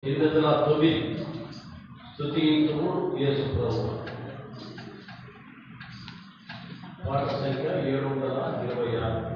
809 స్తుతించుము యేసు ప్రభువు. పాట సంఖ్య 726.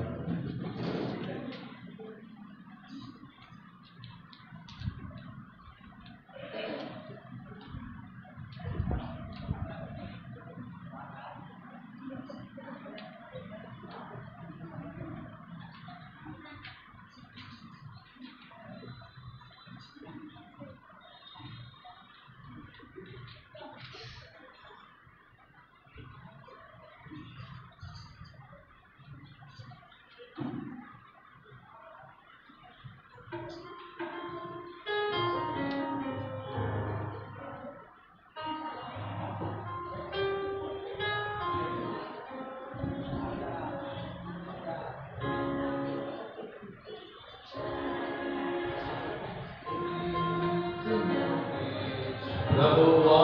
ప్రభువా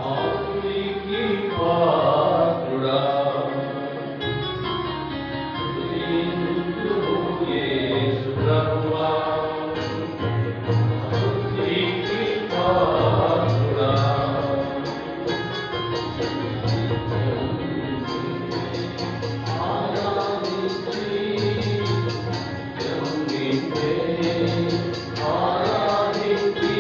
ఆస్తుతికి పాత్రుడా, స్తుతించుము యేసు ప్రభువా, ఆస్తుతికి పాత్రుడా. ఆరాధించి దేవునినే ఆరాధించి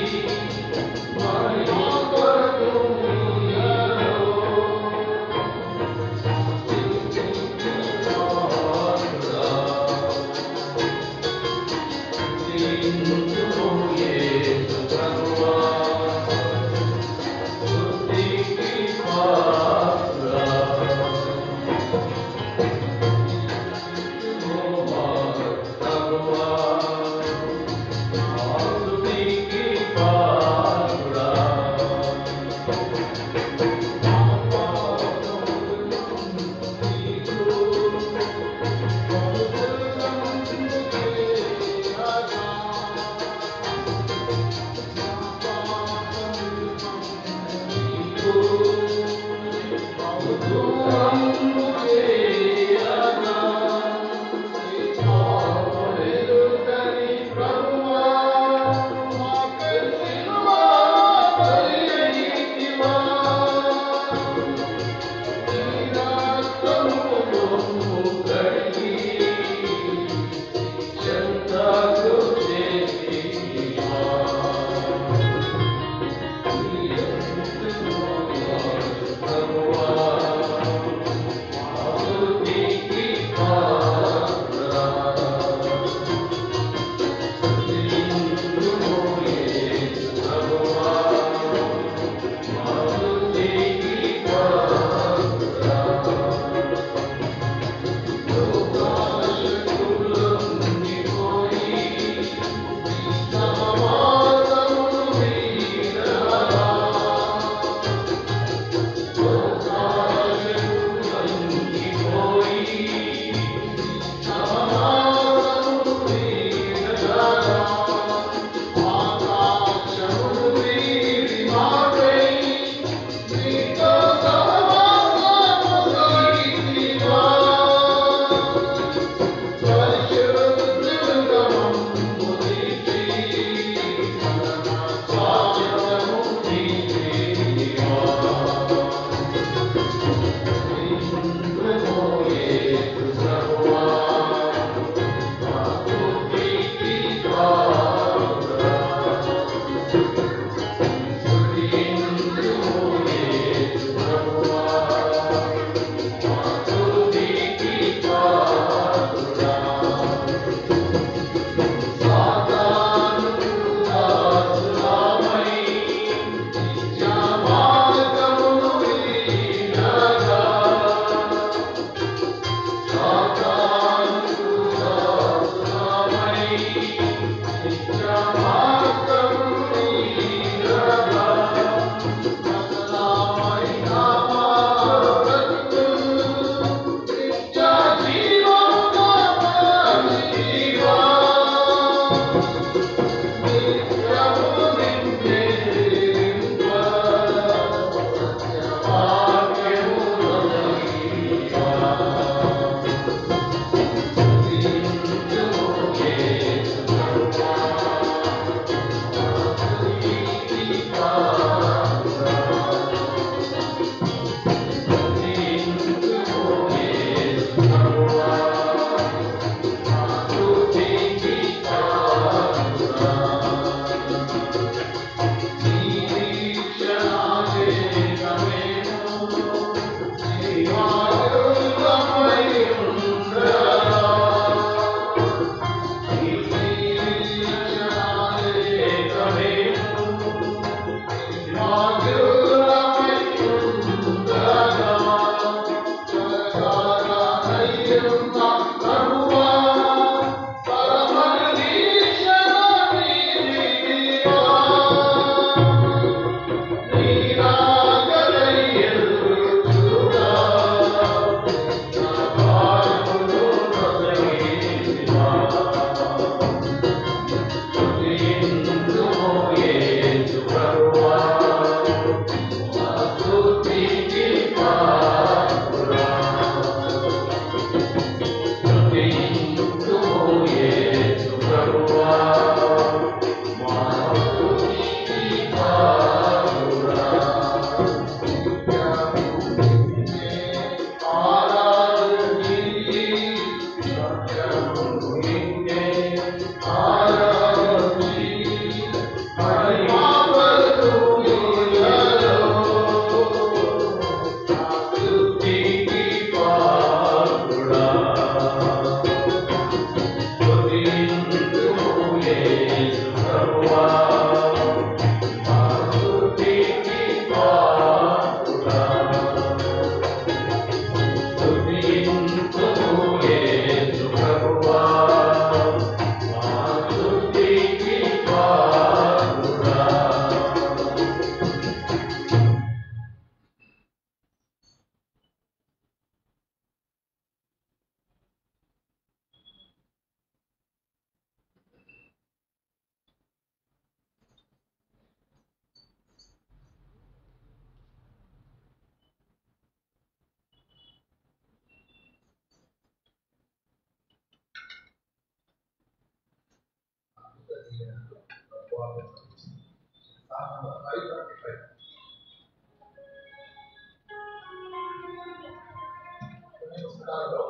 పుస్తకాలలో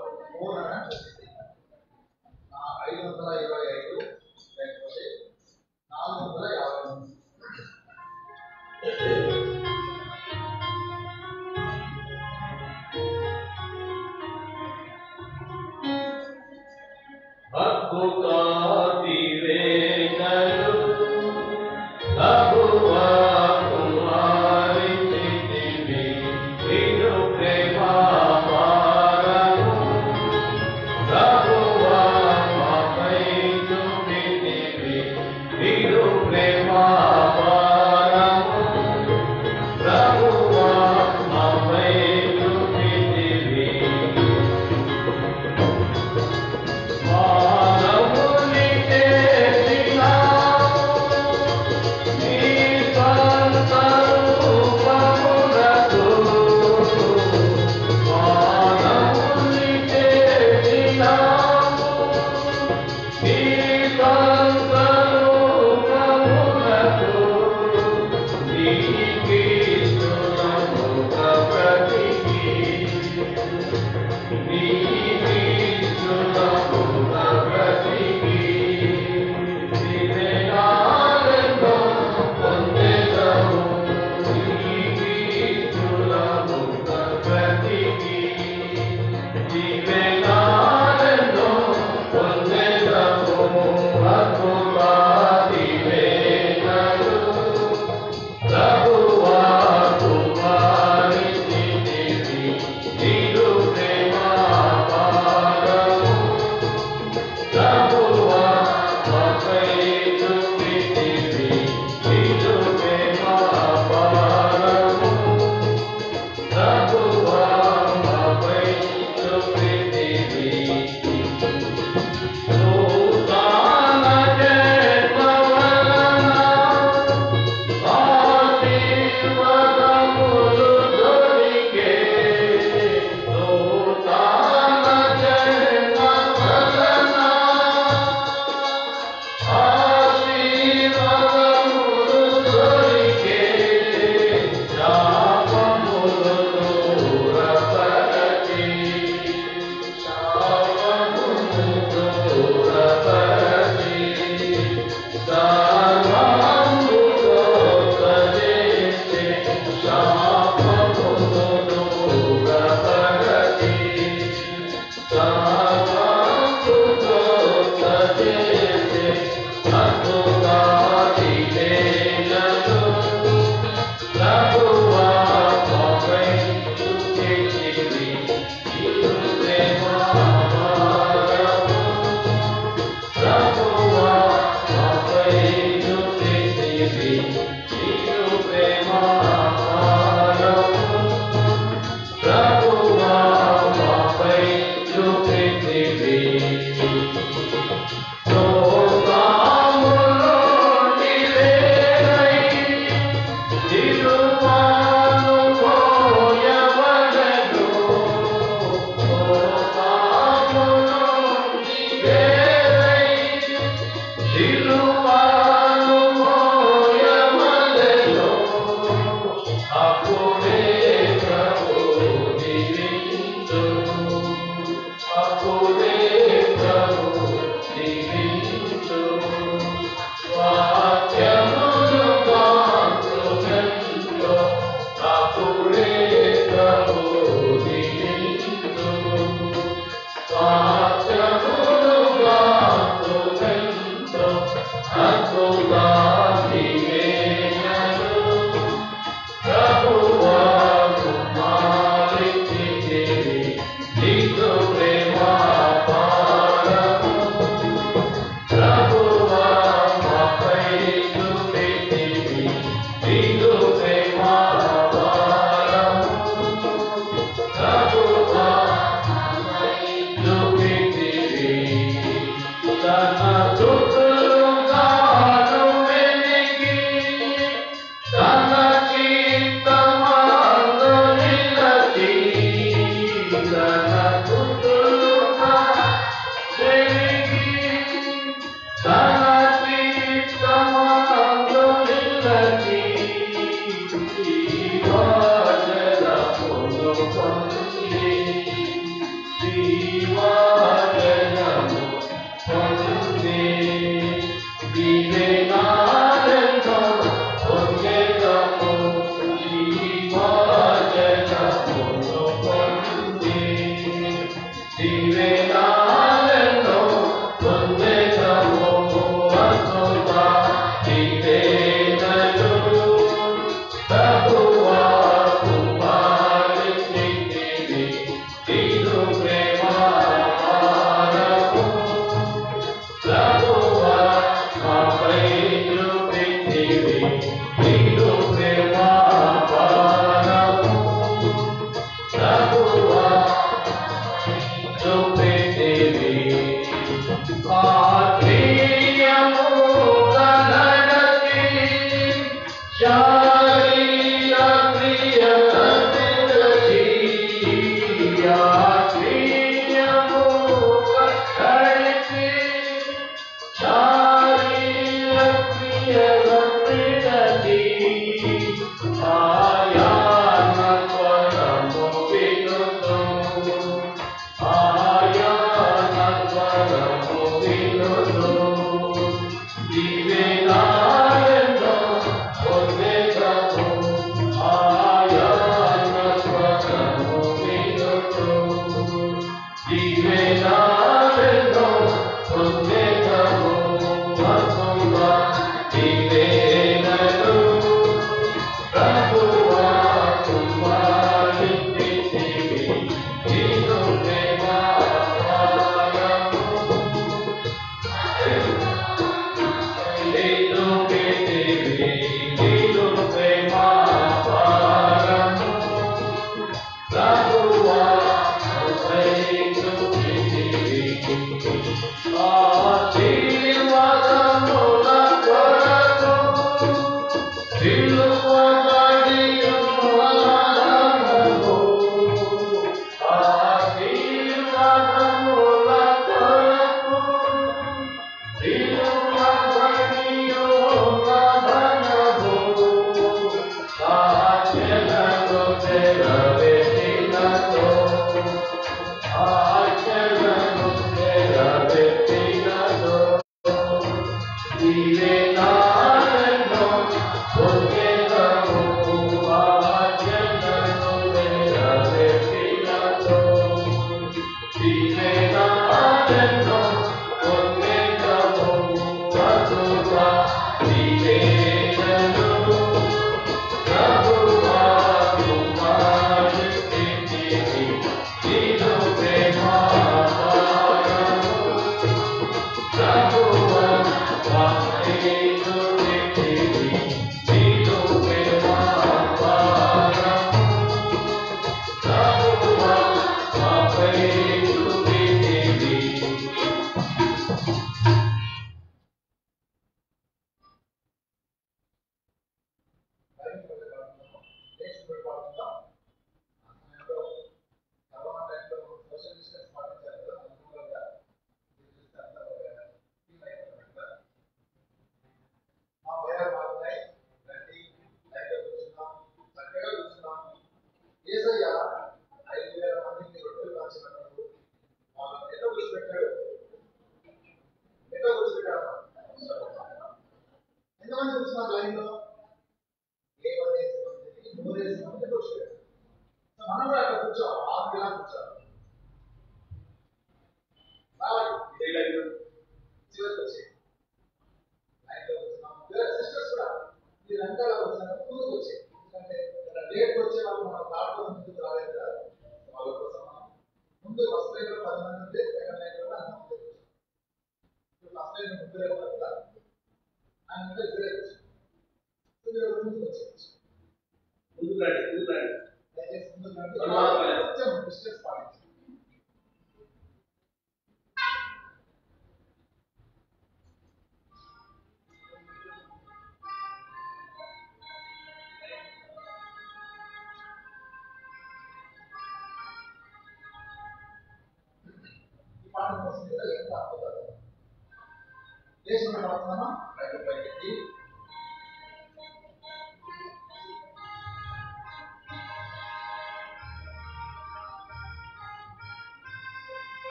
525 లేకపోతే 450. అద్భుతాతి వేదలు ప్రభువా కుమారించితివి నిన్ను ప్రేమాపారము ప్రభువా మాపై చూపితివి నిన్ను ప్రేమాపారము ప్రభువా మాపై చూపితివి మానవుని చేసిన నీ స్వంత రూపమునకు మానవుని చేసిన నీ స్వంత రూపమునకు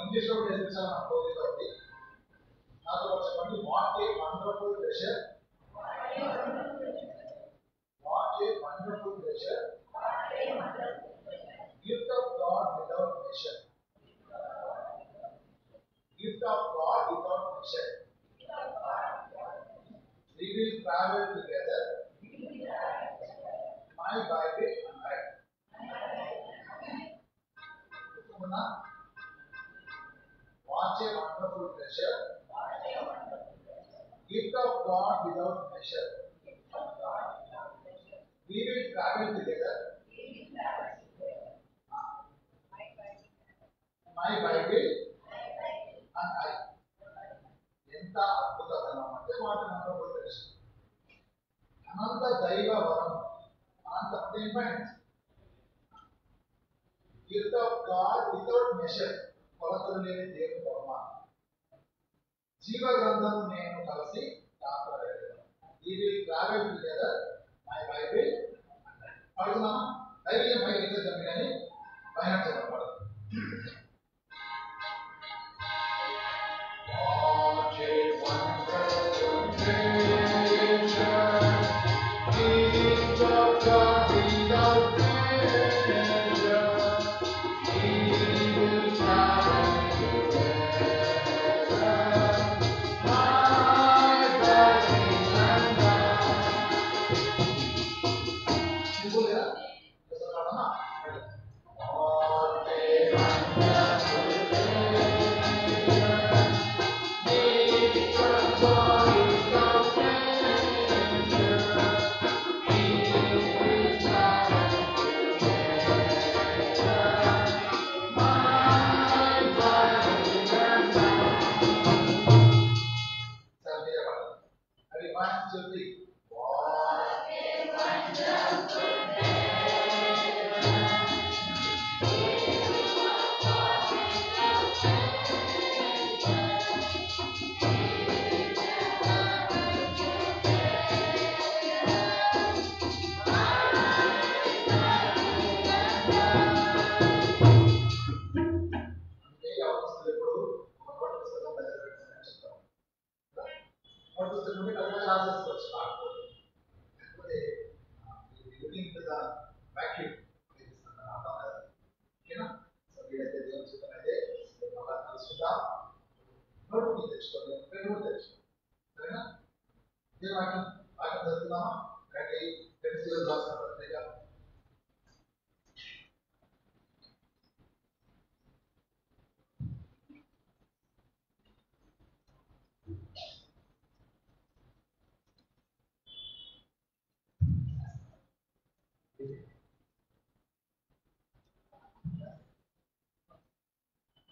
ఇంగ్లీష్లో కూడా నేర్పించాలని నాకు కోరిక ఉంది. నాతో చెప్పండి, what a wonderful treasure. What a wonderful treasure. Gift of God without measure. Gift of God without measure. We will travel together. My Bible and I. Watch a wonderful treasure. Gift of God without measure. We will travel together. My Bible and I. ఎంత అద్భుతమైన అంటే మాట wonderful treasure. అనంత దైవ వరం. అనంత different. Gift of God without measure. కొలతలు లేని దేవుని బహుమానం. జీవ గ్రంథం నేను కలిసి యాత్ర వెళ్ళాను. We will travel together. My Bible. పడుతున్నామా? బైబిల్ పైకి ఎక్కేద్దాం కానీ పైన చదవబడదు.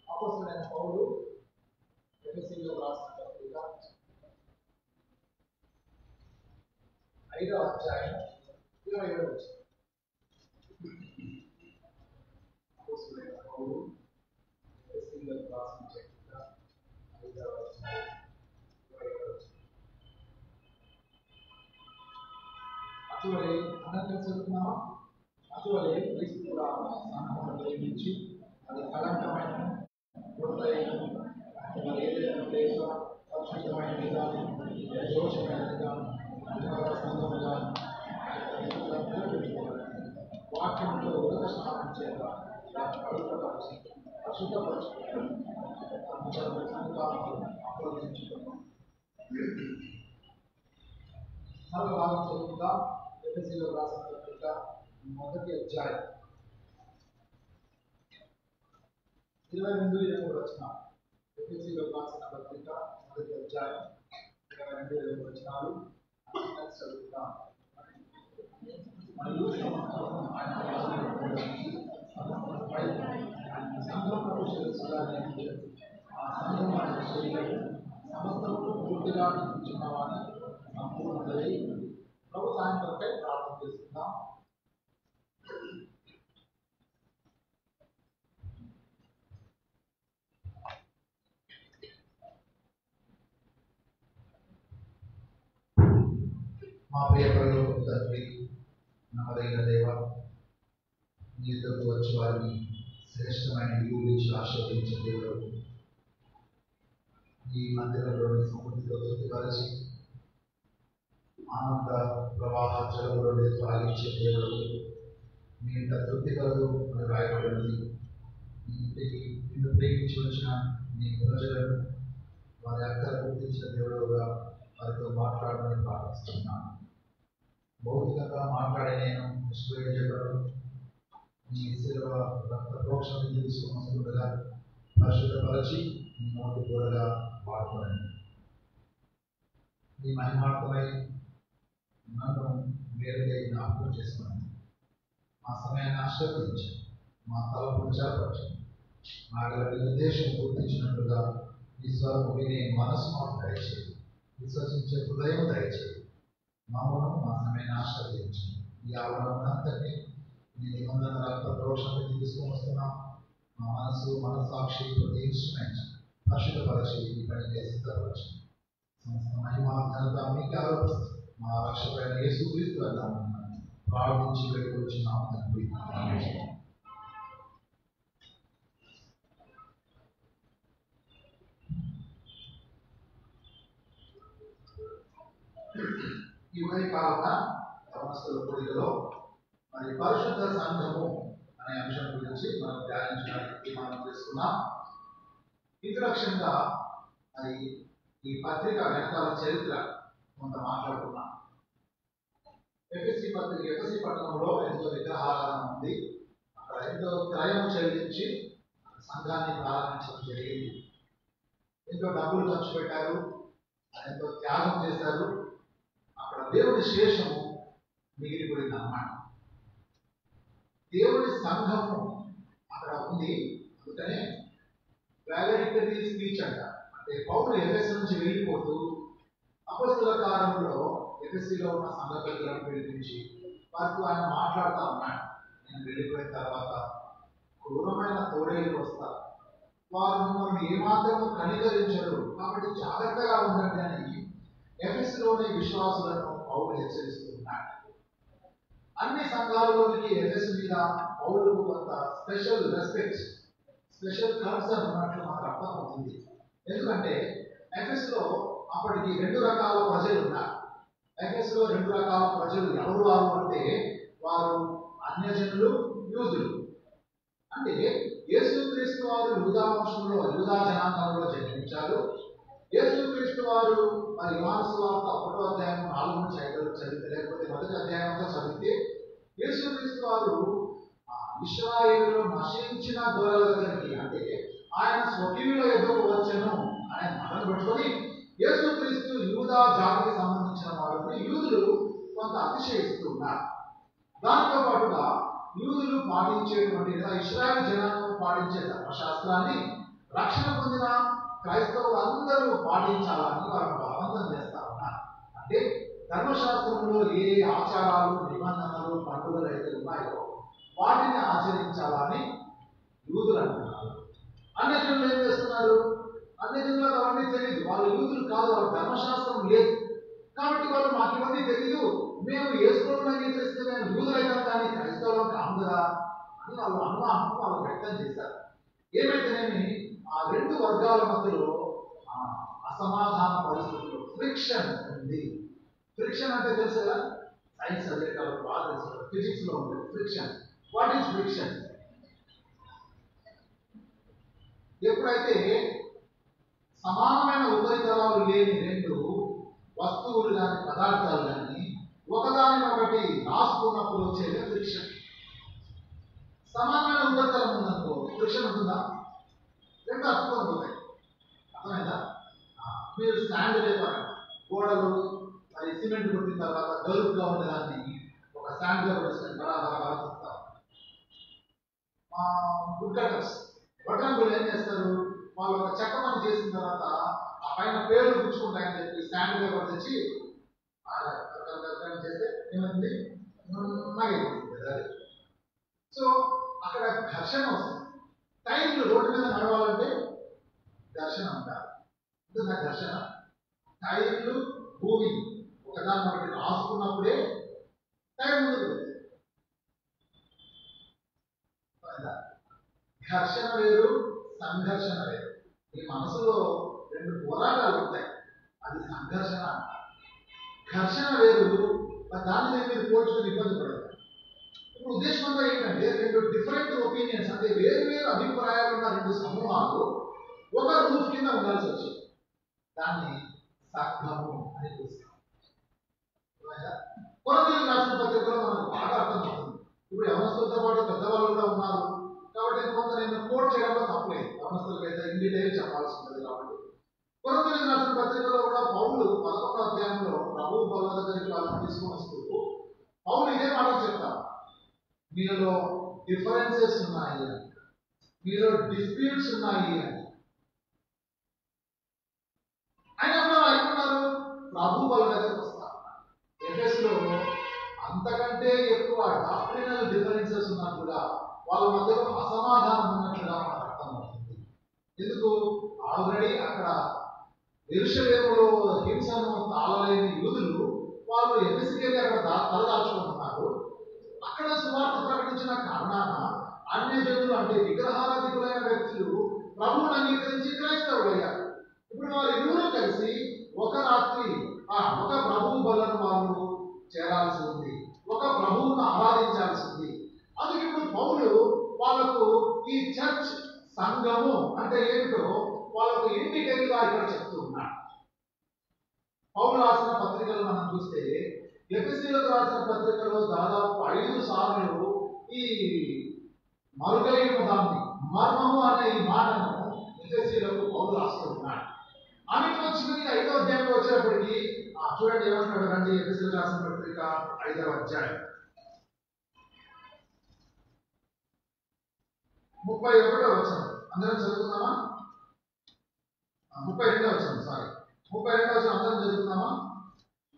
అపోస్తలుడైన పౌలు ఎఫెసీయులకు రాసిన పత్రిక 5వ అధ్యాయం 27వ వచనం. అపోస్తలుడైన పౌలు ఎఫెసీయులకు రాసిన పత్రిక 5వ అధ్యాయం 27వ వచనం. అటువలే అందరికీ చదువుతున్నామా? అటువలే క్రీస్తు కూడా సంఘమును ప్రేమించి అది కళంకమైన పరిశుద్ధమైన విధానం, దోషమైన విధానం, సంఘముగా వాక్యంతో ఉదక స్నానం చేత పవిత్రపరిచి అశుద్ధపరుచుకుంటారు. అప్రోదించుకున్నాం. మరొక భాగం చదువుతా. ఎఫెసీయులకు రాసిన పత్రిక 1వ అధ్యాయం 22-23 వచనాలు. ఎఫెసీయులకు రాసిన పత్రిక 1వ అధ్యాయం 22-23 వచనాలు చదువుతాం. మరియు సంఘమునకు శిరస్సుగానే ఆ సంఘము ఆయన శరీరము సమస్తమును పూర్తిగా నియమించున్నవాని సంపూర్ణుడై ప్రభు సాయం కొరకై ప్రార్థన చేస్తున్నాం. మా ప్రియ పరలోకపు తండ్రి, నమ్మదగిన దేవ, నీ యుద్ధకు వచ్చి వారిని శ్రేష్టమైన ఈవులు ఇచ్చి ఆశీర్వదించిన దేవుడు, ఈ మందిరంలోని సమృద్ధితో తృప్తిపరిచి ఆనంద ప్రవాహ జలములోనే త్రాగించే దేవుడు మీ ఇంత తృప్తి కలదు అని రాయబడింది. ఈ ఇంటికి నిన్ను ప్రేమించి వచ్చిన నీ ప్రజలను వారి అక్కలు గుర్తించిన దేవుడుగా వారితో మాట్లాడమని ప్రార్థిస్తున్నాను. భౌతికంగా మాట్లాడే నేను నిష్ప్రయోజకులను నీ శిలువ రక్త ప్రోక్షణ తీసుకున్నగా పరిశుద్ధపరచి నీ నోటి కూరగా వాడుకోనండి. నీ మహిమార్థమై నన్ను వేరుగా జ్ఞాపకం చేసుకున్నాను. మా సమయాన్ని ఆశీర్వదించి మా తలపును చేపట్టి మా నిర్దేశం గుర్తించినట్లుగా ఈ స్వరము వినే మనసు మాకు దయచేది, విశ్వసించే హృదయం దయచేది. మామూలు మా సమయాన్ని ఆశీర్వదించి ఈ ఆవరణంతటినీ నీ నిబంధన రక్త ప్రోక్షణకి తీసుకొని వస్తున్నాం. మా మనస్సాక్షి ప్రతి ఇన్స్ట్రుమెంట్ పరిశుద్ధపరచి ఈ పనికి సిద్ధపరచి సమస్త మహిమ ఘనత మీకు ఆరోపిస్తూ మా రక్షకుడైన యేసుక్రీస్తు నామమున ప్రార్థించి వేడుకొచ్చున్నాము తండ్రి. ఈ ఉదయకాలన యవనస్తుల కూడికలో మరి పరిశుద్ధ సంఘము అనే అంశం గురించి మనం ధ్యానించడానికి తీర్మానం చేసుకున్నాం. ఇంట్రడక్షన్ గా మరి ఈ పత్రిక వెనకాల చరిత్ర కొంత మాట్లాడుకున్నాం. ఎఫెసీ పట్టణంలో ఎంతో విగ్రహారాధన ఉంది. అక్కడ ఎంతో క్రయం చెల్లించి సంఘాన్ని ప్రారంభించడం జరిగింది. ఎంతో డబ్బులు ఖర్చు పెట్టారు, ఎంతో త్యాగం చేశారు. అక్కడ దేవుడి శేషము మిగిలిపోయింది అన్నమాట. దేవుడి సంఘము అక్కడ ఉంది. అందుకనే వాలెంటరీ స్పీచ్ అంట. అంటే పౌలు ఎఫెసు నుంచి వెళ్ళిపోతూ అపొస్తలుల కార్యంలో ఎఫెసీలో ఉన్న సంఘ పెద్దలను పిలిపించి వారితో ఆయన మాట్లాడుతూ ఉన్నాడు. నేను వెళ్ళిపోయిన తర్వాత క్రూరమైన తోడేళ్ళు వస్తారు, వారు మిమ్మల్ని ఏమాత్రం కనికరించరు, కాబట్టి జాగ్రత్తగా ఉండండి అని ఎఫెసులోని విశ్వాసులను పౌలు హెచ్చరిస్తున్నాడు. అన్ని సంఘాలలోనికి ఎఫెసు మీద పౌలుకు కొంత స్పెషల్ రెస్పెక్ట్, స్పెషల్ కన్సర్న్ ఉన్నట్లు మనకు అర్థమవుతుంది. ఎందుకంటే ఎఫెసులో అప్పటికి రెండు రకాల ప్రజలు ఉన్నారు. ఎఫెసులో రెండు రకాల ప్రజలు ఎవరు వారు అంటే వారు అన్యజనులు, యూదులు. అంటే యేసుక్రీస్తు వారు యూదా వంశంలో యూదా జనాంగంలో జన్మించారు. యేసుక్రీస్తు వారు మరి యోహాను సువార్త 1వ అధ్యాయం 4 నుంచి 5 చదివితే, లేకపోతే 1వ అధ్యాయంలో చదివితే యేసుక్రీస్తు వారు ఇశ్రాయేలులో నశించిన గొర్రెల దగ్గరికి, అంటే ఆయన స్వకీయుల ఎదుకు వచ్చెను అనే మాటను పెట్టుకొని యేసుక్రీస్తు యూదా జాతికి సంబంధించిన వారిని యూదులు కొంత అతిశయిస్తున్నారు. దానితో పాటుగా యూదులు పాటించేటువంటి లేదా ఇశ్రాయేలు జనాంగం పాటించే ధర్మశాస్త్రాన్ని రక్షణ పొందిన క్రైస్తవులందరూ పాటించాలని వారు బలవంతం చేస్తా ఉన్నారు. అంటే ధర్మశాస్త్రంలో ఏ ఆచారాలు, నిబంధనలు, పండుగలు అయితే ఉన్నాయో వాటిని ఆచరించాలని యూదులు అంటున్నారు. అన్యజనులు ఏం చేస్తున్నారు? అన్యజనులకు అవన్నీ తెలియదు, వాళ్ళు యూదులు కాదు, వాళ్ళ ధర్మశాస్త్రం లేదు. కాబట్టి వాళ్ళు మాకు ఇవన్నీ తెలియదు, మేము యేసుప్రభువుని అంగీకరిస్తే మేము యూదులైతాం కానీ క్రైస్తవులం కాము కదా అని వాళ్ళు అనుమానం వాళ్ళు వ్యక్తం చేశారు. ఏమైతేనేమి ఆ రెండు వర్గాల మధ్యలో అసమాధాన పరిస్థితుల్లో ఫ్రిక్షన్ ఉంది. ఫ్రిక్షన్ అంటే తెలుసు కదా, సైన్స్ సబ్జెక్ట్ వాళ్ళకి బాగా తెలుసు, ఫిజిక్స్ లో ఉంటుంది ఫ్రిక్షన్. What is friction? ఎప్పుడైతే సమానమైన ఉపరితలాలు లేని రెండు వస్తువులు కానీ పదార్థాలు కానీ ఒకదానినొకటి రాసుకున్నప్పుడు వచ్చేదే ఫ్రిక్షన్. సమానమైన ఉపరితలం ఉందనుకో ఫ్రిక్షన్ ఉంటుందా? రెండు అతుక్కొని పోతాయి. అర్థమైందా? మీరు స్టాండ్ పేపర్ గోడలు మరి సిమెంట్ కొట్టిన తర్వాత గరుగ్గా ఉండేదాన్ని ఒక స్టాండ్ పేపర్ వేసుకొని బరాబరా తిప్పుతారు. వుడ్ కటర్స్ వడ్రంగులు ఏం చేస్తారు? వాళ్ళు ఒక చెక్క పని చేసిన తర్వాత ఆ పైన పేర్లు గుచ్చుకుంటాయని చెప్పి స్టాండ్ పేపర్ తెచ్చి చేస్తే ఏమైంది? అది. సో అక్కడ ఘర్షణ వస్తుంది. టైర్లు రోడ్డు మీద నడవాలంటే ఘర్షణ ఉంటారు. నాకు ఘర్షణ టైర్లు భూమి ఒకదాన్ని ఒకటి రాసుకున్నప్పుడే టైర్ ముందుకు వెళ్తాయి. ఘర్షణ వేరు, సంఘర్షణ వేరు. ఈ మనసులో రెండు పోరాటాలు ఉంటాయి. అది సంఘర్షణ అంటారు. ఘర్షణ వేరు, దాని మీద మీరు పోల్చుకుని ఇబ్బంది పడతారు. ఇప్పుడు ఉద్దేశం అంతా ఏంటంటే రెండు డిఫరెంట్ ఒపీనియన్స్, అంటే వేరు వేరు అభిప్రాయాలు ఉన్న రెండు సమూహాలు ఒక రూఫ్ కింద ఉండాల్సి వచ్చింది. దాన్ని సంఘము అని పిలుస్తాం. కొరంథీయులకు రాసిన పత్రికలో మనకు బాగా అర్థమవుతుంది. ఇప్పుడు యవనస్తులతో పాటు పెద్దవాళ్ళు కూడా ఉన్నారు కాబట్టి కొంత నేను కోట్ చేయడంలో తప్పలేదు. యవనస్తులకైతే ఇన్ డీటెయిల్ చెప్పాల్సి ఉంటుంది కాబట్టి కొరంథీయులకు రాసిన పత్రికలో కూడా పౌలు 11వ అధ్యాయంలో ప్రభువు బల్ల దగ్గరికి వాళ్ళని తీసుకొని వస్తూ పౌలు ఇదే మాటలు చెప్తారు. మీలో డిఫరెన్సెస్ ఉన్నాయి, మీలో డిస్ప్యూట్స్ ఉన్నాయి అని. ఆయన ఎక్కడున్నారు? ప్రభు బల్ల దగ్గరికి వస్తారు. ఎఫెసులో అంతకంటే ఎక్కువ డాక్ట్రినల్ డిఫరెన్సెస్ ఉన్నట్లుగా వాళ్ళ మధ్యలో అసమాధానం ఉన్నట్లుగా మనకు అర్థమవుతుంది. ఎందుకు? ఆల్రెడీ అక్కడ యెరూషలేములో హింసను తాళలేని యూదులు వాళ్ళు ఎఫెసుకి వెళ్ళి అక్కడ తలదాల్చుకొని ఉన్నారు. అక్కడ సువార్త ప్రకటించిన కారణాన అన్యజనులు అంటే విగ్రహారాధికులైన వ్యక్తులు ప్రభువును అంగీకరించి క్రైస్తవులు అయ్యారు. ఇప్పుడు వారు ఇరువురు కలిసి ఒక రాత్రి ఒక ప్రభువు బలను వాళ్ళు చేరాల్సి ఉంది, ఒక ప్రభువును ఆరాధించాల్సి ఉంది. అందుకే ఇప్పుడు పౌలు వాళ్ళకు ఈ చర్చ్ సంఘము అంటే ఏమిటో వాళ్ళకు ఇన్ డీటెయిల్ గా ఇక్కడ చెప్తూ ఉన్నాడు. పౌలు రాసిన పత్రికలు మనం చూస్తే ఎఫెసీయులకు రాసిన పత్రికలో దాదాపు 5 సార్లు ఈ మరుగైన దాన్ని మర్మము అనే ఈ మాటను ఎఫెసీయులకు పౌలు రాస్తూ ఉన్నాడు. ఆమెకు వచ్చిన 5వ అధ్యాయంలో వచ్చేటప్పటికి చూడండి ఏమంటున్నాడు. రండి, ఎఫెసీయులకు రాసిన పత్రిక 5వ అధ్యాయం 31వ వచనం అందరం చదువుకుందామా? 32వ వచనం, సారీ 32వ వచనం అందరం చదువుకుందామా?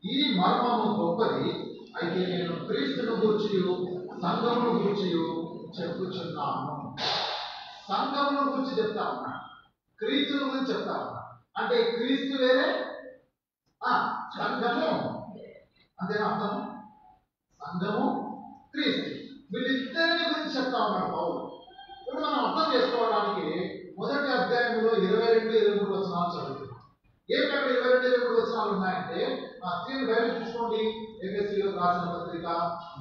ఈ మర్మము గొప్పది, అయితే నేను క్రీస్తును గూర్చియు సంఘమును గూర్చియు చెప్పుచున్నాను. సంఘమును గురించి చెప్తా ఉన్నా, క్రీస్తును గురించి చెప్తా ఉన్నా. అంటే క్రీస్తు వేరే, సంఘము అంతేనా అర్థం? సంఘము క్రీస్తు వీళ్ళిద్దరిని గురించి చెప్తా ఉన్నాడు పౌలు. ఇప్పుడు మనం అర్థం చేసుకోవడానికి మొదటి అధ్యాయంలో 22-23 వచనాలు చదువుతున్నాం. ఏమిటి అక్కడ 22-23 వచనాలు ఉన్నాయంటే స్క్రీన్ బయట తీసుకోండి. ఎఫెసీయులకు రాసిన పత్రిక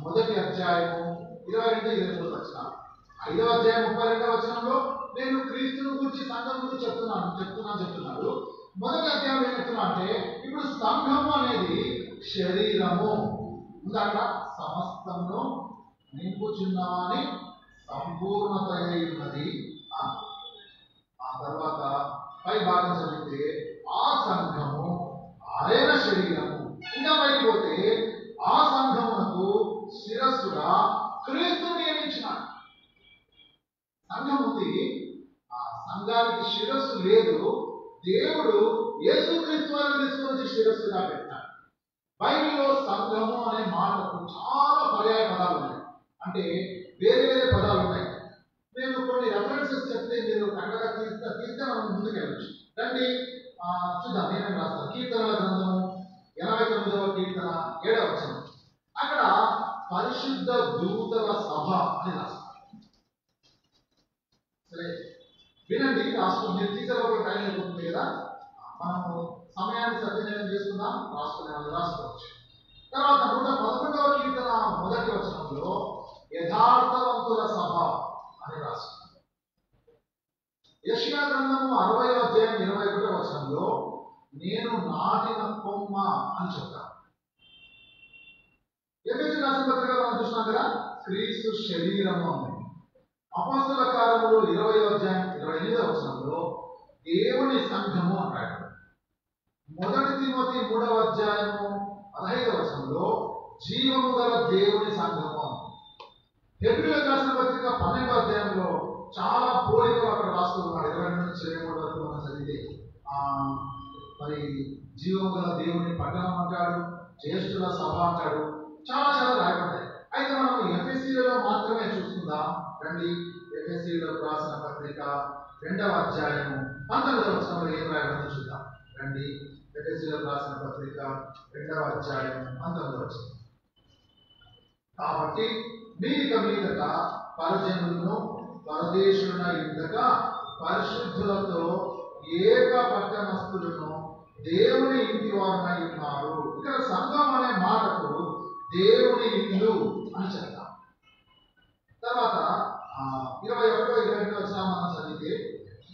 మొదటి అధ్యాయము 22-23 వచనాలు. 5వ అధ్యాయం 32వ వచనంలో నేను క్రీస్తును గురించి సంఘం గురించి చెప్తున్నాడు. మొదటి అధ్యాయం ఏం చెప్తున్నా అంటే ఇప్పుడు సంఘము అనేది శరీరము ఉందాక సమస్తమును నింపుచున్నామని సంపూర్ణత ఉన్నది. ఆ తర్వాత పై భాగం చదివితే ఆ సంఘము ఆయన శరీరము. ఇంకా పైకి పోతే ఆ సంఘమునకు శిరస్సుగా క్రీస్తు నియమించినాడు. సంఘం ఉంది, ఆ సంఘానికి శిరస్సు లేదు. దేవుడు యేసుక్రీస్తు వారిని తీసుకొచ్చి శిరస్సుగా పెట్టాడు. బైబిల్లో సంఘము అనే మాటకు చాలా పర్యాయ పదాలు ఉన్నాయి, అంటే వేరే వేరే పదాలు ఉన్నాయి. నేను కొన్ని రెఫరెన్సెస్ చెప్తే మీరు కరెక్ట్గా తీస్తే మనం ముందుకు వెళ్ళచ్చు. రండి చూద్దాం నేనేం రాస్తాను. కీర్తనల గ్రంథము 89వ కీర్తన 7వ వచనం. అక్కడ పరిశుద్ధ దూతల సభ అని రాస్తాను. సరే వినండి, రాసుకుని మీరు తీసేటప్పుడు టైం అయిపోతుంది కదా, మనము సమయాన్ని సద్వినియోగం చేసుకుందాం. రాసుకునే వాళ్ళు రాసుకోవచ్చు. తర్వాత 111వ కీర్తన మొదటి వచనంలో యథార్థవంతుల సభ అని రాసుకున్నాం. యెషయా గ్రంథము 60వ అధ్యాయం 21వ వచనంలో నేను నాటిన కొమ్మ అని చెప్తాను. ఎఫెసీయులకు రాసిన పత్రిక మనం చూసినాం కదా, క్రీస్తు శరీరము అని. అపోస్తలుల కార్యములు 20వ అధ్యాయం 28వ వచనంలో దేవుని సంఘము అంటాడు. మొదటి తిమోతి 3వ అధ్యాయము 15వ వచనంలో జీవము గల దేవుని సంఘము అని. హెబ్రీయులకు రాసిన పత్రిక 12వ అధ్యాయంలో చాలా పోలికలు అక్కడ రాస్తూ ఉన్నాడు. 22 నుంచి 23 వరకు మనం చదివితే మరి జీవము గల దేవుని పట్టణం అంటాడు, జ్యేష్ఠుల సభ అంటాడు, చాలా చాలా రాయబడ్డాయి. అయితే మనం ఎఫెసీయులలో మాత్రమే చూసుకుందాం. రండి, ఎఫెసీయులకు రాసిన పత్రిక 2వ అధ్యాయము 19వ వచనంలో ఏం రాయబడిందో చూద్దాం. రండి, ఎఫెసీయులకు రాసిన పత్రిక 2వ అధ్యాయం 19వ వచనం. కాబట్టి మీరిక మీదట పరజనులను పరదేశులైన ఇంతక పరిశుద్ధులతో ఏక పట్టణస్థులను దేవుని ఇంటి వారనై ఉన్నారు. ఇక్కడ సంఘం అనే మాటకు దేవుని ఇల్లు అని చెప్తాం. తర్వాత 21-22 వచ్చిన మనం చదివితే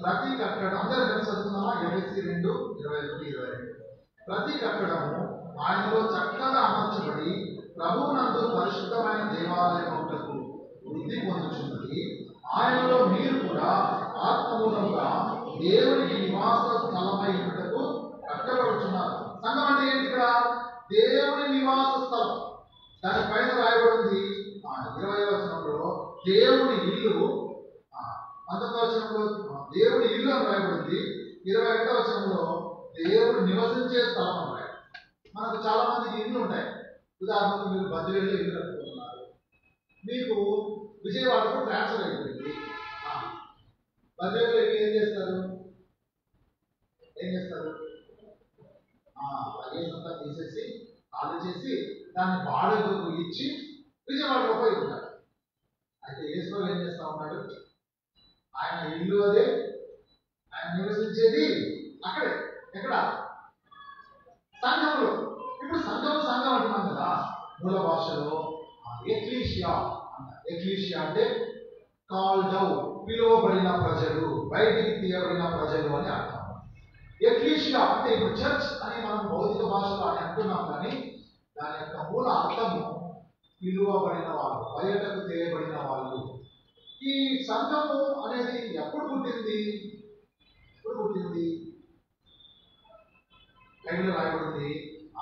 ప్రతి కట్టడం అందరూ కలిసి చదువుతున్నామా? ఎఫెసీ 2:21-22. ప్రతి కట్టడము ఆయనలో చక్కగా అమర్చబడి ప్రభువునందు పరిశుద్ధమైన దేవాలయములకు వృద్ధి పొందుచున్నది. ఆయనలో మీరు కూడా ఆత్మమూలంగా దేవునికి నివాస స్థలమై ఉన్నటకు కట్టబడుతున్నారు. సంఘం అంటే ఏంటి? ఇక్కడ దేవుని నివాస స్థలం. దాని పైన రాయబడింది 20వ వచనంలో దేవుని ఇల్లు, 19వ వచనంలో దేవుని ఇల్లు అని రాయబడింది. 21వ వచనంలో దేవుడు నివసించే స్థలం అని రాయబడింది. మనకు చాలా మందికి ఇల్లు ఉంటాయి. ఉదాహరణకు మీరు బద్దివేలులో ఇల్లు కట్టుకుంటున్నారు, మీకు విజయవాడకు ట్రాన్స్ఫర్ అయిపోయింది. బద్దివేలులో ఏం చేస్తారు? లగేజ్ అంతా తీసేసి ఖాళీ చేసి దాన్ని బాడీలకు ఇచ్చి విజయవాడలో పోయి ఉంటారు. అయితే యేసు ఏం చేస్తా ఉన్నాడు? ఆయన ఇల్లు అదే, ఆయన నివసించేది అక్కడే. ఎక్కడ? సంఘంలో. ఇప్పుడు సంఘం అంటున్నాం కదా, మూల భాషలో ఎక్లీషియా అంటారు. ఎక్లీషియా అంటే కాల్డ్ అవుట్, పిలువబడిన ప్రజలు, బయటికి తీయబడిన ప్రజలు అని అర్థం. ఎక్లీషియా అంటే ఇప్పుడు చర్చ్ అని మనం భౌతిక భాషలో అని అంటున్నాం, కానీ దాని యొక్క మూల అర్థము పిలువబడిన వాళ్ళు, బయటకు తీయబడిన వాళ్ళు. ఈ సంఘము అనేది ఎప్పుడు పుట్టింది? బైబిల్లో రాయబడింది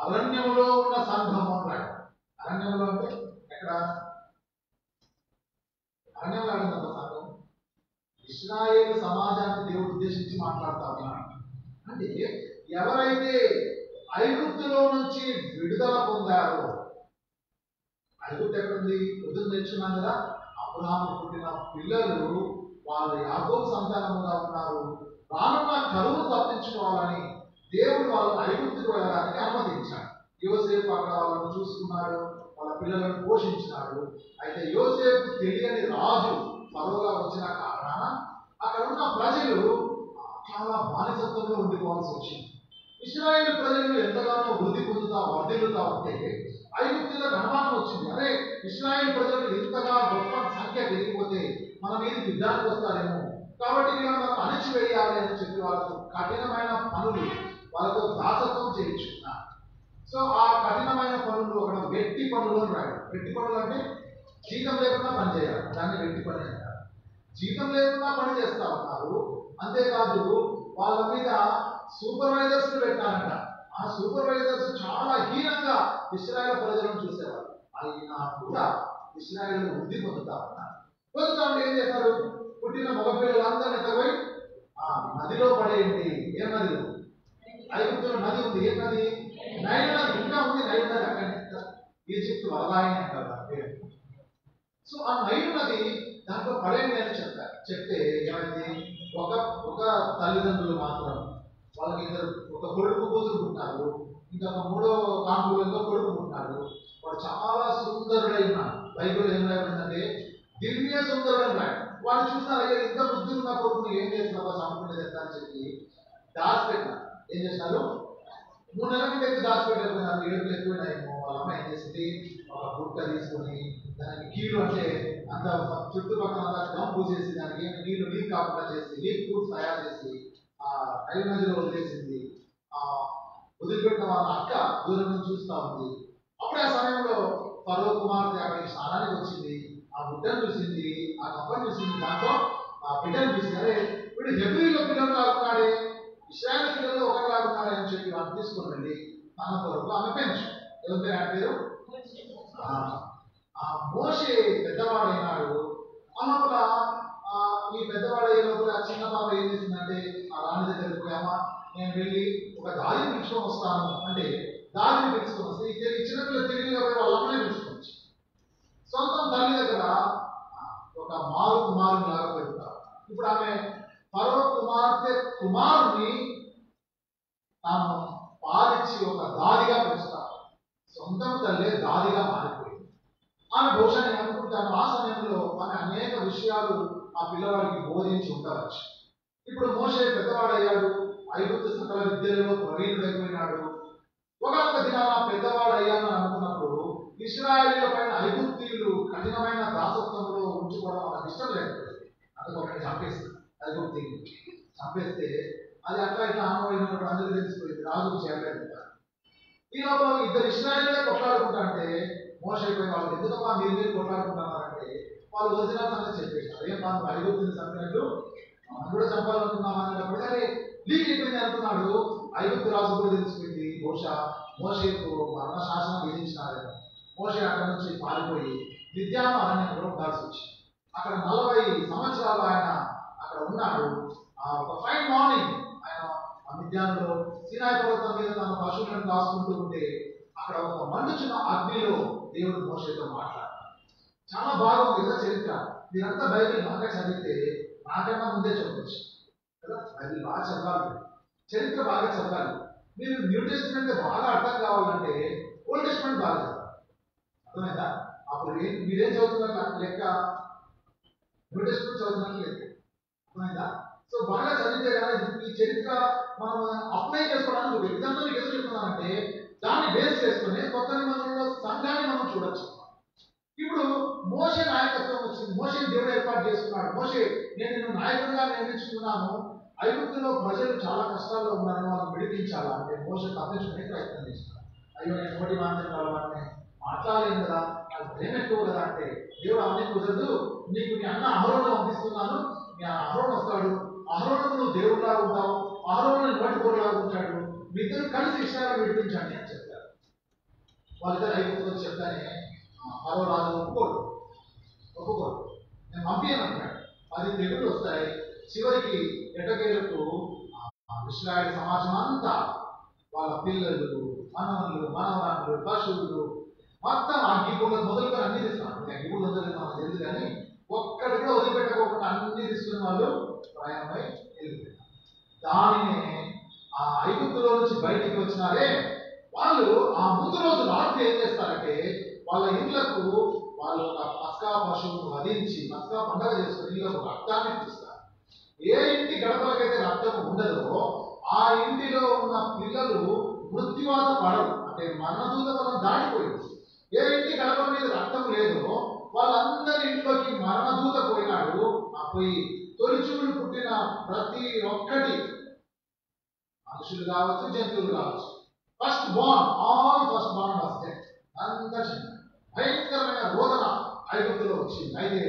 అరణ్యంలో ఉన్న సంఘము అని రాయబడింది. అరణ్యంలో అంటే ఎక్కడ? అరణ్యంలో ఆడింది సంఘం. ఇశ్రాయేలు సమాజాన్ని దేవుడు ఉద్దేశించి మాట్లాడుతా ఉన్నాడు. అంటే ఎవరైతే ఐగుప్తులో నుంచి విడుదల పొందారో, ఐగుప్తు ఎక్కడుంది? పొద్దున్న తెచ్చున్నాం కదా, అబ్రహాము పుట్టిన పిల్లలు వాళ్ళు యాకోబు సంతానముగా ఉన్నారు. రానున్న కరువును తప్పించుకోవాలని దేవుడు వాళ్ళని ఐగుప్తుకు వెళ్ళడానికి అనుమతించాడు. యోసేపు అక్కడ వాళ్ళను చూసుకున్నాడు, వాళ్ళ పిల్లలను పోషించినాడు. అయితే యోసేపు తెలియని రాజు ఫరోగా వచ్చిన కారణాన అక్కడ ఉన్న ప్రజలు చాలా బానిసత్వంలో ఉండిపోవాల్సి వచ్చింది. ఇశ్రాయేలు ప్రజలు ఎంతగానో వృద్ధి పొందుతా వర్ధిల్లుతా ఉంటే ఐగుప్తులకు అనుమానం వచ్చింది. అరే, ఇశ్రాయేలు ప్రజలు ఇంతగా గొప్ప సంఖ్య పెరిగిపోతే మన మీద యుద్ధానికి వస్తారేమో, కాబట్టి వీళ్ళని మనం అణిచివేయాలి అని చెప్పి వాళ్ళకు కఠినమైన పనులు, వాళ్ళతో దాసత్వం చేయించుకున్నారు. సో ఆ కఠినమైన పనులు అక్కడ వెట్టి పనులు అని రాయడం. వెట్టి పనులు అంటే జీతం లేకుండా పని చేయాలి, దాన్ని వెట్టి పని అంటారు. జీతం లేకుండా పని చేస్తా ఉన్నారు. అంతేకాదు వాళ్ళ మీద సూపర్వైజర్స్ పెట్టారంట. ఆ సూపర్వైజర్స్ చాలా హీనంగా ఇశ్రాయేలు ప్రజలను చూసేవారు. అయినా కూడా ఇశ్రాయేలు వృద్ధి పొందుతా ఉన్నారు. ఉంటే ఏం చేస్తారు? పుట్టిన మగపిల్లలందరినీ ఎత్తపోయి నదిలో పడేయండి. ఏ నది? ఐగుప్తులో నది ఉంది. ఏ నది? నైల్ నది. ఇంకా ఉంది నైల్ నది. అక్కడ ఈజిప్ట్ వరదాయిని అంటారు దాని పేరు. సో ఆ నైల్ నది దాంట్లో పడేయండి అని చెప్తారు. చెప్తే ఏమైంది? ఒక తల్లిదండ్రులు మాత్రం, వాళ్ళకి ఒక కొడుకు కూతురు పుట్టినారు, ఇంకా మూడో కాంపులో కొడుకు పుట్టినాడు. వాడు చాలా సుందరుడై ఉన్నాడు. బైబిల్ ఏం రాయబడిందంటే దివ్య సుందరుడు అని రాయడం. వాడు చూసినారు, అయ్యా ఇంత బుద్ధి ఉన్న కొడుకుని ఏం చేస్తున్నావా, చంపుకునేది ఎంత అని చెప్పి దాచిపెట్టినారు. ఏం చేసినారు? 3 నెలల కింద ఎక్కువ దాచిపెట్టేస్తున్నారు. ఏడుపులు ఎక్కువైనాయేమో. వాళ్ళ అమ్మ ఏం చేసింది? ఒక బుట్ట తీసుకొని దానికి కీలు అంటే అంత చుట్టుపక్కల అంతా గమ్ పూసేసి దానికి నీళ్లు లీక్ కాకుండా చేసి లీక్ ప్రూఫ్ తయారు చేసి నైల్ నదిలో వదిలేసింది. వదిలిపెట్టిన వాళ్ళ అక్క దూరం నుంచి చూస్తా ఉంది. అప్పుడే ఆ సమయంలో ఫరో కుమార్తె అక్కడికి స్నానానికి వచ్చింది. ఆ బిడ్డను చూసింది, ఆ కప్పని చూసింది, దాంట్లో ఆ బిడ్డను చూసింది. అరే, వీడు హెబ్రీలో పిల్లలు లాగుతున్నాడే, ఇశ్రాయేలు పిల్లలు ఒకటి లాగుతున్నాడే అని చెప్పి వాళ్ళు తీసుకొని వెళ్ళి తన కొరకు ఆమె పెంచు. ఎవరి పేరు? ఆయన పేరు మోషే. పెద్దవాడైనాడు. అన్నప్పుడు ఈ పెద్దవాడయ్యే లోపల చిన్న పాప ఏం చేసిందంటే ఆ రాణి దగ్గరికి పోయామా, నేను వెళ్ళి ఒక దారిని పిలుచుకొని వస్తాను అంటే దారిని పిలుచుకొని వస్తే ఈ చిన్నపిల్లలు తెలివిగా పోయి వాళ్ళ అమ్మనే పిలుచుకోవచ్చు. సొంతం తల్లి దగ్గర ఒక మారు కుమారుని లాగా పెడతారు. ఇప్పుడు ఆమె ఫరో కుమార్తె కుమారుని తాను పాలించి ఒక దారిగా పెంచుతారు. సొంతం తల్లే దారిగా మారిపోయింది. ఆమె బహుశా నేను అనుకుంటాను ఆ సమయంలో ఆమె అనేక విషయాలు ఆ పిల్లవాడికి బోధించి ఉండవచ్చు. ఇప్పుడు మోషే పెద్దవాడయ్యాడు. ఐగుప్తు సకల విద్యలలో ప్రవీణుడైపోయినాడు. ఒకనొక దినాన పెద్దవాడు అయ్యాను అనుకున్నప్పుడు ఇశ్రాయేలీయుల పైన ఐగుప్తీయులు కఠినమైన దాసత్వంలో ఉంచుకోవడం వాళ్ళకి ఇష్టం లేకపోయింది. అందుకు ఒకటి చంపేస్తారు. ఐగుప్తీయులు చంపేస్తే అది అట్లా ఇట్లా ఆమోదించినప్పుడు అందరికీ తెలిసిపోయింది. రాజుకు చేయలేదు. ఈ లోపల ఇద్దరు ఇశ్రాయేలీయులే కొట్లాడుకుంటా అంటే మోషే అయిపోయి వాళ్ళు ఎందుకమ్మా మీరు కొట్లాడుకుంటున్నారంటే వాళ్ళు ఒరిజినల్ సంగతి చెప్పేసారు. ఏం మనం ఐగుప్తుని చంపినట్టు మనం కూడా చంపాలనుకున్నాం అనేటప్పుడు కానీ లీక్ అయిపోయింది అనుకున్నాడు. ఐగుప్తు రాజు కూడా తెలిసిపోయింది. బహుశా మోషేకు మరణ శాసనం విధించినారు. మోషే అక్కడ నుంచి పారిపోయి మిద్యాను అరణ్యంలో ఉండాల్సి వచ్చింది. అక్కడ 40 సంవత్సరాలు ఆయన అక్కడ ఉన్నాడు. ఒక ఫైన్ మార్నింగ్ ఆయన ఆ మిద్యానులో సీనాయి పర్వతం మీద తన పశువులను కాసుకుంటూ ఉంటే అక్కడ ఒక మండుచున్న అగ్నిలో దేవుడు మోషేతో మాట్లాడారు. చాలా బాగుంది కదా చరిత్ర. మీరంతా బైబిల్ బాగా చదివితే నాకన్నా ముందే చెప్పచ్చు కదా. బైబిల్ బాగా చదవాలి, చరిత్ర బాగా చదవాలి. మీరు న్యూ టెస్టిమెంట్ బాగా అర్థం కావాలంటే ఓల్డ్ టెస్టిమెంట్ బాగా చదవాలి. అర్థమైందా? అప్పుడు మీరేం చదువుతున్నట్లు లెక్క న్యూ టెస్టిమెంట్ చదువుతున్నట్లు లెక్క. అర్థమైందా? సో బాగా చదివితే కానీ ఈ చరిత్ర మనం అప్లై చేసుకోవడానికి ఒక విధానం మీకు ఎదురు చెప్తున్నానంటే దాన్ని బేస్ చేసుకుని కొత్త నిబంధనలో సంఘాన్ని మనం చూడొచ్చు. ఇప్పుడు మోషే నాయకత్వం వచ్చింది. మోషేని దేవుడు ఏర్పాటు చేసుకున్నాడు. మోషే నేను నిన్ను నాయకుడిగా నియమించుకున్నాను. ఐగుప్తులో ప్రజలు చాలా కష్టాల్లో ఉన్నారని వాళ్ళని విడిపించాలా అంటే మోషే తప్పించుకునే ప్రయత్నం చేస్తున్నాడు. అయ్యో నేను నోటి మాంత్రికుల వాటిని మాట్లాడలేను కదా, నాకు భయం ఎక్కువ కదా అంటే దేవుడు అవన్నీ కుదరదు, నీకు నీ అన్న అహరోను పంపిస్తున్నాను, నీ అహరోను వస్తాడు, అహరోను నువ్వు దేవుడిలాగా ఉంటావు, అహరోను నోటి కోరులాగా ఉంటాడు, మీ ఇద్దరు కలిసి విషయాలు విడిపించండి అని చెప్తారు. వాళ్ళిద్దరు ఐగుప్తులో చెప్తానే ఫరో రాజు ఒప్పుకోడు. నేను పంపియను అంటాడు. 10 తెగులు వస్తాయి. చివరికి ఎటకేలకు ఇశ్రాయేలు సమాజం అంతా వాళ్ళ పిల్లలు, మనవళ్ళు, మనవరాళ్ళు, పశువులు మొత్తం అగ్గిగుండం మొదలుకొని అన్ని తీసుకున్నాడు. అగ్గిగుండం వదిలేదు మనకు తెలుసు కానీ ఒక్కటి కూడా వదిలిపెట్టకోకుండా అన్ని తీసుకుని వాళ్ళు ప్రయాణమై వెళ్ళిపోయారు. దానినే ఆ ఐగుప్తులో నుంచి బయటికి వచ్చినారే వాళ్ళు ఆ ముందు రోజు రాత్రి ఏం చేస్తారంటే వాళ్ళ ఇంట్లకు వాళ్ళు ఒక పస్కా పశువును వధించి పస్కా పండుగ చేసుకుని ఇళ్ళకు రక్తాన్ని తీస్తారు. ఏ ఇంటి గడపలకైతే రక్తం ఉండదో ఆ ఇంటిలో ఉన్న పిల్లలు మృత్యువాత పడరు, అంటే మరణదూత వలన దాటిపోయింది. ఏ ఇంటి గడపల మీద రక్తం లేదో వాళ్ళందరి ఇంట్లోకి మరణదూత పోయినాడు. ఆ పోయి తొలిచూలు పుట్టిన ప్రతి ఒక్కటి మనుషులు కావచ్చు, జంతువులు కావచ్చు, ఫస్ట్ బార్న్ వాస్ డెడ్. అంతా చనిపోయింది. భయంకరమైన రోదన ఐగుప్తులో వచ్చింది. అయితే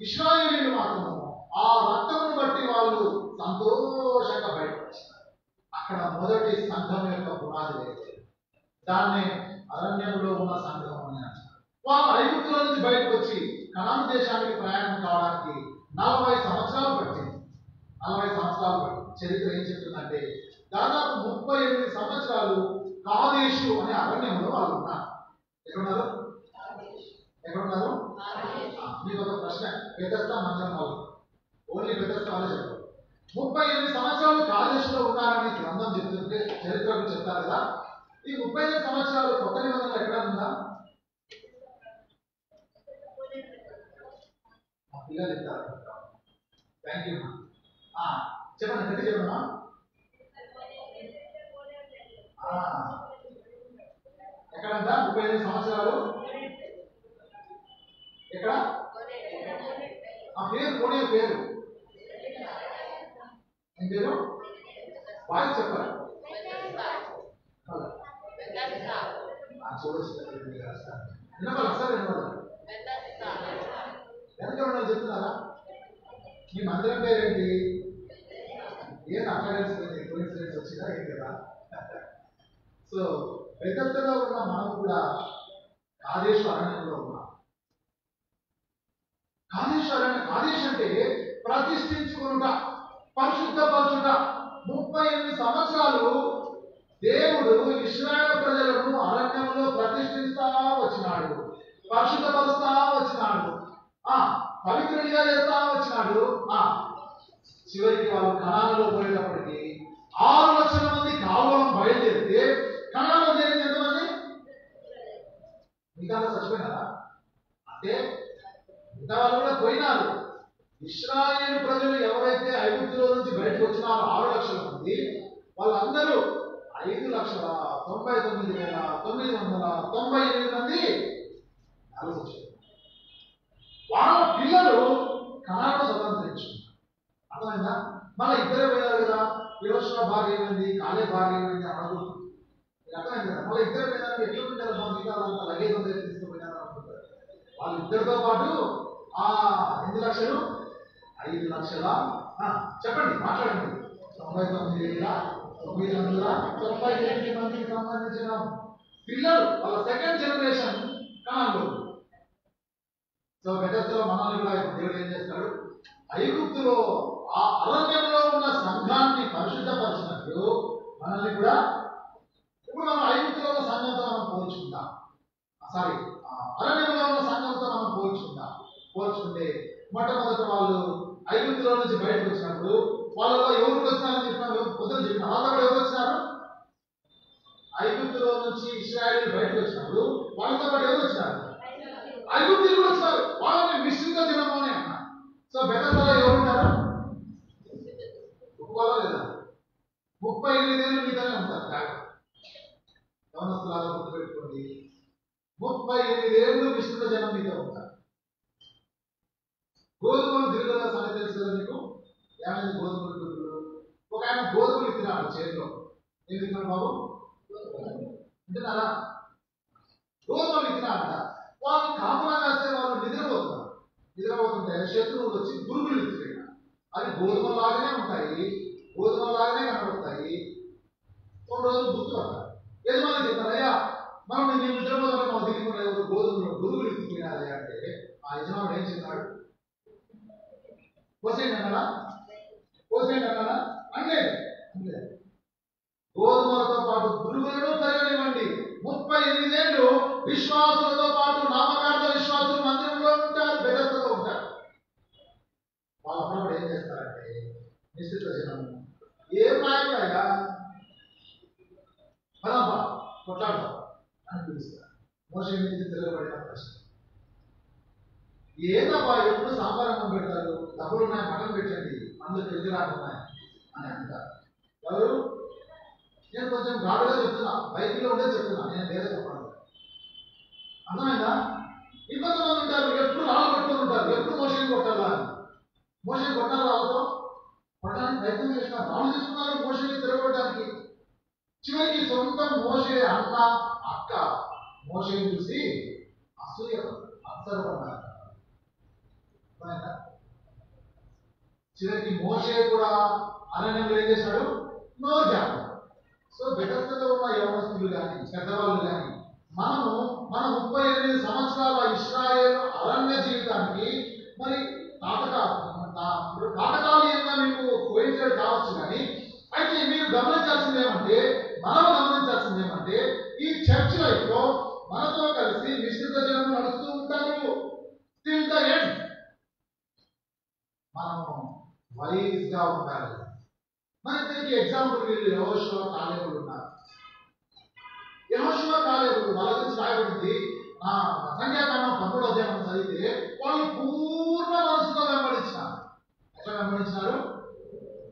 ఇశ్రాయేలీయులు మాత్రము ఆ రక్తమును బట్టి వాళ్ళు సంతోషంగా బయటకు వచ్చినారు. అక్కడ మొదటి సంఘం యొక్క పునాది లేదు. దాన్నే అరణ్యంలో ఉన్న సంఘం అని అంటారు. వాళ్ళు ఐగుప్తులో నుంచి బయటకు వచ్చి కనాను దేశానికి ప్రయాణం కావడానికి 40 సంవత్సరాలు పట్టింది. 40 సంవత్సరాలు పట్టింది. చరిత్ర ఏం చెప్తుందంటే దాదాపు 38 సంవత్సరాలు కాదేశు అనే అరణ్యంలో వాళ్ళు ఉన్నారు. ఎక్కడున్నారు? మీకు ఒక ప్రశ్న, బెతెస్దా మందిరం వాళ్ళు ఓన్లీ బెతెస్దా వాళ్ళే చెప్తారు. 38 సంవత్సరాలు కాదేశులో ఉన్నారని గ్రంథం చెప్తుంటే చరిత్రకు చెప్తారు కదా. ఈ 38 సంవత్సరాలు కొత్త నిబంధనలు ఎక్కడ ఉందా? మా పిల్లలు చెప్తారు. Thank you. చెప్పండి, గట్టి చెప్పమ్మా. ఎక్కడంట 38 సంవత్సరాలు? ఎక్కడ? ఆ పేరు కోడే పేరు ఏం పేరు? వాయిస్ చెప్పాలి. వినపాలి సార్, వినపాలి. వెనక ఉండాలి చెప్తున్నారా? మీ మందిరం పేరేంటి? ఏం అట్లా కలిసిపోయింది, కోఇన్సిడెన్స్ వచ్చిందా ఏం కదా. సో బెతెస్దాలో ఉన్న మనం కూడా కాదేశు అరణ్యంలో ఉన్నాం. కాదేశ్ అంటే ప్రతిష్ఠించుకునుట, పరిశుద్ధపరచుట. 38 సంవత్సరాలు దేవుడు ఇశ్రాయేలు ప్రజలను అరణ్యంలో ప్రతిష్ఠిస్తా వచ్చినాడు, పరిశుద్ధపరుస్తా వచ్చినాడు, పవిత్రులుగా చేస్తా వచ్చినాడు. చివరికి వాళ్ళు కనానులో పోయేటప్పటికి 6 లక్షల మంది కావడం బయలుదేరితే కనానులో చేరింది ఎంతమంది? మిగతా చచ్చిపోయినారా? అంటే మిగతా వాళ్ళు కూడా పోయినారు. ఇశ్రాయేలు ప్రజలు ఎవరైతే ఐగుప్తులో నుంచి బయటకు వచ్చినారో 6 లక్షల మంది, వాళ్ళందరూ 5,99,998 మంది కలిసి వచ్చారు. వాళ్ళ పిల్లలు కనాడ స్వతంత్రించుకున్నారు. అర్థమైందా? మళ్ళీ ఇద్దరే పోయారు కదా, యోషువ భార్య ఏమైంది, కాలే భార్య ఏమైంది అనకూడదు. అర్థమైంది కదా? మళ్ళీ ఇద్దరు పోయినారు, ఎట్లా ఉంటారు మిగతా అంతా లగేజ్ అంతా తీసుకుపోయినారు అనుకుంటారు. వాళ్ళిద్దరితో పాటు ఎన్ని లక్షలు, 5 లక్షల చెప్పండి, మాట్లాడండి, 99,998 మందికి సంబంధించిన పిల్లలు, వాళ్ళ సెకండ్ జనరేషన్ కనాన్లో. సో బెతెస్దాలో మనల్ని కూడా దేవుడు ఏం చేస్తాడు, ఐగుప్తులో ఆ అరణ్యంలో ఉన్న సంఘాన్ని పరిశుద్ధపరిచినట్లు మనల్ని కూడా ఇప్పుడు మనం ఐగుప్తులో ఉన్న సంఘంతో మనం పోల్చుకుందాం. సారీ, అరణ్యంలో ఉన్న సంఘంతో మనం పోల్చుకుంటే మొట్టమొదట వాళ్ళు ఐగుప్తులో నుంచి బయటకు వచ్చినప్పుడు వాళ్ళలో ఎవరు వచ్చినారని చెప్పిన పొద్దున చెప్పిన వాళ్ళ కూడా ఎవరు వచ్చినారు, ఐగుప్తులో నుంచి ఇశ్రాయేలు బయటకు వచ్చినప్పుడు వాళ్ళతో పాటు ఎవరు వచ్చినారు, ఐగుప్తులు కూడా వచ్చినారు. వాళ్ళని మిశ్రిత జనము అని అన్నారు. సో బెతెస్దాలో ఎవరు ఉంటారు, ఒప్పుకోవాలా లేదా, 38 ఏళ్ళు మీదనే ఉంటారు. గమనస్తులాగా గుర్తుపెట్టుకోండి, 38 ఏళ్ళు మిశ్రిత జనం మీతో ఉంటారు. గోధుమలు దిగుదల సంగతి తెలుసు కదా మీకు, ఏమైంది గోధుమలు దిగుదలు, ఒక ఆయన గోధుమలు ఇస్తున్నాడు చేతిలో, ఏం ఇస్తున్నాడు బాబు, వింటున్నారా, గోధుమలు ఇస్తున్నాడంట. వాళ్ళు కాపులా కాస్తే వాళ్ళు నిద్రపోతుంటే శత్రువులు వచ్చి గురుగులు ఇస్తున్నాయి. అవి గోధుమలాగానే ఉంటాయి, గోధుమలాగానే కనబడతాయి. ఒక రోజు గుర్తు పడతారు, యజమాని చెప్తారు, అయ్యా మనం నేను నిద్రపోతుంటే మాకు తిరిగి గోధుమలు గురుగులు ఇస్తున్నాయి అంటే ఆ యజమానుడు ఏం చేస్తాడు, కోసేయండి అన్నాడా అనలేదు. గోధుమలతో పాటు గురుగులను పెరగనివ్వండి. 38 ఏళ్ళు విశ్వాసులతో పాటు నామకార్థ విశ్వాసులు మందిరంలో ఉంటారు, బెతెస్దాలో ఉంటారు. వాళ్ళు అప్పుడప్పుడు ఏం చేస్తారంటే నిశ్చిత జనం ఏం నాయకుడయ్యా పదమ్మా కొట్లాడతాం అని పిలుస్తారు. మోషే మీద తిరగబడిన ప్రశ్న, ఏదబ్బా ఎప్పుడు సాంబారం పెడతారు, డబ్బులు ఉన్నాయి మటన్ పెట్టండి, అందులో ఎదురాలు ఉన్నాయి అని అంటారు. ఎవరు, నేను కొంచెం గాడుగా చెప్తున్నా, బైక్లో ఉండే చెప్తున్నా, నేను వేరే చెప్పాను. అర్థమైందా? ఇంకొంతమంది ఉంటారు ఎప్పుడు రాళ్ళు పెట్టుకుని ఉంటారు, ఎప్పుడు మోషేని కొట్టాలా అని. మోషేని కొట్టాలి, రాళ్ళతో కొట్టడానికి ప్రయత్నం చేస్తున్నారు, రాళ్ళు తీసుకున్నారు మోషేని తిరగొట్టడానికి. చివరికి సొంత మోషే అన్న అక్క మోషేని చూసి అసూయపడ్డారు. చివరికి మోషే కూడా అరణ్యంలో ఏం చేశాడు, నోరు జాగ్రత్త. సో బెతెస్దాలో ఉన్న యవనస్తులు కానీ పెద్దవాళ్ళు కానీ మన 38 సంవత్సరాల ఇశ్రాయేలు అరణ్య జీవితానికి మరి తాతకాలీయంగా మీకు కోయిన్సైడ్ కావచ్చు, కానీ అయితే మీరు గమనించాల్సింది ఏమంటే, ఈ చర్చ్ లైఫ్ లో మనతో కలిసి మిశ్రిత జనం నడుస్తూ ఉంటారు టిల్ ద ఎండ్. మనం వైజ్ గా ఉండాలి. మన ఇద్దరికి ఎగ్జాంపుల్ వీళ్ళు యెహోషువ కాలేబులు ఉన్నారు. యెహోషువ కాలేబులు వాళ్ళ గురించి రాయబడింది సంఖ్యాకాండం 13వ అధ్యాయం చదివితే వాళ్ళు పూర్ణ మనసుతో వెంబడించినారు. ఎట్లా వెంబడించినారు?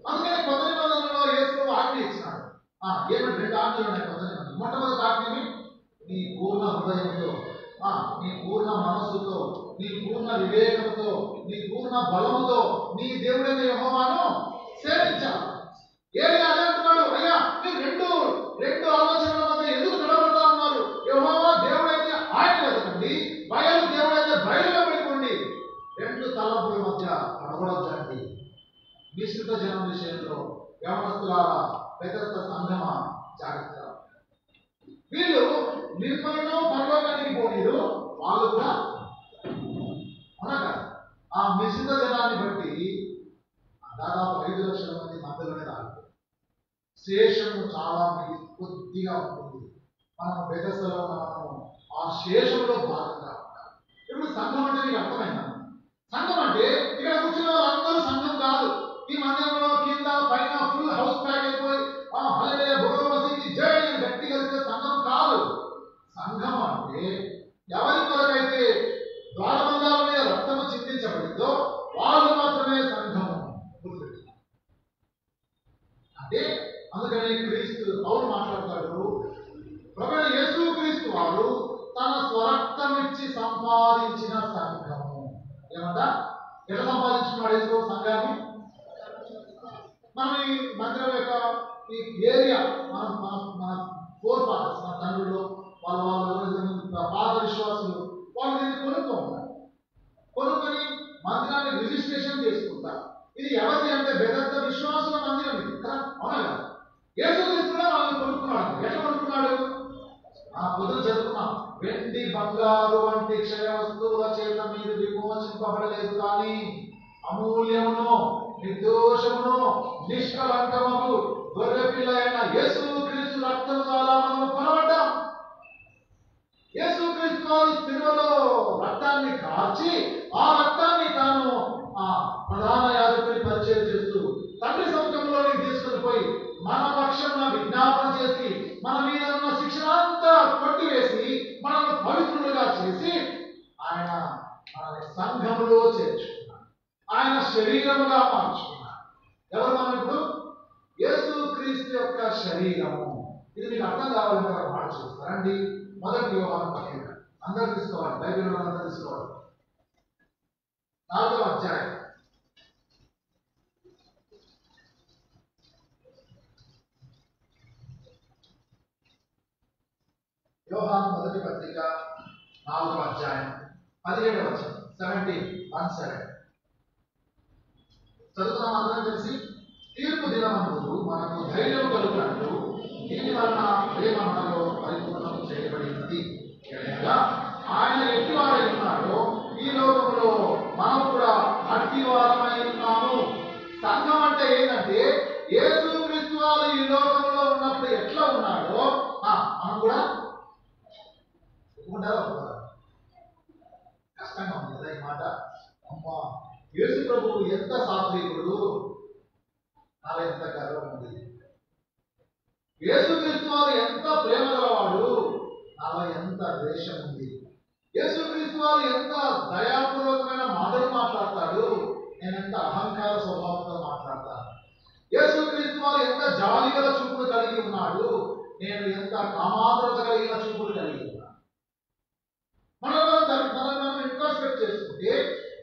అందుకని కొత్త నిబంధనలో యేసు ఆజ్ఞ ఇచ్చినాడు. ఏమంటే 2 ఆజ్ఞలు ఉన్నాయి కొత్త నిబంధన. మొట్టమొదటి ఆజ్ఞని నీ పూర్ణ హృదయంతో, నీ పూర్ణ మనస్సుతో, నీ పూర్ణ వివేకంతో, నీ పూర్ణ బలముతో నీ దేవుడైన యెహోవాను సేవించాలి. ఏది అదే అంటున్నాడు, అయ్యా మీరు రెండు ఆలోచనల మధ్య ఎందుకు నిలబడతా ఉన్నారు? యెహోవా దేవుడైతే ఆయన వెతకండి, బయలు దేవుడైతే బయలుగా పెట్టుకోండి. 2 తలంపుల మధ్య పడగొడద్దండి. మిశ్రిత జనం విషయంలో యవనస్తులారా, బెతెస్దా సంఘమా జాగ్రత్త. వీళ్ళు మిమ్మల్ని పరలోకానికి పోనీరు, వాళ్ళు కూడా అనగా ఆ మిశ్రిత జనాన్ని బట్టి దాదాపు 5 లక్షల మంది మధ్యలోనే రాలి, శేషము చాలా కొద్దిగా ఉంటుంది. మనం బెతెస్దాలో మనము ఆ శేషంలో భాగంగా ఉంటాం. ఇప్పుడు సంఘం అంటే మీకు అర్థమైందా? సంఘం అంటే ఇక్కడ కూర్చున్న వాళ్ళందరూ సంఘం కాదు. ఈ మందిరంలో కింద పైన ఫుల్ హౌస్ ప్యాక్ అయిపోయి హల్లెలూయా బుర్ర మసీకి జై అని గట్టి కలిసే సంఘం కాదు. సంఘం అంటే ఎవరి కొరకైతే ద్వారబంధాల మీద రక్తము చిందించబడిందో వాళ్ళు మాత్రమే సంఘము. అంటే అందుకని క్రీస్తు పౌలు మాట్లాడతాడు, ప్రభువైన యేసు క్రీస్తు వారు తన స్వరక్తం ఇచ్చి సంపాదించిన సంఘము. ఏమంట? ఎట్లా సంపాదించుకున్నాడు యేసు సంఘాన్ని? మనం ఈ మందిరం యొక్క ఈ ఏరియా మన ఫోర్ పార్ట్స్, మన తండ్రులు వాళ్ళ పాత విశ్వాసులు వాళ్ళు దీన్ని కొనుక్కొని మందిరాన్ని రిజిస్ట్రేషన్ చేసుకుంటారు. ఇది ఎవరిది అంటే బెదర్ద విశ్వాసుల మందిరం ఇది కదా, అవునా కదా? యేసుక్రీస్తు కూడా వాళ్ళని కొనుక్కున్నాడు. ఎట్లా కొనుక్కున్నాడు? పొద్దున చదువుకున్నాం, వెండి బంగారు వంటి క్షయ వస్తువుల చేత మీరు విమోచింపబడలేదు, కానీ అమూల్యమును నిర్దోషమును నిష్కలంకముకు గొర్రె పిల్ల అయిన యేసుక్రీస్తు రక్తం ద్వారా మనం కొనబడ్డాం. యేసుక్రీస్తు వారు శిలువలో రక్తాన్ని కార్చి ఆ రక్తాన్ని తాను ప్రధాన యాజకుని పరిచయం చేస్తూ తండ్రి సముఖంలోకి తీసుకుని పోయి మన పక్షంగా విజ్ఞాపన చేసి మన మీద ఉన్న శిక్షణ అంతా కొట్టివేసి మనల్ని పవిత్రులుగా చేసి ఆయన మన సంఘములో చేర్చుకున్నాడు. ఆయన శరీరముగా మార్చుకున్నాడు. ఎవరు మనం ఇప్పుడు? యేసుక్రీస్తు యొక్క శరీరము. ఇది మీకు అర్థం కావాలంటే ఒక మాట చూస్తారండి. మొదటి యోహాను పత్రిక అందరూ తీసుకోవాలి, బైబిల్ అందరూ తీసుకోవాలి. 4వ అధ్యాయం యోహాను మొదటి పత్రిక 4వ అధ్యాయం 17వ వచనం 17 చదువుతున్నాం అందరం కలిసి. తీర్పు దినమందు మనకు ధైర్యం కలుగునట్లు దీని వలన ప్రేమ మనలో పరిపూర్ణం చేయబడినది. ఆయన ఎట్టివారై ఉన్నాడో ఈ లోకంలో మనం కూడా అట్టివారమై ఉన్నాము. సంఘం అంటే ఏంటంటే యేసుక్రీస్తు వారు ఈ లోకంలో ఉన్నప్పుడు ఎట్లా ఉన్నాడో మనం కూడా ఒప్పుకుంటారా? కష్టంగా ఉంది కదా ఈ మాట. అమ్మా, యేసు ప్రభువు ఎంత సాత్వికుడు, నాలో ఎంత గర్వం ఉంది. యేసుక్రీస్తు వారు ఎంత ప్రేమ గలవాడు, నాలో ఎంత ద్వేషం ఉంది. యేసుక్రీస్తు వారు ఎంత దయాపూర్వకమైన మాటలు మాట్లాడతాడు, నేను ఎంత అహంకార స్వభావంతో మాట్లాడతాను. యేసుక్రీస్తు వారు ఎంత జాలి గల చూపులు కలిగి ఉన్నాడు, నేను ఎంత కామాతురత కలిగిన చూపులు కలిగి ఉన్నాను. మనం ఇంట్రాస్పెక్ట్ చేసుకుంటే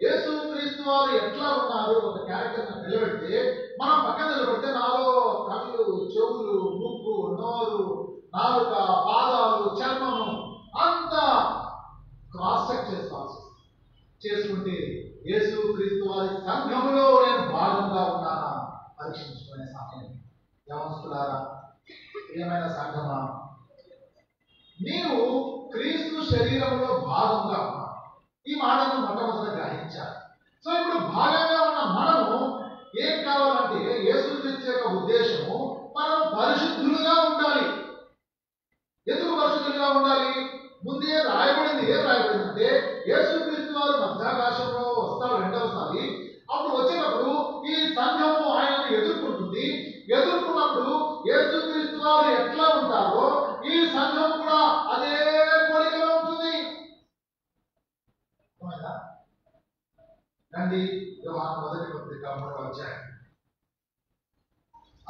యేసుక్రీస్తు వారు ఎట్లా ఉన్నారు ఒక క్యారెక్టర్ నిలబెడితే, మనం పక్కన నిలబడితే నాలో కళ్ళు, చెవులు, ముక్కు, నోరు, నాలుక, పాదాలు, చర్మము అంతా క్రాస్ చెక్ చేసుకోవాల్సి చేసుకుంటే యేసుక్రీస్తు వారి సంఘములో నేను భాగంగా ఉన్నానా పరీక్షించుకునే సమయం. యవనస్తులారా, ప్రియమైన సంఘమా, నీవు క్రీస్తు శరీరంలో భాగంగా ఉన్నావు. ఈ మాటను మొట్టమొదట గ్రహించాలి. సో ఇప్పుడు భాగంగా ఉన్న మనము ఏం కావాలంటే యేసుక్రీస్తు యొక్క ఉద్దేశము మనం పరిశుద్ధులుగా ఉండాలి. ఎందుకు పరిశుద్ధులుగా ఉండాలి? ముందే రాయబడింది. ఏం రాయబడిందంటే యేసుక్రీస్తు వారు మధ్యాకాశంలో వస్తాడు రెండవసారి. అప్పుడు వచ్చేటప్పుడు ఈ సంఘము ఆయనను ఎదుర్కొంటుంది. ఎదుర్కొన్నప్పుడు యేసుక్రీస్తు వారు ఎట్లా ఉంటారో ఈ సంఘం కూడా అదే పోలికలో ఉంటుంది. రండి, యోహాను మొదటి పత్రిక 3వ అధ్యాయం.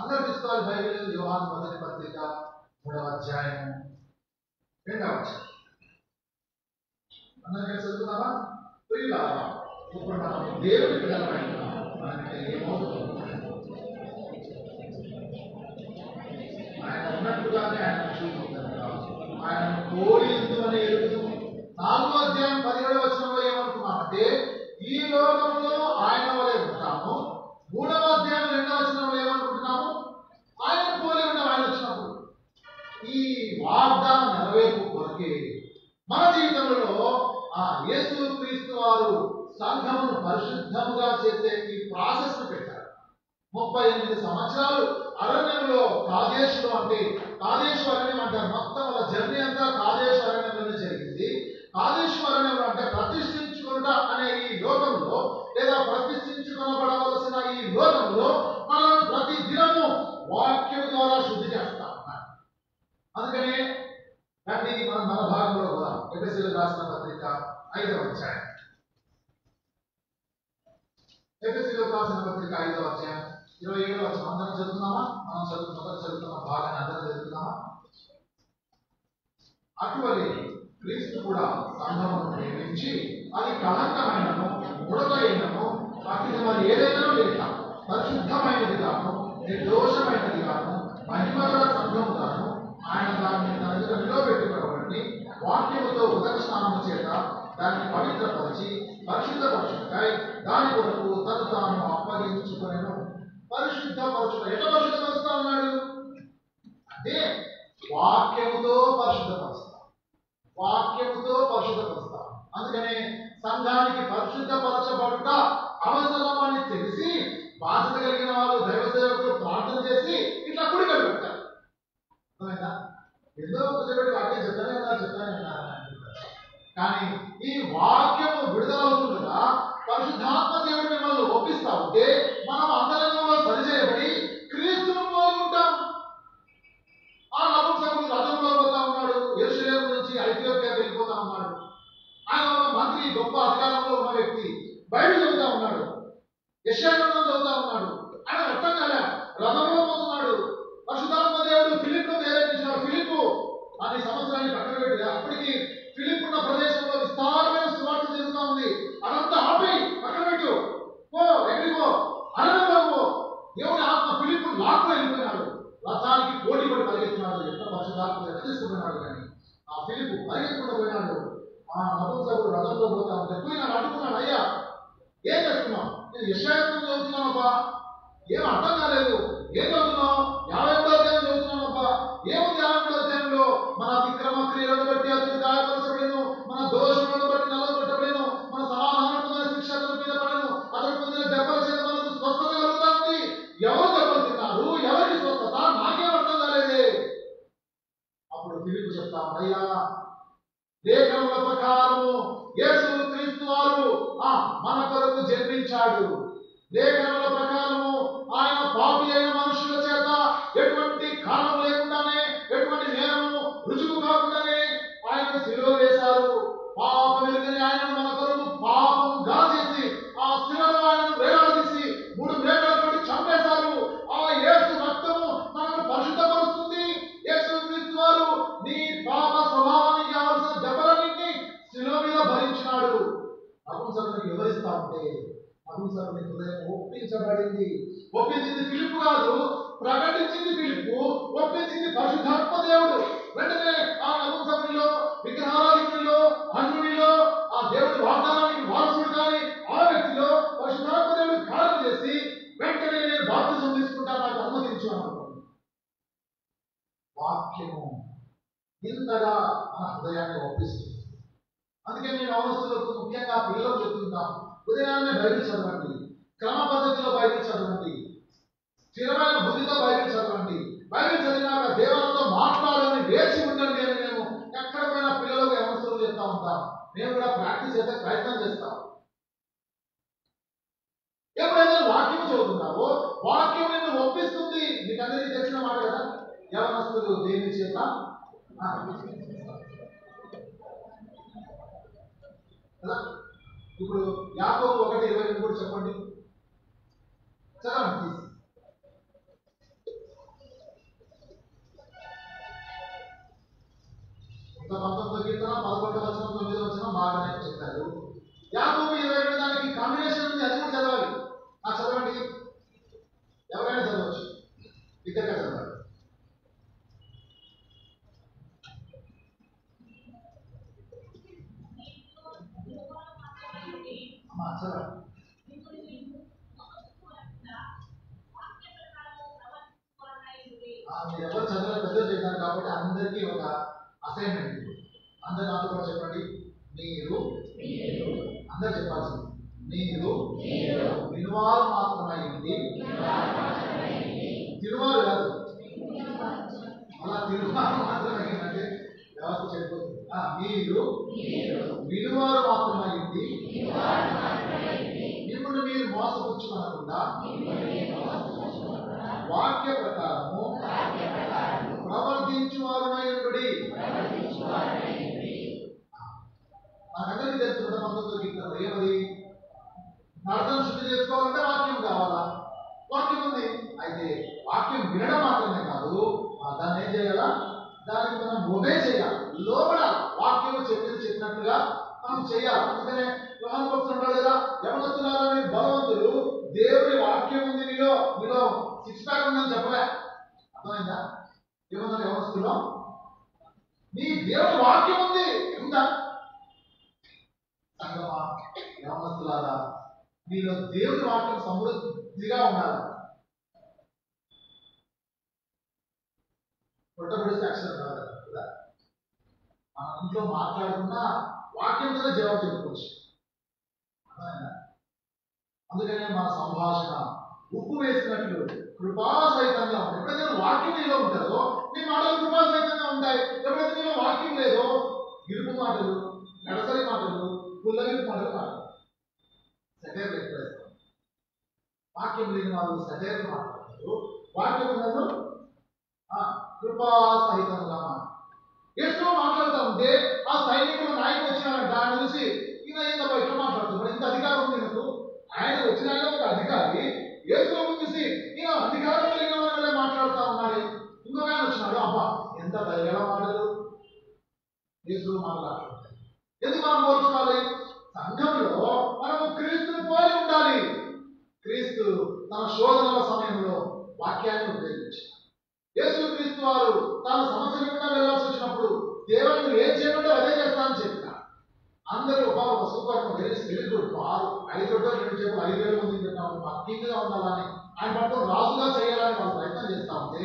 అందరూ తీసుకోవాలి బైబిల్. యోహాను మొదటి పత్రిక 3వ అధ్యాయం 2వ వచనం. అందరూ కలిసి చదువుతామా? ప్రియులారా, ఇప్పుడు మనం దేవుని పిల్లలమైనా మనకి ఏమవుతుంది? ఆయన ఉన్నట్టుగానే ఆయన చూపుతారు. ఆయన కోరిందు అని ఎరుగుతూ 4వ అధ్యాయం 17వ వచనంలో ఏమనుకున్నామంటే ఈ లోకంలో ఆయన వలె ఉంటాము. 3వ అధ్యాయం 2వ వచనంలో ఏమనుకుంటున్నాము? ఆయన పోలి ఉంటాం. ఆయన వచ్చినప్పుడు ఈ వాగ్దానం నెరవేర్పు కొరకే మన జీవితంలో యేసుక్రీస్తు వారు సంఘమును పరిశుద్ధముగా చేసే ఈ ప్రాసెస్ ను పెట్టారు. 38 సంవత్సరాలు అరణ్యంలో కాదేశులు అంటే కాదేశు అరణ్యం అంటారు. మొత్తం వాళ్ళ జర్నీ అంతా కాదేశు అరణ్యంలోనే జరిగింది. కాదేశు అరణ్యంలో అంటే ప్రతిష్ఠించుకున్న అనే ఈ లోకంలో లేదా ప్రతిష్ఠించుకొనబడవలసిన ఈ లోకంలో మనం ప్రతి దినము వాక్యం ద్వారా శుద్ధి చేస్తా ఉన్నాం. అందుకనే రండి మనం మన భాగంలో పోదాం. ఎఫెసీయులకు రాసిన పత్రిక 5వ అధ్యాయం. ఎఫెసీయులకు రాసిన పత్రిక 5వ అధ్యాయం 27వ వచనం. అందరం చదువుతున్నామా? మనం మొదటి చదువుతాం. అటువలే క్రీస్తు కూడా సంఘమును ప్రేమించి అది కళంకమైనను ముడతైనను అతిథి మరి ఏదైనా లేక పరిశుద్ధమైనది గాను నిర్దోషమైనది గాను మహిమగల సంఘము గాను ఆయన దాన్ని తన ఎదుట నిలబెట్టుకోవాలని వాక్యముతో ఉదక స్నానము చేత దాన్ని పవిత్రపరిచి పరిశుద్ధపరచుటకై దాని కొరకు తను తాను అప్పగించుకొనెను. పరిశుద్ధపరచుట ఎట్లా పరిశుద్ధపరుస్తా ఉన్నాడు అంటే వాక్యముతో పరిశుద్ధపరుస్తా, వాక్యముతో పరిశుద్ధపరుస్తా. అందుకనే సంఘానికి పరిశుద్ధపరచబడుట అవసరం అని తెలిసి బాధ్యత కలిగిన వాళ్ళు దైవ సేవకులు ప్రార్థన చేసి ఇట్లా కూడికలు పెడతారు. అర్థమైందా? ఏదో కూర్చోబెట్టి వాక్యం చెప్తానే ఉన్నారు కానీ ఈ వాక్యము విడుదలవుతుండగా పరిశుద్ధాత్మ దేవుడు మిమ్మల్ని ఒప్పిస్తా ఉంటే మనం అంతరంగంలో సరిచేయబడి క్రీస్తును పోలి ఉంటాం. ఆ నపుంసకుడు రథంలో పోతా ఉన్నాడు, యెరూషలేము నుంచి ఐథియోపియా వెళ్ళిపోతా ఉన్నాడు. ఆయన ఒక మంత్రి, గొప్ప అధికారంలో ఉన్న వ్యక్తి, బైబిల్ చదువుతా ఉన్నాడు, యెషయా గ్రంథం చదువుతా ఉన్నాడు. ఆయన అర్థం కాలే, రథంలో పోతున్నాడు. పరిశుద్ధాత్మ దేవుడు ఫిలిప్ను ప్రేరేపించినాడు. ఫిలిప్పు అన్ని సంవత్సరాన్ని పక్కన పెట్టి అప్పటికి ఫిలిప్ ఉన్న ప్రదేశంలో విస్తారమైన సువార్త జరుగుతా ఉంది. అదంతా ఆపి పక్కన పెట్టు, పో ఎక్కడికి పో, అరణ్యంలో పో. దేవుని ఆత్మ ఫిలిప్ లాక్కు వెళ్ళిపోయినాడు. రథానికి పోటీ పడి పరిగెత్తున్నాడు. ఎట్లా పరిశుద్ధాత్మ ఎట్లా తీసుకుపోయినాడు కానీ ఆ ఫిలిప్ పరిగెత్తుకుంటూ పోయినాడు. ఆ నపుంసకుడు రథంలో పోతా ఉంటే పోయినాడు, అడుగుతున్నాడు, అయ్యా ఏం చేస్తున్నావు? నేను యెషయా గ్రంథం చదువుతున్నానబ్బా, ఏం అర్థం కాలేదు. ఏం చదువుతున్నావు? 51వ అధ్యాయం చదువుతున్నానబ్బా. ఏముంది 51వ అధ్యాయంలో? మన అతిక్రమ క్రియలను బట్టి అతను గాయపరచబడెను, మన దోషములను బట్టి నలగొట్టబడెను, మన సమాధానమైన శిక్ష అతని మీద పడెను, అతను పొందిన దెబ్బల చేత మనకు స్వస్థత కలుగుతుంది. ఎవరు దెబ్బలు తిన్నారు, ఎవరికి స్వస్థత? నాకేం అర్థం కాలేదే. అప్పుడు ఫిలిప్పు చెప్తాను, అయ్యా లేఖనముల ప్రకారము యేసు క్రీస్తు వారు మన కొరకు జన్మించాడు. లేఖనముల ప్రకారము ఆయన పాపి అయిన మనుషుల చేత ఎటువంటి కారణం లేకుండానే, ఎటువంటి నేరము రుజువు కాకుండానే ఆయన శిలువ వేశారు. పాపం ఎరుగని ఆయన మన కొరకు పాపంగా చేసి ఆ శిలువలో ఆయనను వేలాడదీసి 3 మేకలతోటి చంపేశారు. ఆ యేసు రక్తము మనల్ని పరిశుద్ధపరుస్తుంది. యేసు క్రీస్తు వారు నీ పాప స్వభావానికి కావలసిన దెబ్బలన్నింటినీ శిలువ మీద భరించినాడు. నపుంసకునికి వివరిస్తా ఉంటే నపుంసకుని హృదయం ఒప్పించబడింది. ఒప్పించింది ఫిలిప్పు కాదు, ప్రకటించింది ఫిలిప్పు, ఒప్పించింది పరిశుద్ధాత్మ దేవుడు. వెంటనే ఆ నపుంసకునిలో, విగ్రహారాధికునిలో, అన్యునిలో ఆ దేవుడి వాగ్దానానికి వారసుడు కానీ ఆ వ్యక్తిలో పరిశుద్ధాత్మ దేవుడు కార్యం చేసి వెంటనే నేను బాప్తిజం తీసుకుంటా, నాకు అనుమతించు అనుకోండి. వాక్యము ఇంతగా మన హృదయాన్ని ఒప్పిస్తుంది. అందుకే నేను అవసరాలకు ముఖ్యంగా పిల్లలకు చెప్తుంటాను, ఉదయాన్నే బైబిల్ చదవండి, క్రమ పద్ధతిలో బైబిల్ చదవండి, స్థిరమైన బుద్ధితో బైబిల్ చదవండి. బైబిల్ చదివినాక దేవాలతో మాట్లాడాలని వేచి ఉండండి అని నేను ఎక్కడ పోయినా పిల్లలకు అవసరం చేస్తూ ఉంటాను. నేను కూడా ప్రాక్టీస్ చేసే ప్రయత్నం చేస్తాను. ఎప్పుడైతే వాక్యం చదువుతున్నావో వాక్యం నిన్ను ఒప్పిస్తుంది. మీకు అందరికీ తెలిసిన మాట కదా, యవనస్తులు దేని చేత కదా. ఇప్పుడు యాకోబు 1:22 కూడా చెప్పండి, చదవండి. ఇంకా 19వ కీర్తన 11వ వచనం 9వ వచనం బాగానే చెప్పారు. యాకోబు 22 దానికి కాంబినేషన్ ఉంది, అది కూడా చదవాలి. చదవండి, ఎవరైనా చదవచ్చు, ఇద్దరుగా చదవాలి. మీరు ఎవరు చదవాలి పెద్ద చేశారు కాబట్టి అందరికీ ఒక అసైన్మెంట్. అందరు నాతో కూడా చెప్పండి, మీరు అందరు చెప్పాల్సింది, మీరు వినువారు మాత్రమై ఉండి, తిరువారు కాదు, అలా తిరువారు మాత్రమే అంటే వ్యవస్థ చెడిపోతుంది. మీరు వినువారు మాత్రమై ఉండి మిమ్మల్ని మీరు మోసపుచ్చుకోనకుండా వాక్య ప్రకారము ప్రవర్తించువారునయుండుడి. నాకందరికీ తెలుసు 19వ కీర్తనలో ఏమది, ప్రార్థన శుద్ధి చేసుకోవాలంటే వాక్యం కావాలా? వాక్యం ఉంది. అయితే వాక్యం వినడం మాత్రమే కాదు, దాన్ని ఏం చేయాలా? దానికి మనం ఒబే చేయాలి, లోబడాలి. వాక్యం చెప్పింది చెప్పినట్టుగా మనం చేయాలి. అందుకనే యోహాను భక్తుడు అంటాడు కదా, యవనస్తులారా మీరు బలవంతులు, దేవుడి వాక్యం ఉంది మీలో సిక్స్ ప్యాక్ ఉందని చెప్పలే. అర్థమైందా? ఏమన్నారు యవనస్తులో? నీ దేవుడి వాక్యం ఉంది ఉందా? సంగమా యవనస్తులారా మీలో దేవుడి వాక్యం సమృద్ధిగా ఉండాలి. పొట్టబడిస్తే అక్షరం కాదు కదా. మన ఇంట్లో మాట్లాడుకున్నా వాక్యం మీద జవాబు చెప్పుకోవచ్చు. అందుకనే మన సంభాషణ ఉప్పు వేసినట్లు కృపాసహితంగా ఉంటుంది. ఎప్పుడైతే వాక్యం నీలో ఉంటుందో నీ మాటలు కృపాసహితంగా ఉంటాయి. ఎప్పుడైతే నీలో వాక్యం లేదో ఇరుపు మాటలు, గడసరి మాటలు, పుల్లగిరి మాటలు మాట్లాడతారు. సెటైర్లు ఎక్కువేస్తారు. వాక్యం లేని వాళ్ళు సెటైర్లు మాట్లాడతారు. వాక్యం ఉన్నది కృపాసహితంగా ఎಷ್ಟో మాట్లాడుతూ ఉంటే ఆ సైనికులు నాయకుడు వచ్చినాడంట. ఆయన చూసి ఈయన ఏందో ఇట్లా మాట్లాడుతున్నాడు, ఇంత అధికారం ఉంది నాకు. ఆయన వచ్చిన ఆయన ఒక అధికారి ఏసులో చూసి ఈయన అధికారం కలిగిన వాళ్ళే మాట్లాడుతూ ఉన్నాడు. ఇంకొక ఆయన వచ్చినాడు, అబ్బా ఎంత దయగల మాటలు ఏసులో మాట్లాడుతుంటాయి. ఎందుకు మనం పోల్చుకోవాలి? సంఘంలో మనము క్రీస్తుని పోలి ఉండాలి. క్రీస్తు తన శోధనల సమయంలో వాక్యాన్ని ఉపయోగించారు. యేసు క్రీస్తు వారు తాను సమస్య లేకుండా వెళ్ళాల్సి వచ్చినప్పుడు దేవుడు ఏం చేయమంటే అదే చేస్తానని చెప్పినారు. అందరూ ఒక సూపర్ వెరీ గుడ్ 5 రొట్టెలు 2 చేపలు 5,000 మంది పెట్టాము, మాకు కింగ్ గా ఉండాలని ఆయన పట్టుకొని రాజుగా చేయాలని వాళ్ళు ప్రయత్నం చేస్తా ఉంటే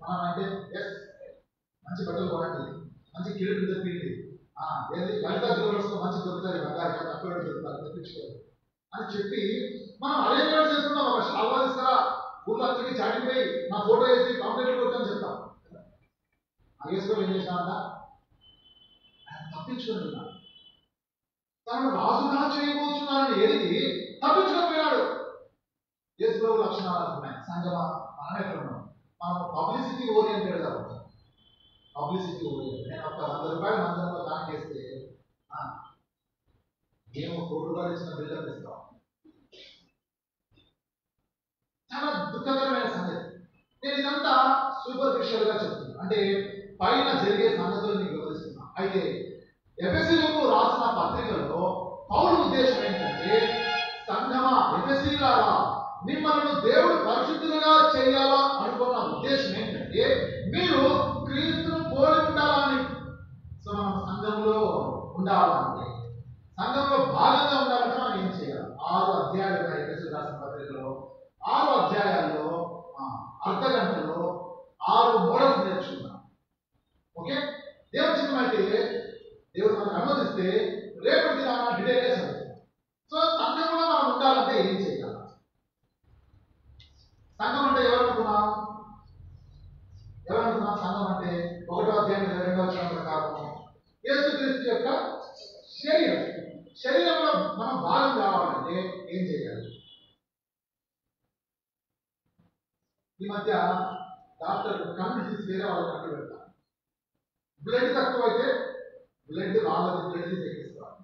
మనం అంటే ఎస్ మంచి బట్టలు కొనండి, మంచి కిరీటం తెప్పింది, ఏది లలిత జ్యువెలర్స్ లో మంచి దొరుకుతాయి, బంగారు తక్కువ దొరుకుతారు తెప్పించుకోవాలి అని చెప్పి మనం అరేంజ్మెంట్ చేసుకున్నాం. ఒక షాల్వా తీసుకురా, ఊళ్ళో అందరికీ చాటిపోయి నా ఫోటో వేసి కాంప్లీట్ కొట్టని చెప్తాం. ఆ వేసుకొని ఏం చేసినామంట? ఆయన తప్పించుకొని వెళ్ళాడు. తనను రాజుగా చేయబోతున్నానని ఎరిగి తప్పించుకొని పోయినాడు. యేసు లక్షణాలు అంటున్నాయి. సంగమా మనం ఎక్కడ ఉన్నాం? మనం పబ్లిసిటీ ఓరియంటెడ్ గా ఉంటాం. Publicity oriented. నేను ఒక 100 రూపాయలు మందిరంలో దానం చేస్తే మేము ₹1,00,00,000 ఇచ్చిన బిల్డప్ ఇస్తాం. చాలా దుఃఖకరమైన సంగతి. నేను ఇదంతా సూపర్ఫిషియల్ గా చెప్తున్నా, అంటే పైన జరిగే సంగతులు మీకు వివరిస్తున్నా. అయితే ఎఫెసీయులకు రాసిన పత్రికలో పౌలు ఉద్దేశం ఏంటంటే, సంఘమా ఎఫెసీయులారా మిమ్మల్ని దేవుడు పరిశుద్ధులుగా చేయాలా అనుకున్న ఉద్దేశం ఏంటంటే మీరు క్రీస్తును పోలి ఉండాలని. సో మనం సంఘంలో ఉండాలంటే, సంఘంలో భాగంగా ఉండాలంటే మనం ఏం చేయాలి? 6 అధ్యాయాలు ఉన్నాయి ఎఫెసీయులకు రాసిన పత్రికలో. 6 అధ్యాయాల్లో అర్ధ గంటలో 6 మోడల్స్ నేర్చుకున్నాం. ఓకే, దేవుడు చిన్నమైతే దేవుడు మనకు అనుమతిస్తే రేపటి దినాన డిటైల్గా చదువుతాం. సో సంఘంలో మనం ఉండాలంటే ఏం చేయాలి? సంఘం అంటే ఎవరనుకున్నాం? సంఘం అంటే 1వ అధ్యాయం 22వ వచనం ప్రకారం యేసుక్రీస్తు యొక్క శరీరం. శరీరంలో మనం భాగం కావాలంటే ఏం చేయాలి? ఈ మధ్య డాక్టర్ కన్ను తీసి వేరే వాళ్ళ కన్ను పెడతారు. బ్లడ్ తక్కువైతే వాళ్ళకి బ్లడ్ తీసి ఎక్కిస్తారు.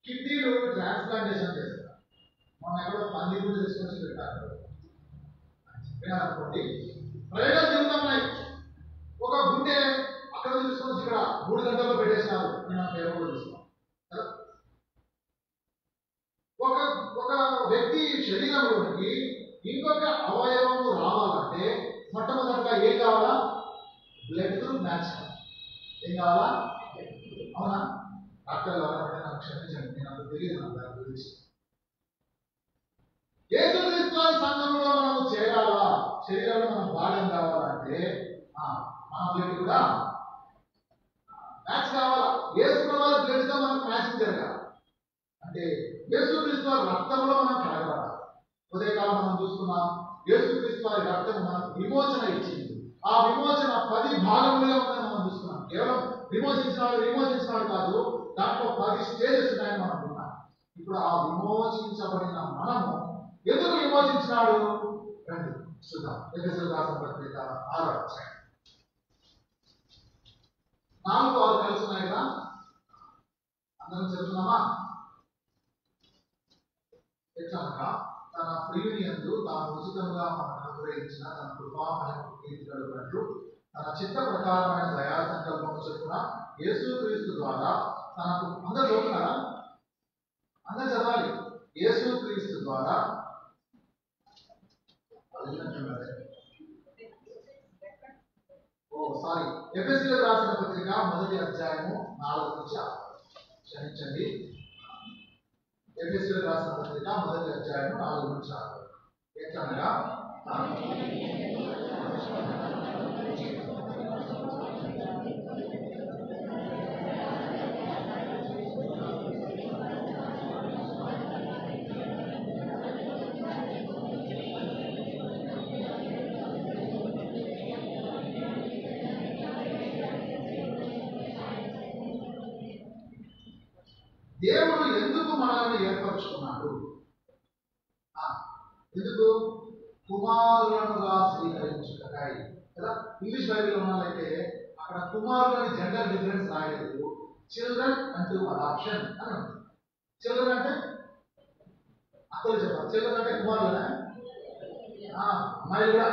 కిడ్నీలు ట్రాన్స్ప్లాంటేషన్ చేస్తారు. మొన్న ఎక్కడో పంది గుడ్డు తీసుకొచ్చి పెట్టారు అనుకోండి. ప్రయోగాలు జరుగుతున్నాయి. ఒక గుండె అక్కడ తీసుకొచ్చి ఇక్కడ 3 గంటల్లో పెట్టేసినారు. మనం పేరు చూస్తాం కదా. ఒక వ్యక్తి శరీరంలోనికి ఇంకొక అవయవము రావాలంటే మొట్టమొదటిగా ఏం కావాలా? బ్లడ్ గ్రూప్ మ్యాచ్ కావాలి. ఏం కావాలా? అవునా? డాక్టర్ ఎవరంటే నాకు క్షమించండి, నేను అంత తెలియదు నాకు దాని గురించి. యేసుక్రీస్తు సంఘంలో మనం చేరాలా, శరీరంలో మనం భాగం కావాలంటే మన బ్లడ్ కూడా మ్యాచ్ కావాలా. యేసుక్రీస్తు వారి బ్లడ్ తో మనకు మ్యాచింగ్ జరగాలి. అంటే యేసుక్రీస్తు వారి రక్తంలో మనం కడగబడాలి. ఉదయకాలం మనం చూసుకున్నాం, యేసుక్రీస్తు వారి రక్తం మనకు విమోచన ఇచ్చింది. ఆ విమోచన 10 భాగములుగా ఉందని మనం చూస్తున్నాం. కేవలం విమోచించినాడు కాదు, దాంట్లో 10 స్టేజెస్ ఉన్నాయని మనం అనుకున్నాం. ఇప్పుడు ఆ విమోచించబడిన మనము ఎందుకు విమోచించినాడు? రండి చూద్దాం. ఎఫెసీయులకు రాసిన పత్రిక 6వ అధ్యాయం 4, 6 కలిసి ఉన్నాయి కదా, అందరం చెప్తున్నామా? ఎట్లనగా తన ప్రియుని యందు తాను ఉచితంగా మనకు అనుగ్రహించిన తన కృపామహిమ కీర్తి కలుగునట్లు తన చిత్త ప్రకారమైన దయా సంకల్పము చొప్పున యేసుక్రీస్తు ద్వారా తనకు అందరు చదువుతున్నారా? అందరు చదవాలి. యేసుక్రీస్తు ద్వారా ఎఫెసీయులకు రాసిన పత్రిక 1వ అధ్యాయము 4 నుంచి 6. క్షమించండి, ఎఫెసీయులకు రాసిన పత్రిక 1వ అధ్యాయము 4 నుంచి 6. ఎట్లనగా దేవుడు ఎందుకు మనల్ని ఏర్పరచుకున్నాడు? ఎందుకు? కుమారులనుగా స్వీకరించుటకై కదా. ఇంగ్లీష్ బైబిల్ ఉన్నట్లయితే అక్కడ కుమారులని జెండర్ డిఫరెన్స్ రాయలేదు, చిల్డ్రన్ అంటూ అడాప్షన్ అని ఉంది. చిల్డ్రన్ అంటే అక్కలు చెప్పాలి. చిల్డ్రన్ అంటే కుమారులనే, అమ్మాయిలు కూడా.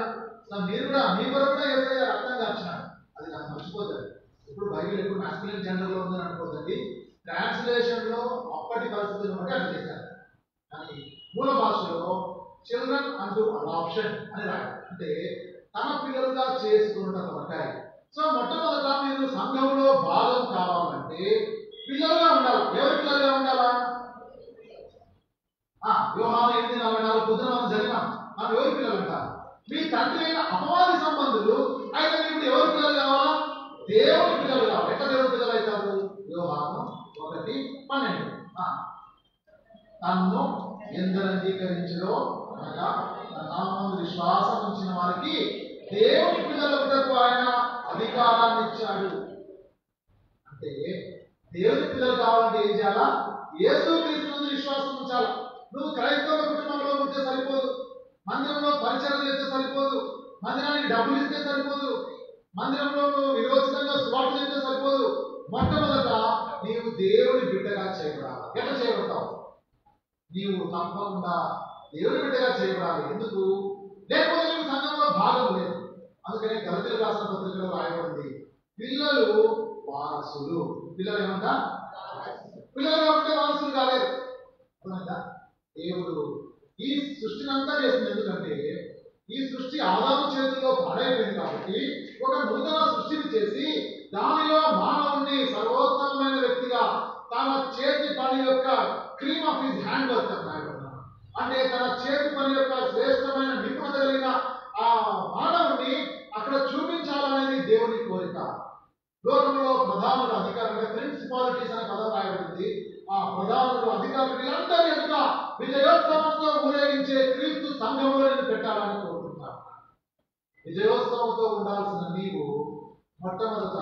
మీరు కూడా మీ కొరకు కూడా ఏసయ్య రక్తం కార్చినాడు. అది నాకు మర్చిపోతుంది. ఇప్పుడు బైబిల్ ఎప్పుడు మాస్కులిన్ జెండర్ లో ఉందని అనుకోదండి. ట్రాన్స్లేషన్ లో అప్పటి పరిస్థితులను బట్టి అట్లా చేశారు. కానీ మూల భాషలో చిల్డ్రన్ అంటూ అడాప్షన్ అని రాయాలి. అంటే తన పిల్లలుగా చేసుకున్న కొరకాయ. సో మొట్టమొదట మీరు సంఘంలో భాగం కావాలంటే పిల్లలుగా ఉండాలి. ఎవరి పిల్లలుగా ఉండాలా? యోహాను 8:44 పొద్దున మనం చదివాం. మనం ఎవరి పిల్లలు అంటారు? మీ తండ్రి అయిన అపవాది సంబంధులు. అయితే మీకు ఎవరి పిల్లలు కావాలా? దేవుని పిల్లలు కావాలి. ఎట్లా దేవుని పిల్లలు అవుతారు? యోహాను 1:12 తన్ను ఎందరు అంగీకరించడో అనగా తన నామమునందు విశ్వాసం ఉంచిన వారికి దేవుని పిల్లలకు ఆయన అధికారాన్ని ఇచ్చాడు. అంటే దేవుని పిల్లలు కావాలంటే ఏం చేయాలా? యేసుక్రీస్తునందు విశ్వాసం ఉంచాలా. నువ్వు క్రైస్తవ కుటుంబంలో ఉంటే సరిపోదు, మందిరంలో పరిచయం చేస్తే సరిపోదు, మందిరానికి డబ్బులు ఇస్తే సరిపోదు, మందిరంలో విరోచితంగా స్వార్థ చేస్తే సరిపోదు. మొట్టమొదట నీవు దేవుని బిడ్డగా చేయబడాలి. ఎట్లా చేయబడతావు? నీవు తప్పకుండా దేవుని బిడ్డగా చేయబడాలి. ఎందుకు? లేకపోతే నీకు సంఘంలో భాగం లేదు. అందుకనే గలతీయులకు రాసిన పత్రికలో రాయబడింది, పిల్లలు వారసులు. పిల్లలు ఏమంటా? పిల్లలుగా ఉంటే వారసులు కాలేదు. దేవుడు ఈ సృష్టిని అంతా చేసింది. ఎందుకంటే ఈ సృష్టి ఆదాము చేతుల్లో పాడైపోయింది కాబట్టి ఒక నూతన సృష్టిని చేసి దానిలో మానవుణ్ణి సర్వోత్తమమైన వ్యక్తిగా తన చేతి పని యొక్క cream of his hand work అన్నాడు. అంటే తన చేతి పని యొక్క శ్రేష్టమైన నిపుణత కలిగిన ఆ మానవుణ్ణి అక్కడ చూపించాలనేది దేవుని కోరిక. లోకంలో ప్రధానుల అధికారులు, ప్రిన్సిపాలిటీస్ అనే పదం రాయబడింది. ఆ ప్రధానులు అధికారులు వీళ్ళందరి ఎదుట విజయోత్సవంతో ఊరేగించే క్రీస్తు సంఘంలో నేను పెట్టాలని కోరుకుంటున్నాను. విజయోత్సవంతో ఉండాల్సిన నీవు మొట్టమొదట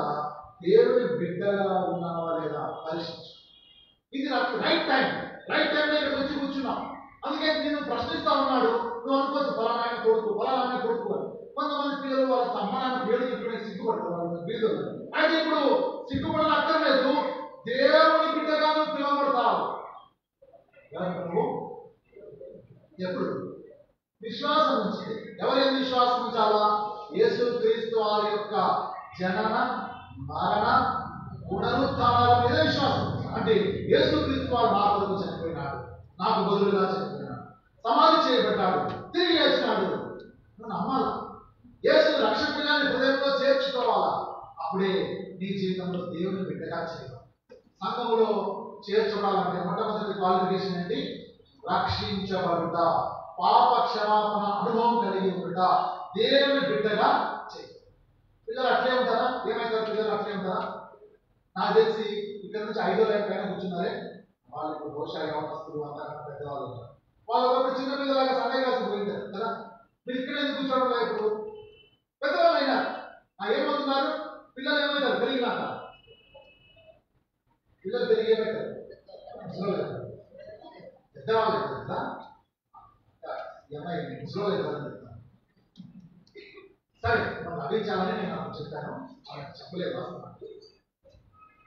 దేవుని బిడ్డగా ఉన్నావా లేదా పరీక్షించు. ఇది నాకు రైట్ టైం లో ఇక్కడ వచ్చి కూర్చున్నాం. అందుకే నేను ప్రశ్నిస్తా ఉన్నాడు. నువ్వు అనుకోవచ్చు ఫలానాయన కొడుకు అని. కొంతమంది పిల్లలు వాళ్ళ తమ్మ నాన్న పేరు చెప్పుకునే సిగ్గుపడతారు బీదలు. అయితే ఇప్పుడు సిగ్గుపడని అక్కర్లేదు, దేవుని బిడ్డగా నువ్వు పిలువబడతావు. ఎప్పుడు? విశ్వాసం నుంచి. ఎవరైనా విశ్వాసం ఉంచాలా? యేసుక్రీస్తు వారి యొక్క జనన, మరణ, పునరుత్థానాల మీద విశ్వాసం. అంటే యేసుక్రీస్తు వారు నా కొరకు చనిపోయినాడు, నాకు బదులుగా చనిపోయినాడు, సమాధి చేయబడ్డాడు, తిరిగి లేచినాడు. నువ్వు నమ్మాలా? యేసు రక్షకుడిగా నీ హృదయంలో చేర్చుకోవాలా. అప్పుడే నీ జీవితంలో దేవుని బిడ్డగా చేయాలి. సంఘములో చేర్చుకోవాలంటే మొట్టమొదటి క్వాలిఫికేషన్ ఏంటి? రక్షించబడుట, పాప క్షమాపణ అనుభవం కలిగి ఉంట, దేవుని బిడ్డగా చేయాలి. పిల్లలు అట్లే ఉంటారా? ఏమైతారు పిల్లలు? అట్లే ఉంటారా? నాకు తెలిసి ఇక్కడ నుంచి 5వ లైన్ పైన కూర్చున్నారే వాళ్ళు ఇప్పుడు బహుశా యవనస్తులు అంతా పెద్దవాళ్ళు ఉంటారు. వాళ్ళు ఒకప్పుడు చిన్న పిల్లలాగా సండే క్లాస్ పోయింటారు కదా. మీరు ఇక్కడ ఎందుకు కూర్చోవడం? ఇప్పుడు పెద్దవాళ్ళు అయినారు. ఏమవుతున్నారు? పిల్లలు ఏమవుతారు? పెరిగినాక పిల్లలు పెరిగేమంటారు పెద్దవాళ్ళు అవుతారు. ముసలి అవుతారు. సరే, మనం నవ్వించాలని నేను చెప్పాను, చెప్పలేదు.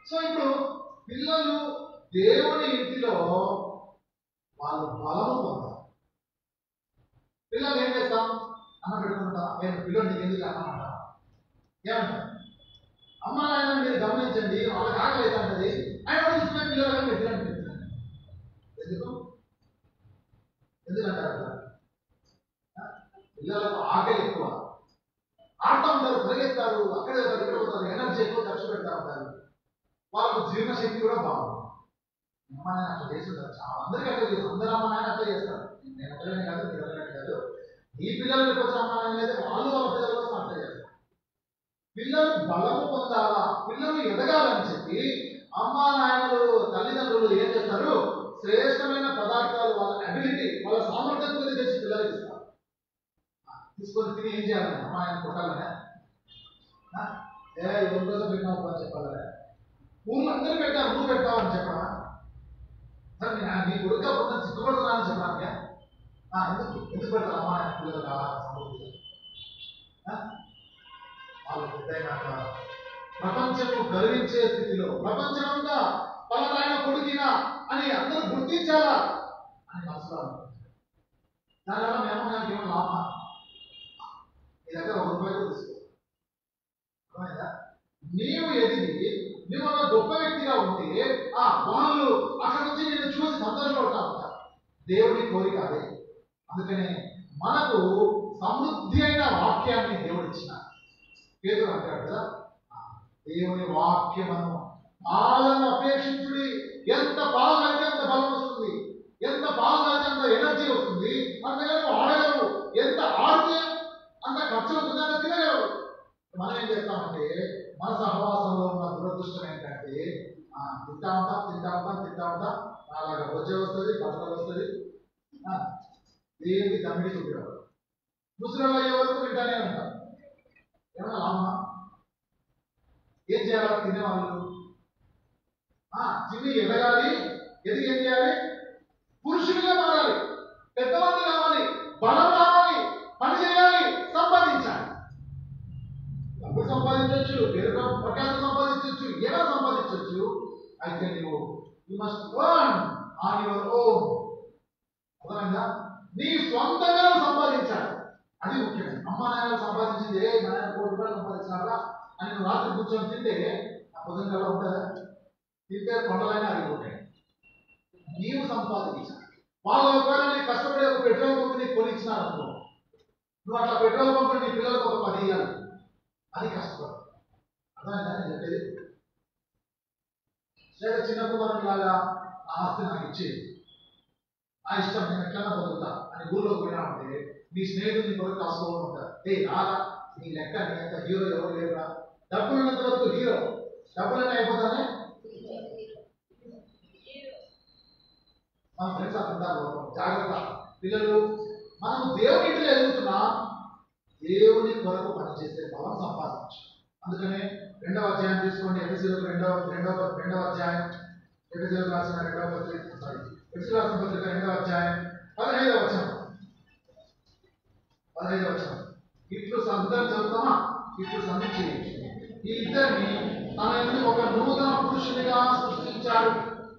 సో ఇప్పుడు పిల్లలు దేవుని ఇంటిలో వాళ్ళు బలము పొందాలి. పిల్లలు ఏం చేస్తాం? అన్నం పెట్టుకుంటా. నేను పిల్లలు నీకు ఎందుకు అన్నం అంటా? ఏమంటారు? అమ్మ నాయన మీరు గమనించండి, వాళ్ళకి ఆకలి అయితే అంటది, ఆయన చూసిన పిల్లలు పెట్టినట్టు ఎందుకు ఎందుకంటారు? పిల్లలకు ఆకలి ఎక్కువ, ఆడుతూ ఉంటారు, పరిగెత్తారు, అక్కడే ఇక్కడ పోతారు, ఎనర్జీ ఎక్కువ ఖర్చు పెడతా ఉంటారు, వాళ్ళకు జీర్ణశక్తి కూడా బాగుంది. అమ్మ నాయన అట్లా చేస్తుంటారు, చాలా అందరికీ అట్లా చేస్తారు, అందరూ అమ్మ నాయన అట్లా చేస్తారు. నేను ఒక్కడనే కాదు, మీరు ఒక్కడనే కాదు. ఈ పిల్లలకి వచ్చిన అమ్మ నాయన అయితే వాళ్ళు వాళ్ళ పిల్లల కోసం అట్లా చేస్తారు. పిల్లలు బలము పొందాలా, పిల్లలు ఎదగాలని చెప్పి అమ్మా నాయనలు తల్లిదండ్రులు ఏం చేస్తారు? శ్రేష్టమైన పదార్థాలు, వాళ్ళ అబిలిటీ, వాళ్ళ సామర్థ్యం గురించి తెచ్చి పిల్లలకి ఇస్తారు. తీసుకొని తిని ఏం చేయాలి? అమ్మా నాయన కొట్టాలనే ఎవరి కోసం పెట్టినావు అని చెప్పాలనే? ఊళ్ళో అందరూ పెట్టారు, నువ్వు పెట్టావు అని చెప్పడా? సరే నీ కొడుక పొందని సిగ్గుపడుతున్నా అని చెప్పడానికి ఎందుకు పెడతారు అమ్మా నాయన పిల్లలకు ఆహారం సమృద్ధి? వాళ్ళు పెద్దయినాక ప్రపంచము గర్వించే స్థితిలో ప్రపంచమంతా పలానాయన కొడుకినా అని అందరూ గుర్తించాలా అని మనసులో అనుకుంటారు. దానివల్ల మీ అమ్మగారికి ఏమో లాభమా? నీ దగ్గర ₹1 కూడా తీసుకో. అర్థమైందా? నీవు ఎదిగి నువ్వు ఒక గొప్ప వ్యక్తిగా ఉంటే వాళ్ళు అక్కడ నుంచి నేను చూసి సంతోషపడతా ఉంటారు. దేవుడి కోరిక అదే. అందుకనే మనకు సమృద్ధి అయిన వాక్యాన్ని దేవుడు ఇచ్చిన పేదలు అంటాడు కదా, దేవుని వాక్యమను పాలను అపేక్షించుడి. ఎంత పాలు అయితే అంత బలం వస్తుంది, ఎంత పాలు అయితే అంత ఎనర్జీ వస్తుంది, అంతగా ఆడగలవు. ఎంత ఆడితే అంత ఖర్చు అవుతుంది, అంత తినగలవు. మనం ఏం చేస్తామంటే మన సహవాసంలో ఉన్న దురదృష్టం ఏంటంటే తింటా ఉంటాం అలాగా వచ్చే వస్తుంది, బట్టలు వస్తుంది, దేనికి తమ్మిడి చూపించారు. ముసలి అయ్యే వరకు తింటానే ఉంటాం. ఏమన్నా లాభమా? ఏం చేయాలి? తినేవాళ్ళు తిని ఎదగాలి, ఎదిగి ఏం చేయాలి? పురుషుడిగా మారాలి, పెద్దవాళ్ళు కావాలి, బలం రావాలి, పని చేయాలి, సంపాదించాలి. డబ్బులు సంపాదించవచ్చు, పేరు ప్రఖ్యాతి సంపాదించవచ్చు, ఏమైనా సంపాదించవచ్చు. అయితే నువ్వు you must earn on your own. అర్థమైందా? నీ సొంతంగా సంపాదించాలి, అది ముఖ్యమైన. అమ్మా నాయన సంపాదించింది, నాయన ₹1 సంపాదించినారా అని నువ్వు రాత్రి కూర్చొని తింటే ఆ పొద్దున కల్లా ఉంటుందా? తింటే కొండలైనా అరిగిపోతాయి. నీవు సంపాదించాలి. వాళ్ళు ఒకవేళ నీకు కష్టపడి ఒక పెట్రోల్ పంప్ నీకు కొనిచ్చినారు అనుకో, నువ్వు అట్లా పెట్రోల్ పంప్ నీ పిల్లలకు ఒక 10 ఇవ్వాలి, అది కష్టపడు. అర్థమైందా నేను చెప్పేది? లేదా చిన్న కుమారుడు లాగా ఆ ఆస్తి నాకు ఇచ్చేది, నా ఇష్టం, నేను ఎట్లన్నా బతుకుతా అని ఊళ్ళోకి పోయినామంటే నీ స్నేహితులు నీ కొరకు కాసుకోవడం ఉంటారు. రాదా నీ లెక్క, నీ ఎంత హీరో ఎవరు లేవురా? డబ్బులు ఉన్నంత వరకు హీరో, డబ్బులన్నీ అయిపోతానే మన ఫ్రెండ్స్ అంటారు. జాగ్రత్త పిల్లలు, మనం దేవుని ఇంటిలో ఎదుగుతున్నాం, దేవుని కొరకు పనిచేసే బలం సంపాదించు. అందుకనే 2వ అధ్యాయం తీసుకోండి, ఎఫెసీయులకు 2వ అధ్యాయం, ఎఫెసీయులకు రాసిన 2వ పత్రిక, ఎఫెసీయులకు రాసిన పత్రిక 2వ అధ్యాయం 15వ వచనం. ఇట్లు సంతం చదువుతామా? ఇట్లు సంధి చేయించు, ఈ ఇద్దరిని తన ఇంటి ఒక నూతన పురుషునిగా సృష్టించాడు.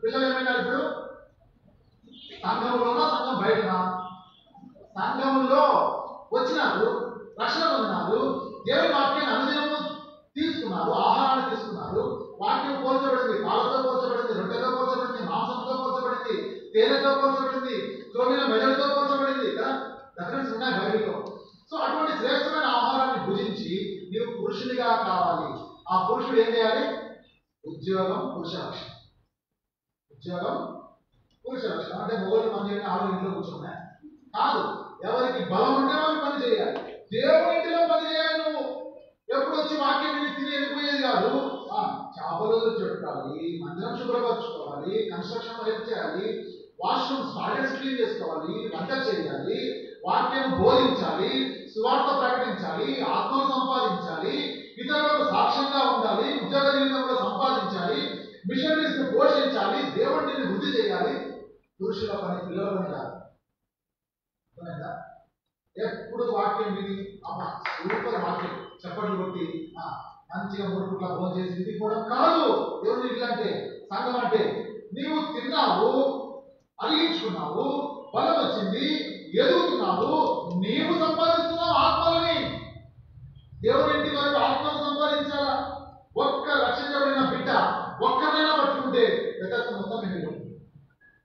పిల్లలు ఏమైనారు? ఇప్పుడు సంఘములోనా, సంఘం బయటనా? సంఘములో వచ్చినారు, రక్షణ పొందినారు, దేవుని వాక్యాన్ని అనుదినము తీసుకున్నారు, ఆహారాన్ని తీసుకున్నారు. వాక్యం పోల్చబడింది, పాలతో పోల్చబడింది, రొట్టెతో పోల్చబడింది, మాంసంతో పోల్చబడింది, తేనెతో పోల్చబడింది, క్రొవ్విన మెదడుతో పోల్చబడింది కదా. డిఫరెన్స్ ఉన్నాయి బైబిల్లో. సో అటువంటి శ్రేష్టమైన ఆహారాన్ని భుజించి నీవు పురుషునిగా కావాలి. ఆ పురుషుడు ఏం చేయాలి? ఉద్యోగం, పురుష లక్షణం. ఉద్యోగం, పురుష లక్షణం అంటే మొగలు పని చేయని ఆరు ఇంట్లో కూర్చున్నాయి కాదు. ఎవరికి బలం ఉంటే వాళ్ళు పని చేయాలి, దేవుని ఇంటిలో పని చేయాలి. నువ్వు ఎప్పుడు వచ్చి వాక్యం తిని వెళ్ళిపోయేది కాదు. చేపలు చుట్టాలి, మందిరం శుభ్రపరచుకోవాలి, కన్స్ట్రక్షన్ హెల్ప్ చేయాలి, వాష్రూమ్స్ టాయిలెట్స్ క్లీన్ చేసుకోవాలి, వంట చేయాలి, వాక్యం బోధించాలి, సువార్త ప్రకటించాలి, ఆత్మను సంపాదించాలి, ఇతరులకు సాక్ష్యంగా ఉండాలి, ఉద్యోగ జీవితంలో సంపాదించాలి, మిషనరీస్ ని పోషించాలి, దేవుడిని వృద్ధి చేయాలి. పురుషుల పని, పిల్లల పని కాదు. అర్థమైందా? ఎప్పుడు వాక్యం విని అబ్బా సూపర్ వాక్యం చప్పట్లు కొట్టి మంచిగా మురుకుట్లా భోజనం చేసి ఇంటికి పోవడం కాదు. దేవుని ఇల్లు అంటే, సంఘం అంటే నీవు తిన్నావు, అరిగించుకున్నావు, బలం వచ్చింది, ఎదుగుతున్నావు, నీవు సంపాదిస్తున్నావు ఆత్మలని. దేవుని ఇంటి వరకు ఆత్మను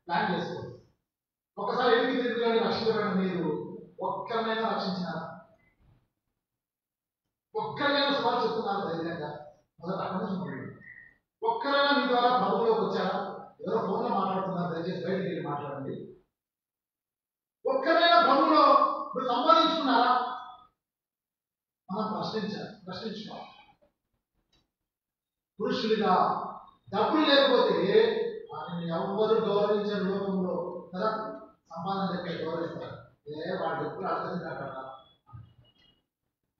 ప్లాన్ చేసుకోండి. ఒకసారి ఎనికి తిరుగులని రక్షించబడిన మీరు ఒక్కరినైనా రక్షించినారా? ఒక్కరినైనా సుమారు చెప్తున్నారు ధైర్యంగా? మొదట అక్కడి నుంచి మొదలు. ఒక్కరైనా మీ ద్వారా ప్రభువులోకి వచ్చారా? ఎవరో ఫోన్లో మాట్లాడుతున్నారు, దయచేసి బయటికి వెళ్ళి మాట్లాడండి. ఒక్కరైనా ప్రభువులో మీరు సంపాదించుకున్నారా? మనం ప్రశ్నించుకోవాలి. పురుషులుగా డబ్బులు లేకపోతే వాటిని ఎవ్వరు గౌరవించే లోకంలో కదా, సంపాదన చెప్పే గౌరవిస్తారు. వాడు ఎప్పుడు అర్థం.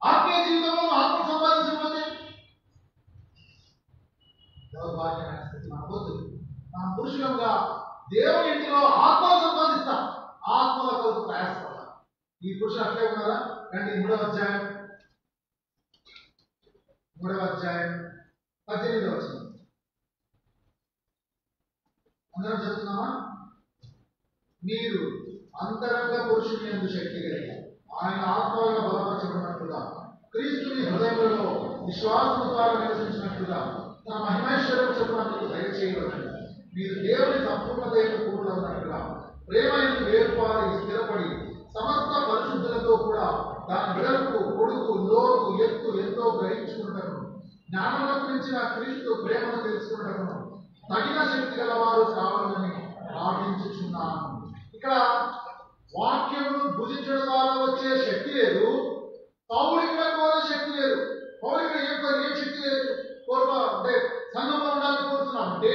ఆత్మీయ జీవితంలో ఆత్మ సంపాదించకపోతే దౌర్భాగ్యమైన స్థితి మనకొద్దు. మనం పురుషులంగా దేవుని ఇంటిలో ఆత్మలు సంపాదిస్తాం, ఆత్మల కొరకు ప్రయాసపడతాం. ఈ పురుషులు అట్లే ఉన్నారా? రండి 3వ అధ్యాయం 18వ వచనం అందరం చదువుతున్నామా? మీరు అంతరంగ పురుషుని యందు శక్తి కలిగి ఆయన ఆత్మగా బలపరచబడినట్లుగా క్రీస్తుని హృదయంలో విశ్వాసము ద్వారా నివసించినట్లుగా తన మహిమేశ్వరం చెప్పడానికి దయచేయబడండి. మీరు దేవుని సంపూర్ణత కూడినట్లుగా ప్రేమ ఎందు వేర్పారి స్థిరపడి సమస్త పరిశుద్ధులతో కూడా దాని వెడల్పు, పొడుగు, లోతు, ఎత్తు ఎంతో గ్రహించుకుంటాను. జ్ఞానములకు మించిన క్రీస్తు ప్రేమను తెలుసుకుంటాను తగిన శక్తి గలవారు కావాలని ప్రార్థించుచున్నాను. ఇక్కడ వాక్యమును భుజించడం ద్వారా వచ్చే శక్తి లేదు, పౌలిక కోరే శక్తి లేదు. పౌలిక ఏం శక్తి లేదు అంటే సంఘంలో ఉండాలని కోరుతున్నాం అంటే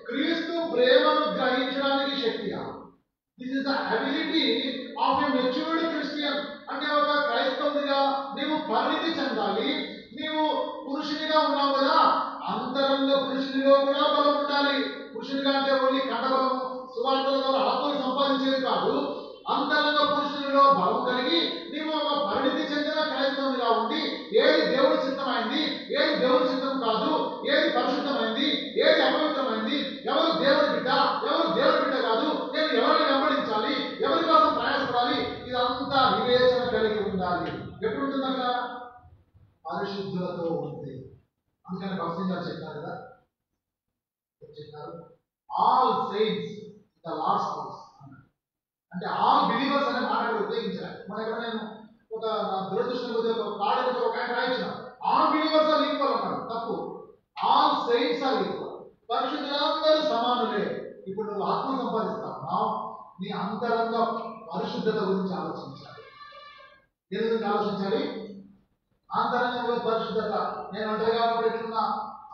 క్రీస్తు ప్రేమను గ్రహించడానికి శక్తిగా. This is the ability of a matured Christian. అంటే ఒక క్రైస్తవుడిగా నీవు పరిణితి చెందాలి. నీవు పురుషునిగా ఉన్నావు కదా, అంతరంగ పురుషునిలో కూడా బలం ఉండాలి. పురుషునిగా అంటే ఓన్లీ కండబలము సువార్తల ద్వారా ఆత్మలు సంపాదించేది కాదు. అంతరంగ పురుషునిలో బలం కలిగి నీవు ఒక పరిణితి చెందిన క్రైస్తవునిగా ఉండి ఏది దేవుడి చిత్తమైంది, ఏది దేవుడి చిత్తం కాదు, ఏది పరిశుద్ధమైంది, ఏది అపవిత్రమైంది, ఎవరు దేవుడి బిడ్డ, ఎవరు దేవుడి బిడ్డ కాదు, నేను ఎవరిని వెంబడించాలి, ఎవరి కోసం ప్రయాసపడాలి, ఇదంతా వివేచన కలిగి ఉండాలి. ఎప్పుడు ఉంటుంది అక్కడ? పరిశుద్ధులతో ఉంది. అందుకని భక్తి గారు చెప్పారు కదా, చెప్పారు all saints the last house అంటే ఆల్ బిలీవర్స్ అనే మాట ఉపయోగించారు. మన ఇక్కడ నేను ఒక దురదృష్టం ఒక కార్డు ఒక ఆయన రాయించిన ఆల్ బిలీవర్స్ ఆర్ ఈక్వల్ అన్నాడు. తప్పు. All saints are equal. పరిశుద్ధులందరూ సమానులే. ఇప్పుడు నువ్వు ఆత్మ సంపాదిస్తావు, నీ అంతరంగ పరిశుద్ధత గురించి ఆలోచించాలి. దేని గురించి ఆలోచించాలి? అంతరంగంలో పరిశుద్ధత. నేను ఒంటరిగా ఉన్నప్పుడు ఎట్లున్నా,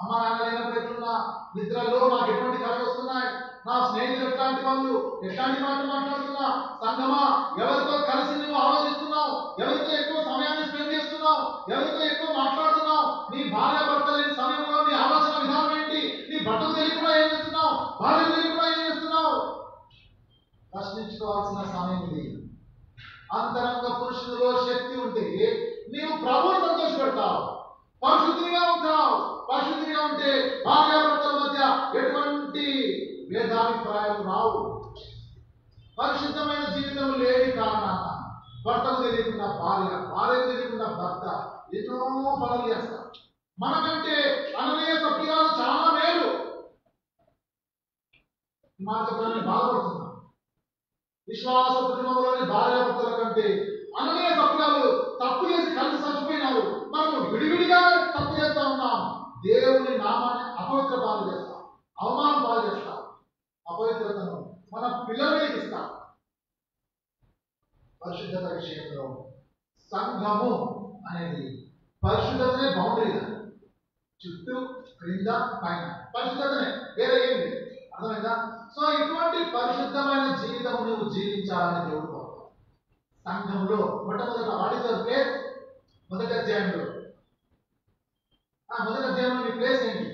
అమ్మ నాన్న లేనప్పుడు ఎట్లున్నా, నిద్రలో నాకు ఎటువంటి కళలు వస్తున్నాయి, నా స్నేహితులు ఎట్లాంటి వాళ్ళు, ఎట్లాంటి మాటలు మాట్లాడుతున్నా, సంగమా ఎవరితో కలిసి నువ్వు ఆలోచిస్తున్నావు, ఎవరితో ఎక్కువ సమయాన్ని స్పెండ్ చేస్తున్నావు, ఎవరితో ఎక్కువ మాట్లాడుతున్నావు, నీ భార్య భర్త లేని సమయంలో నీ ఆలోచన విధానం ఏంటి, నీ భర్తకు తెలియకుండా ఏం చేస్తున్నావు, భార్యకు తెలియకుండా ఏం చేస్తున్నావు, ప్రశ్నించుకోవాల్సిన సమయం ఇది. అంతరంగ పురుషునిలో శక్తి ఉంటే నీవు ప్రభువుని సంతోషపెడతావు, పరిశుద్ధిగా ఉంటావు. పరిశుద్ధిగా ఉంటే భార్యాభర్తల మధ్య ఎటువంటి భేదాభిప్రాయాలు రావు. పరిశుద్ధమైన జీవితం లేని కారణాన భర్తకు తెలియకుండా భార్య, భార్యకు తెలియకుండా భర్త ఎన్నో పనులు చేస్తారు. మనకంటే అననీయ సభ్యురాలు చాలా మేలు. మాట చెప్పడానికి బాధపడుతున్నాం. విశ్వాస కుటుంబంలోని భార్యాభర్తల కంటే అననీయ సభ్యురాలు తప్పు చేసి కలిసి చచ్చిపోయినారు. మనము విడివిడిగా తప్పు చేస్తా ఉన్నాం. దేవుని నామాన్ని అపవిత్ర పాలు చేస్తాం, అవమానం పాలు చేస్తాం, అపవిత్రతను మన పిల్లల మీద ఇస్తాం. పరిశుద్ధత విషయంలో సంఘము అనేది పరిశుద్ధతనే బౌండరీ, చుట్టూ క్రింద పైన పరిశుద్ధతనే, వేరే ఏంటి? అర్థమైందా? సో ఇటువంటి పరిశుద్ధమైన జీవితం నువ్వు జీవించాలని దేవుడు కోరుతావు. సంఘంలో మొట్టమొదట వాట్ ఇస్ యువర్ ప్లేస్? మొదటి అధ్యాయంలో నీ ప్లేస్ ఏంటి?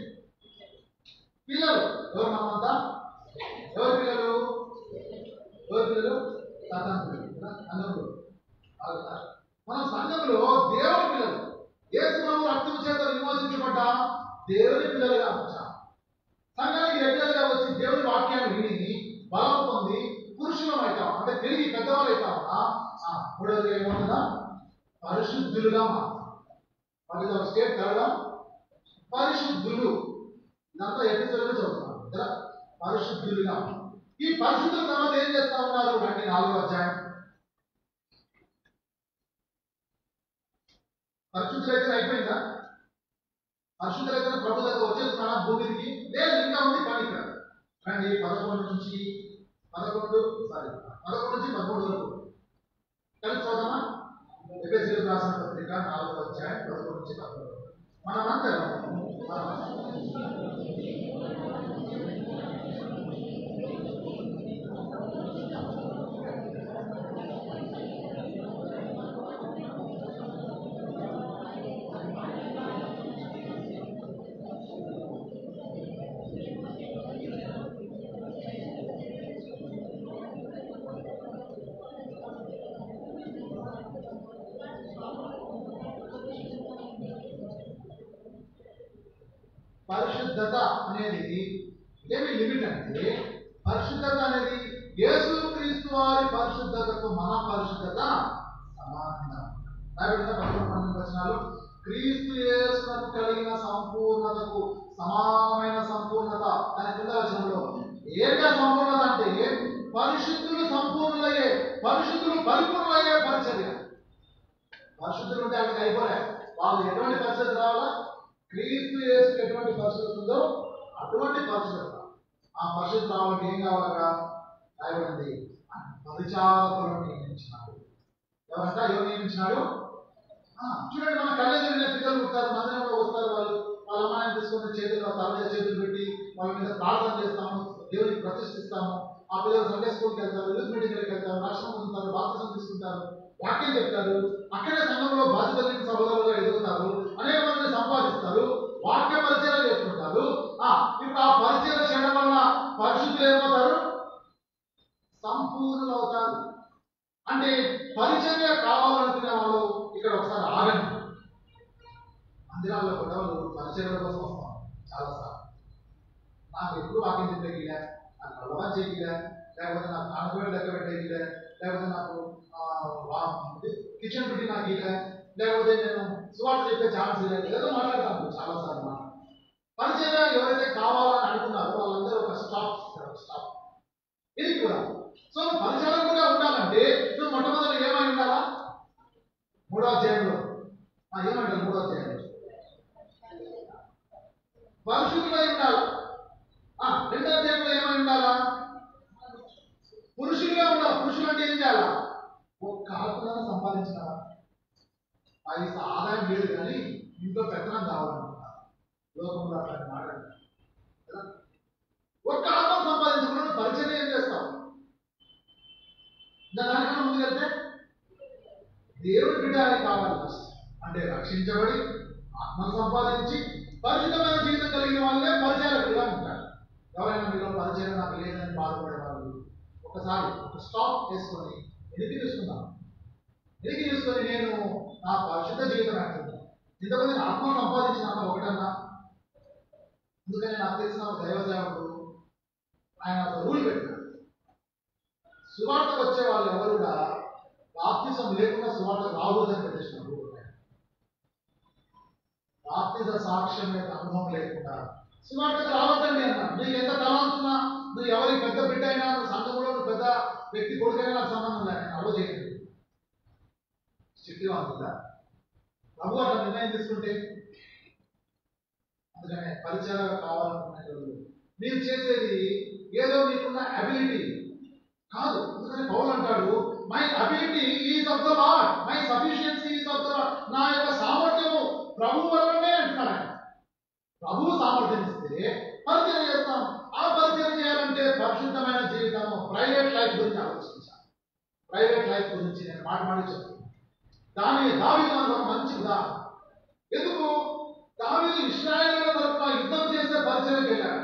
పిల్లలు. ఎవరు మనమంతా? ఎవరి పిల్లలు? ఎవరి పిల్లలు? సాతాను పిల్లలు. సంఘంలో మనం సంఘంలో దేవుని పిల్లలు. యేసు ప్రభు రక్తము చేత విమోచించబడ్డ దేవుని పిల్లలుగా వచ్చాం. సంఘానికి రెగ్యులర్గా వచ్చి దేవుని వాక్యాన్ని విని బలం పొంది పురుషులం అవుతాం, అంటే తిరిగి పెద్దవాళ్ళు అవుతామా? మూడవది ఏమవుతుందా? పరిశుద్ధులుగా మారుతాం. స్టేట్ కాదా? పరిశుద్ధులు. ఇదంతా ఎపిసోడ్లో చదువుతున్నాం కదా. పరిశుద్ధులుగా ఈ పరిశుద్ధుల తర్వాత ఏం చేస్తా ఉన్నారు అంటే 4వ అధ్యాయం. పరిశుద్ధులైతే అయిపోయిందా? పరిశుద్ధులైతే ప్రభు దగ్గర వచ్చేస్తున్నారా భూమికి? లేదు, ఇంకా ఉంది పని ఇక్కడ. కానీ 11 నుంచి 13 వరకు కలిసి చదువుదామా? ఎఫెసీయులకు రాసిన పత్రిక 4వ అధ్యాయం 11 నుంచి 13 వరకు. మనమందరం పరిశుద్ధత అనేది ఏమి లిమిట్ అంటే, పరిశుద్ధత అనేది యేసు క్రీస్తు వారి పరిశుద్ధతకు మన పరిశుద్ధత సమానంగా. 11 వచనాలు, క్రీస్తు యేసునకు కలిగిన సంపూర్ణతకు సమానమైన సంపూర్ణత అనే కింద వచనంలో ఏంటా సంపూర్ణత అంటే పరిశుద్ధులు సంపూర్ణులయ్యే, పరిశుద్ధులు పరిపూర్ణులయ్యే పరిచర్య. పరిశుద్ధులు ఉంటే అక్కడికి అయిపోలే. వాళ్ళు ఎటువంటి పరిస్థితి రావాలా? క్రీస్తు యేసు ఎటువంటి పరిస్థితి ఉందో అటువంటి పరిశుద్ధత. ఆ పరిశుద్ధత రావాలంటే ఏం కావాలగా రాయబడింది, పరిచారకులను నియమించినాడు. ఎవరంతా ఎవరు నియమించినాడు? చూడండి, మన కళ్ళెదురునే పిల్లలు పుడతారు, మందిరంలో వస్తారు, వాళ్ళ అమ్మాయిని తీసుకొని చేతుల్లో తల మీద చేతులు పెట్టి వాళ్ళ మీద ప్రార్థన చేస్తాము, దేవునికి ప్రతిష్ఠిస్తాము. ఆ పిల్లలు సండే స్కూల్కి వెళ్తారు, యూత్ మీటింగ్కి వెళ్తారు, రాష్ట్రం పొందుతారు, బాప్తిసం తీసుకుంటారు, వాక్యం చెప్తారు, అక్కడే సంఘంలో బాధ్యతలు సభలుగా ఎదుగుతారు, అనేక మందిని సంపాదిస్తారు, వాక్య పరిచయం చేసుకుంటారు. ఇప్పుడు ఆ పరిచయం చేయడం వల్ల పరిశుద్ధులు ఏమవుతారు? సంపూర్ణులు అవుతారు. అంటే పరిచర్య కావాలనుకునే వాళ్ళు ఇక్కడ ఒకసారి ఆగండి. మందిరాల్లో కూడా వాళ్ళు పరిచర్యల కోసం వస్తాం చాలాసార్లు. నాకు ఎప్పుడు వాక్యం చెప్పేగిలే, నాకు అలవాటు చేయగిలే, లేకపోతే నాకు కానుకవేడు లెక్క పెట్టేగిలే, లేకపోతే నాకు కిచెన్ పెట్టి నాకు ఇలా, లేకపోతే నేను సువార్త చెప్పే ఛాన్స్ లేదు, ఏదో మాట్లాడతాను చాలాసార్లు. పరిచర్య ఎవరైతే కావాలని అనుకున్నారో వాళ్ళందరూ ఒక స్టాప్. ఇది కూడా సో పరిచయం కూడా ఉండాలంటే నువ్వు మొట్టమొదటి ఏమై ఉండాలా? 3వ అధ్యాయంలో ఏమంటారు? 3వ అధ్యాయంలో పరిశుద్ధులై ఉండాలి. 2వ అధ్యాయంలో ఏమై ఉండాలా? పురుషులుగా ఉండాలి. పురుషులు అంటే ఏం చేయాలా? ఒక్క ఆత్మలను సంపాదించినావా? పైస ఆదాయం లేదు కానీ ఇంట్లో పెత్తనం కావాలనుకుంటున్నారు. లోకంలో అట్లాంటి మాట్లాడుతున్నారు. ఒక్క ఆత్మ సంపాదించుకున్న పరిచయం ఏం చేస్తావు? దానికన్నా ముందుకెళ్తే దేవుడి బిడ్డ అని కావాలి ఫస్ట్. అంటే రక్షించబడి ఆత్మను సంపాదించి పరిశుద్ధమైన జీవితం కలిగిన వాళ్ళే పరిచయాలుగా ఉంటారు. ఎవరైనా మీలో పరిచయం నాకు లేదని బాధపడే వాళ్ళు ఒకసారి ఒక స్టాప్ వేసుకొని వెనక్కి చూసుకొని నేను నా పరిశుద్ధ జీవితం అంటున్నాను. ఇంతకుముందు నేను ఆత్మ సంపాదించిన ఒకటన్నా. అందుకని నాకు తెలిసిన ఒక దైవ సేవకుడు ఆయన ఒక రూల్ పెట్టాడు. సువార్తకు వచ్చే వాళ్ళు ఎవరు కూడా బాప్తిజం లేకుండా సువార్తకు రాకూడదని పెట్టేసిన రూల్. బాప్తిజ సాక్ష్యం యొక్క అనుభవం లేకుండా సువార్తకు రావద్దండి అన్నాడు. నీకు ఎంత తలాంతున్నా, నువ్వు ఎవరికి పెద్ద బిడ్డ అయినా, నువ్వు సంఘంలో నువ్వు పెద్ద వ్యక్తి కొడుకైనా నాకు సంబంధం లేదు, నేను అలో చేయలేదు. స్ట్రిక్ట్గా ఉంటుందా? ప్రభు అట్లా నిర్ణయం తీసుకుంటే అందుకనే పరిచయాలు కావాలనుకునేటప్పుడు మీరు చేసేది ఏదో మీకున్న అబిలిటీ కాదు. అందుకని పౌలు అంటాడు, my ability is of the lord, my sufficiency is of the lord. నా యొక్క సామర్థ్యము ప్రభు వల్లనే అంటున్నాడు ఆయన. ప్రభువు సామర్థ్యం ఇస్తే పరిచయం చేస్తాం. ఆ పరిచయం చేయాలంటే పరిశుద్ధమైన జీవితము, ప్రైవేట్ లైఫ్ గురించి ఆలోచించాలి. ప్రైవేట్ లైఫ్ గురించి నేను మాట చెప్తున్నాను. దావీదు ఒక మంచి ఉదాహరణ. ఎందుకు? దావీదు ఇశ్రాయేలుల తరపున యుద్ధం చేసే పరిచయం వెళ్ళాడు.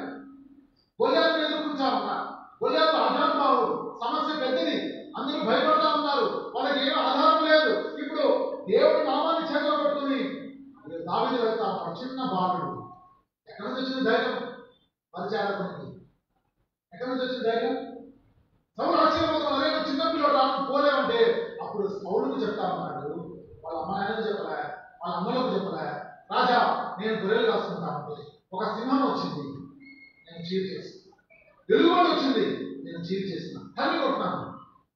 గొల్యాతును ఎదుర్కొంటా ఉన్నారు. గొల్యాతు ఆధారబావుడు, సమస్య పెద్దది, అందరూ భయపడతా ఉన్నారు, వాళ్ళకి ఏం ఆధారం లేదు. ఇప్పుడు దేవుడి నామాన్ని చేతిలో పట్టుకుని దావీదు వెళ్తా ఉన్నాడు. చిన్న బాలుడు. ఎక్కడి నుంచి వచ్చిన ధైర్యం? పరిచారకునికి ఎక్కడి నుంచి వచ్చిన ధైర్యం? సౌలు ఆశ్చర్యపోతున్నారు, అరే చిన్న పిల్లడు రాను పోలేమంటే అప్పుడు సౌలుకు చెప్తా ఉన్నాడు. వాళ్ళ అమ్మ నాయనకు చెప్పలే, వాళ్ళ అమ్మలకు చెప్పలే, రాజా నేను గొర్రెలు కాసుకుంటానంటే ఒక సింహం వచ్చింది, నేను చీర్ చేసి, వెలుగుబడి వచ్చింది, నేను చీల్ చేసిన, తల్లి కొట్టినాను,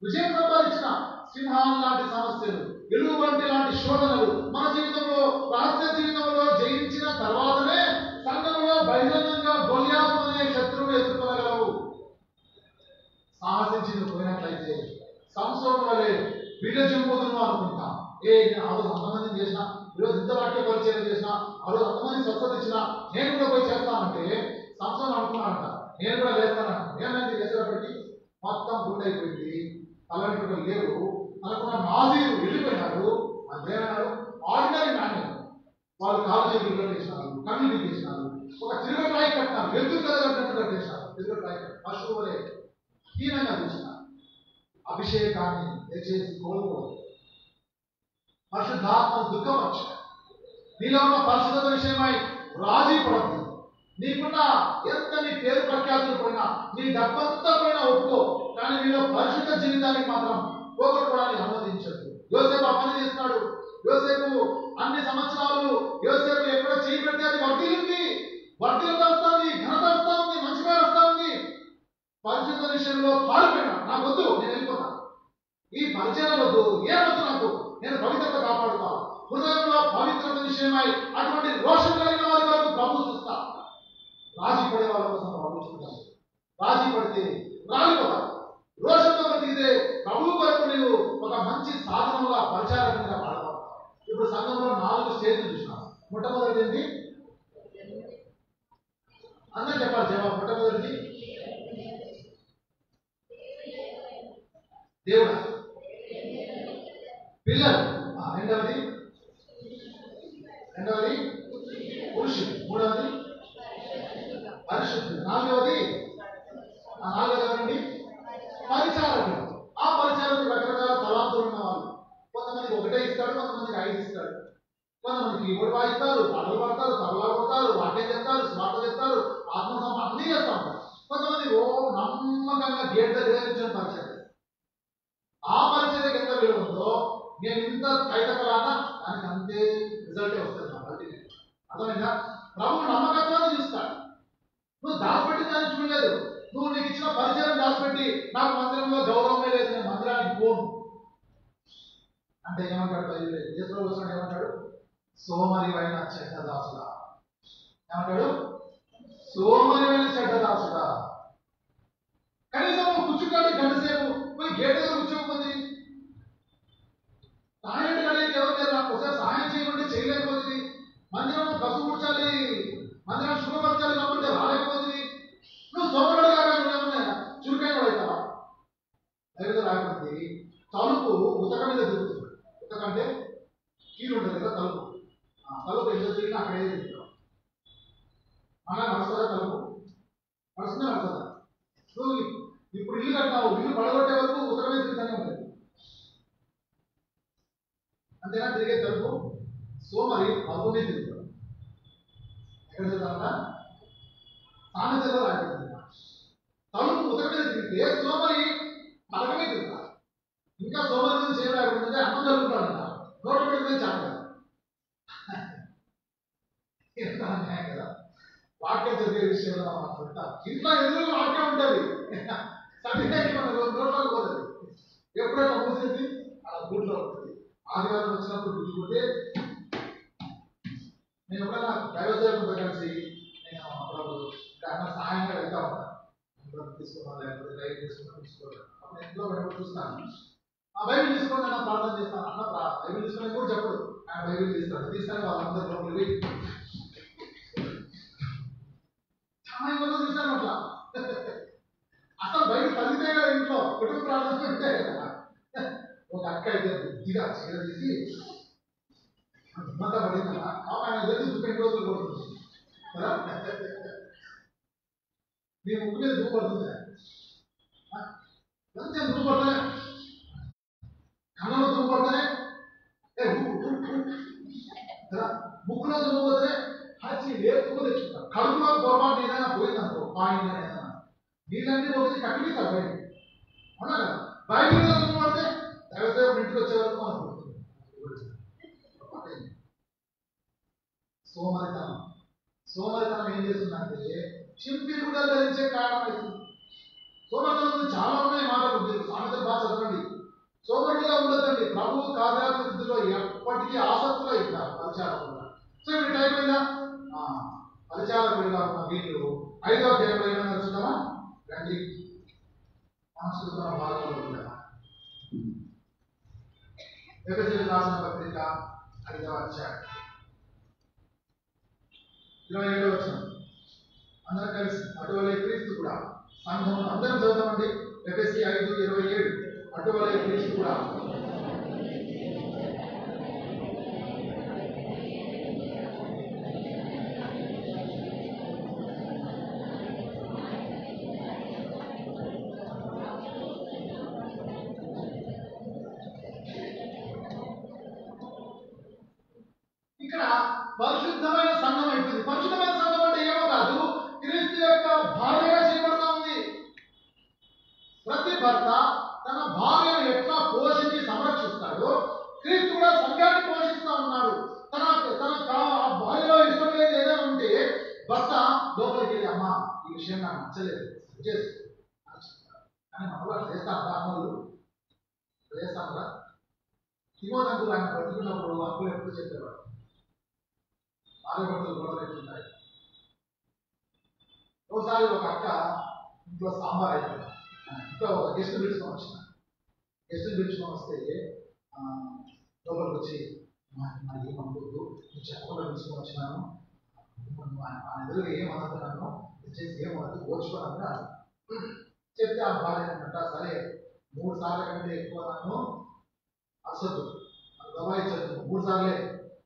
విజయం సంపాదించిన, సింహాలు లాంటి సమస్యలు, ఎలుగుబంటి లాంటి శోధనలు మన జీవితంలో, రహస్య జీవితంలో జయించిన తర్వాతనే సంఘంలో బహిరంగంగా గొల్యాతు అనే శత్రువును ఎదుర్కొనగలవు. సాహసించి నువ్వు పోయినట్లయితే సంసోను వలె విడజింపుదును అనుకుంటాం. నేను ఆ రోజు అంతమందిని చేసిన, ఈరోజు ఇంత వాక్య పరిచయం చేసిన, ఆ రోజు అంతమంది స్వచ్ఛత ఇచ్చిన, నేను కూడా పోయి చేస్తానంటే సంసోను అనుకున్నానంట, నేను కూడా లేస్తానంట. ఏమైంది? చేసేటప్పటికి మొత్తం గుండె అయిపోయింది, తలవెంట్రుకలు లేవు, అనుకున్న నాజీలు వెళ్ళిపోయినారు. అదేమన్నారు? Ordinary man. వాళ్ళు కాలు చేతులు కట్టేసినారు, కళ్ళు తీసేసినారు, ఒక తిరుగ రాయి కట్టినారు, ఎదురు కదగట్టు కట్టేసినారు, తిరుగ రాయి పశువు వలె హీనంగా చూసినారు. అభిషేకాన్ని దయచేసి కోల్పోదు. పరిశుద్ధాత్మ దుఃఖం వచ్చాయి. నీలో ఉన్న పరిశుద్ధత విషయమై రాజీ పడద్దు. నీకున్న ఎంత నీ పేరు ప్రఖ్యాతులు పోయినా, నీ డబ్బంతా పోయినా ఒప్పుకో, కానీ నీలో పరిశుద్ధ జీవితానికి మాత్రం పోగొట్టుకోవడానికి అనుమతించద్దు. యోసేపు ఆ పని చేస్తున్నాడు. యోసేపు అన్ని సంవత్సరాలు యోసేపు ఎక్కడ చేయి పెడితే అది వర్ధిల్లింది, వర్ధిల్లుతా వస్తుంది, ఘనత వస్తా ఉంది, మంచి పేరు వస్తా ఉంది. పరిశుద్ధ విషయంలో పాల్పోయినా, నాకు వద్దు, నేను వెళ్ళిపోతా, ఈ పరిచయం వద్దు, ఏమొద్దు నాకు, నేను పవిత్రత కాపాడుతా, హృదయంలో పవిత్రత విషయమై అటువంటి రోషం కలిగిన వారి వరకు ప్రభు చూస్తా. రాజీ పడే వాళ్ళ కోసం ప్రభు చూస్తాను. రాజీ పడితే రాలిపోతావు. రోషంతో బ్రతికితే ప్రభు కొరకు నీవు ఒక మంచి సాధనముగా పరిచారకంగా వాడతావు. ఇప్పుడు సంఘంలో 4 స్టేజ్లు చూసినాం. మొట్టమొదటిది ఏంటి? అందరూ చెప్పాలి జవాబు. మొట్టమొదటిది దేవుడు, పిల్లలు. రెండవది పురుషుడు. మూడవది పరిశుద్ధుడు. నాలుగవది ఎవరండి? పరిచారకుడు. ఆ పరిచారకుడు రకరకాల తలాంతులు ఉన్న వాళ్ళు. కొంతమందికి ఒకటే ఇస్తాడు, కొంతమందికి 5 ఇస్తాడు. కొంతమంది కీబోర్డ్ వాయిస్తారు, పాటలు పాడతారు, తబలా కొడతారు, వాక్యం చెప్తారు, స్వార్థ చెప్తారు, ఆత్మసమ అన్ని చేస్తూ ఉంటారు. కొంతమంది నమ్మకంగా గేట్ దగ్గర కూర్చొని పరిచయం. ఆ పరిచయం ఎంత విలువ ఉందో, నేను ఇంత కైతకలాగా దానికి అంతే రిజల్టే వస్తుంది. అర్థమైందా? ప్రభు నమ్మకత్వాన్ని చూస్తాడు. నువ్వు దాచిపెట్టి దాన్ని చూడలేదు. నువ్వు నీకు ఇచ్చిన పరిచయం దాచిపెట్టి నాకు మందిరంలో గౌరవమే లేదు, నేను మందిరానికి పోను అంటే ఏమంటాడు? యేసులో వచ్చినాడు ఏమంటాడు? సోమరివైన చెడ్డదాసుడా. ఏమంటాడు? సోమరివైన చెడ్డదాసుడా. కనీసం కూర్చుంటాడు గంట సేపు, పోయి గేట్ దగ్గర కూర్చోకపోతే, సహాయం కలిగి ఎవరు లేరు, నాకు ఒకసారి సహాయం చేయమంటే చేయలేకపోతుంది, మందిరం కసు కూర్చాలి, మందిరం శుభపరచాలి కాబట్టి రాలేకపోతుంది. నువ్వు సోమరుడు కాగా నువ్వేమన్నా చురుకైన అవుతావా? అయితే రాకపోతే తలుపు ఉతక మీద తిరుగుతుంది. ఉతక అంటే కీలు ఉంటుంది కదా, తలుపు. తలుపు ఎంత తిరిగినా అక్కడే తిరుగుతావు. అలా నడుస్తుందా తలుపు? నడుస్తుందా? నువ్వు ఇప్పుడు ఇల్లు కట్టినావు, ఇల్లు పడగొట్టే వరకు ఉతక మీద తిరుగుతూనే ఉంటుంది. అంతేనా? తిరిగే తలుపు. సోమరి పలుపు మీద తిరుగుతాడు. ఎక్కడ తిరుగుతాడా? సామెతలో రాయబడింది. తలుపు ఉతక మీద తిరిగితే సోమరి పలక మీద తిరుగుతాడు. ఇంకా సోమరి మీద చేయబడిందంటే అన్నం జరుగుతాడంట, నోట పెడితే చాలు కదా. వాక్యం చదివే విషయంలో మాట్లాడతా ఇంట్లో ఎదురు వాక్యం ఉంటుంది, సర్టిఫికేట్ మన నోట్లోకి పోతుంది. ఎప్పుడైనా మూసేసి అలా గూట్లో ఉంటుంది. ఆదివారం వచ్చినప్పుడు గుర్తుకుంటే, నేను ఎప్పుడైనా దైవసేవకులతో కలిసి నేను అప్పుడప్పుడు అన్న సహాయంగా వెళ్తా ఉంటాను. తీసుకున్నాను, లేకపోతే రైట్ తీసుకున్నాను, తీసుకోవాలి. అప్పుడు ఇంట్లో వెళ్ళి చూస్తాను. ఆ బైబిల్ తీసుకొని నేను ప్రార్థన చేస్తాను. అన్న బైబిల్ తీసుకుని కూడా చెప్పడు, ఆయన బైబిల్ తీసుకొని వాళ్ళందరూ లోపలికి చాలా ఇవ్వలో చూశాను. అట్లా అసలు బయట తల్లితే కదా, ఇంట్లో కుటుంబ ప్రార్థన ఉంటే కదా. ఒక అక్క అయితే బుద్ధిగా చీర తీసి హిమ్మత పడిందా, ఆయన దగ్గర 2 రోజులు కొడుతుంది కదా. మీ ముక్కు మీద ధూపు పడుతుంది, కొంచెం ధూపు పడతానే, కళ్ళలో ధూపు పడతానే, కదా, ముక్కులో ధూపు పోతే హచ్చి లేకపోతే తెచ్చుకుంటారు. కడుపులో పొరపాటు ఏదైనా పోయిందనుకో, పాయింట్ ఏదైనా నీళ్ళన్నీ వచ్చి కట్టిస్తారు బయట. అవునా కదా? బయట ధూపు పడితే వ్యవసాయం ఇంటికి వచ్చే వరకు మనకు సోమరితనం ఏం చేస్తుందంటే చింపిరి కూడా ధరించే కారణం అవుతుంది. సోమరితనం చాలా ఉన్నాయి మాటలు. మీరు సామెతలు బాగా చదవండి. సోమరిగా ఉండదండి. ప్రభువు కార్యాభివృద్ధిలో ఎప్పటికీ ఆసక్తిలో ఇస్తారు పరిచారకులుగా. సో ఇప్పుడు టైం అయిందా? పరిచారకులుగా ఉన్న వీళ్ళు 5వ అధ్యాయంలో ఏమైనా చూద్దామా రండి. మనం చదువుతున్న భాగంలో ఉందా ఎఫెసీయులకు రాసిన పత్రిక 5వ అధ్యాయం 27వ వచనం. అందరం కలిసి అటువలే క్రీస్తు కూడా సంఘం అందరం చదువుతామండి. ఎఫెసీ 5:27 అటువలే క్రీస్తు కూడా ఇక్కడ పరిశుద్ధమైన సంఘం అయిపోయింది. పరిశుద్ధమైన సంఘం అంటే ఏమో కాదు, క్రీస్తు యొక్క భార్యగా చేయబడతా ఉంది. ప్రతి భర్త తన భార్యను ఎట్లా పోషించి సంరక్షిస్తాడో క్రీస్తు కూడా సంఘాన్ని పోషిస్తా ఉన్నాడు. తన తన భార్యలో ఇష్టం లేదు ఏదైనా ఉంటే భర్త లోపలికి వెళ్ళి అమ్మా ఈ విషయం నాకు నచ్చలేదు చేస్తూ కానీ మనవాళ్ళు చేస్తారా? అమ్మలు చేస్తారా? తిమోతంకులు ఆయన బ్రతుకున్నప్పుడు అప్పులు ఎప్పుడు చెప్పేవాడు భార్య భర్తలు గొడవలు ఎట్లుంటాయి. ఒకసారి ఒక అక్క ఇంట్లో సాంబార్ అయిపోయింది. ఇంట్లో ఒక గెస్ట్ పిలుచుకొని వచ్చిన వస్తే లోపలికి వచ్చి ఏమనుకోద్దు నేను చెప్పకుండా పిలుచుకొని వచ్చినాను, ఆయన ఎదురుగా ఏమనుకున్నాను చేసి ఏమవుతుంది ఓర్చుకోనన్నా చెప్తే ఆ భార్య అంట సరే 3 సార్ల కంటే ఎక్కువ నన్ను అసలు దబాయించదు 3 సార్లే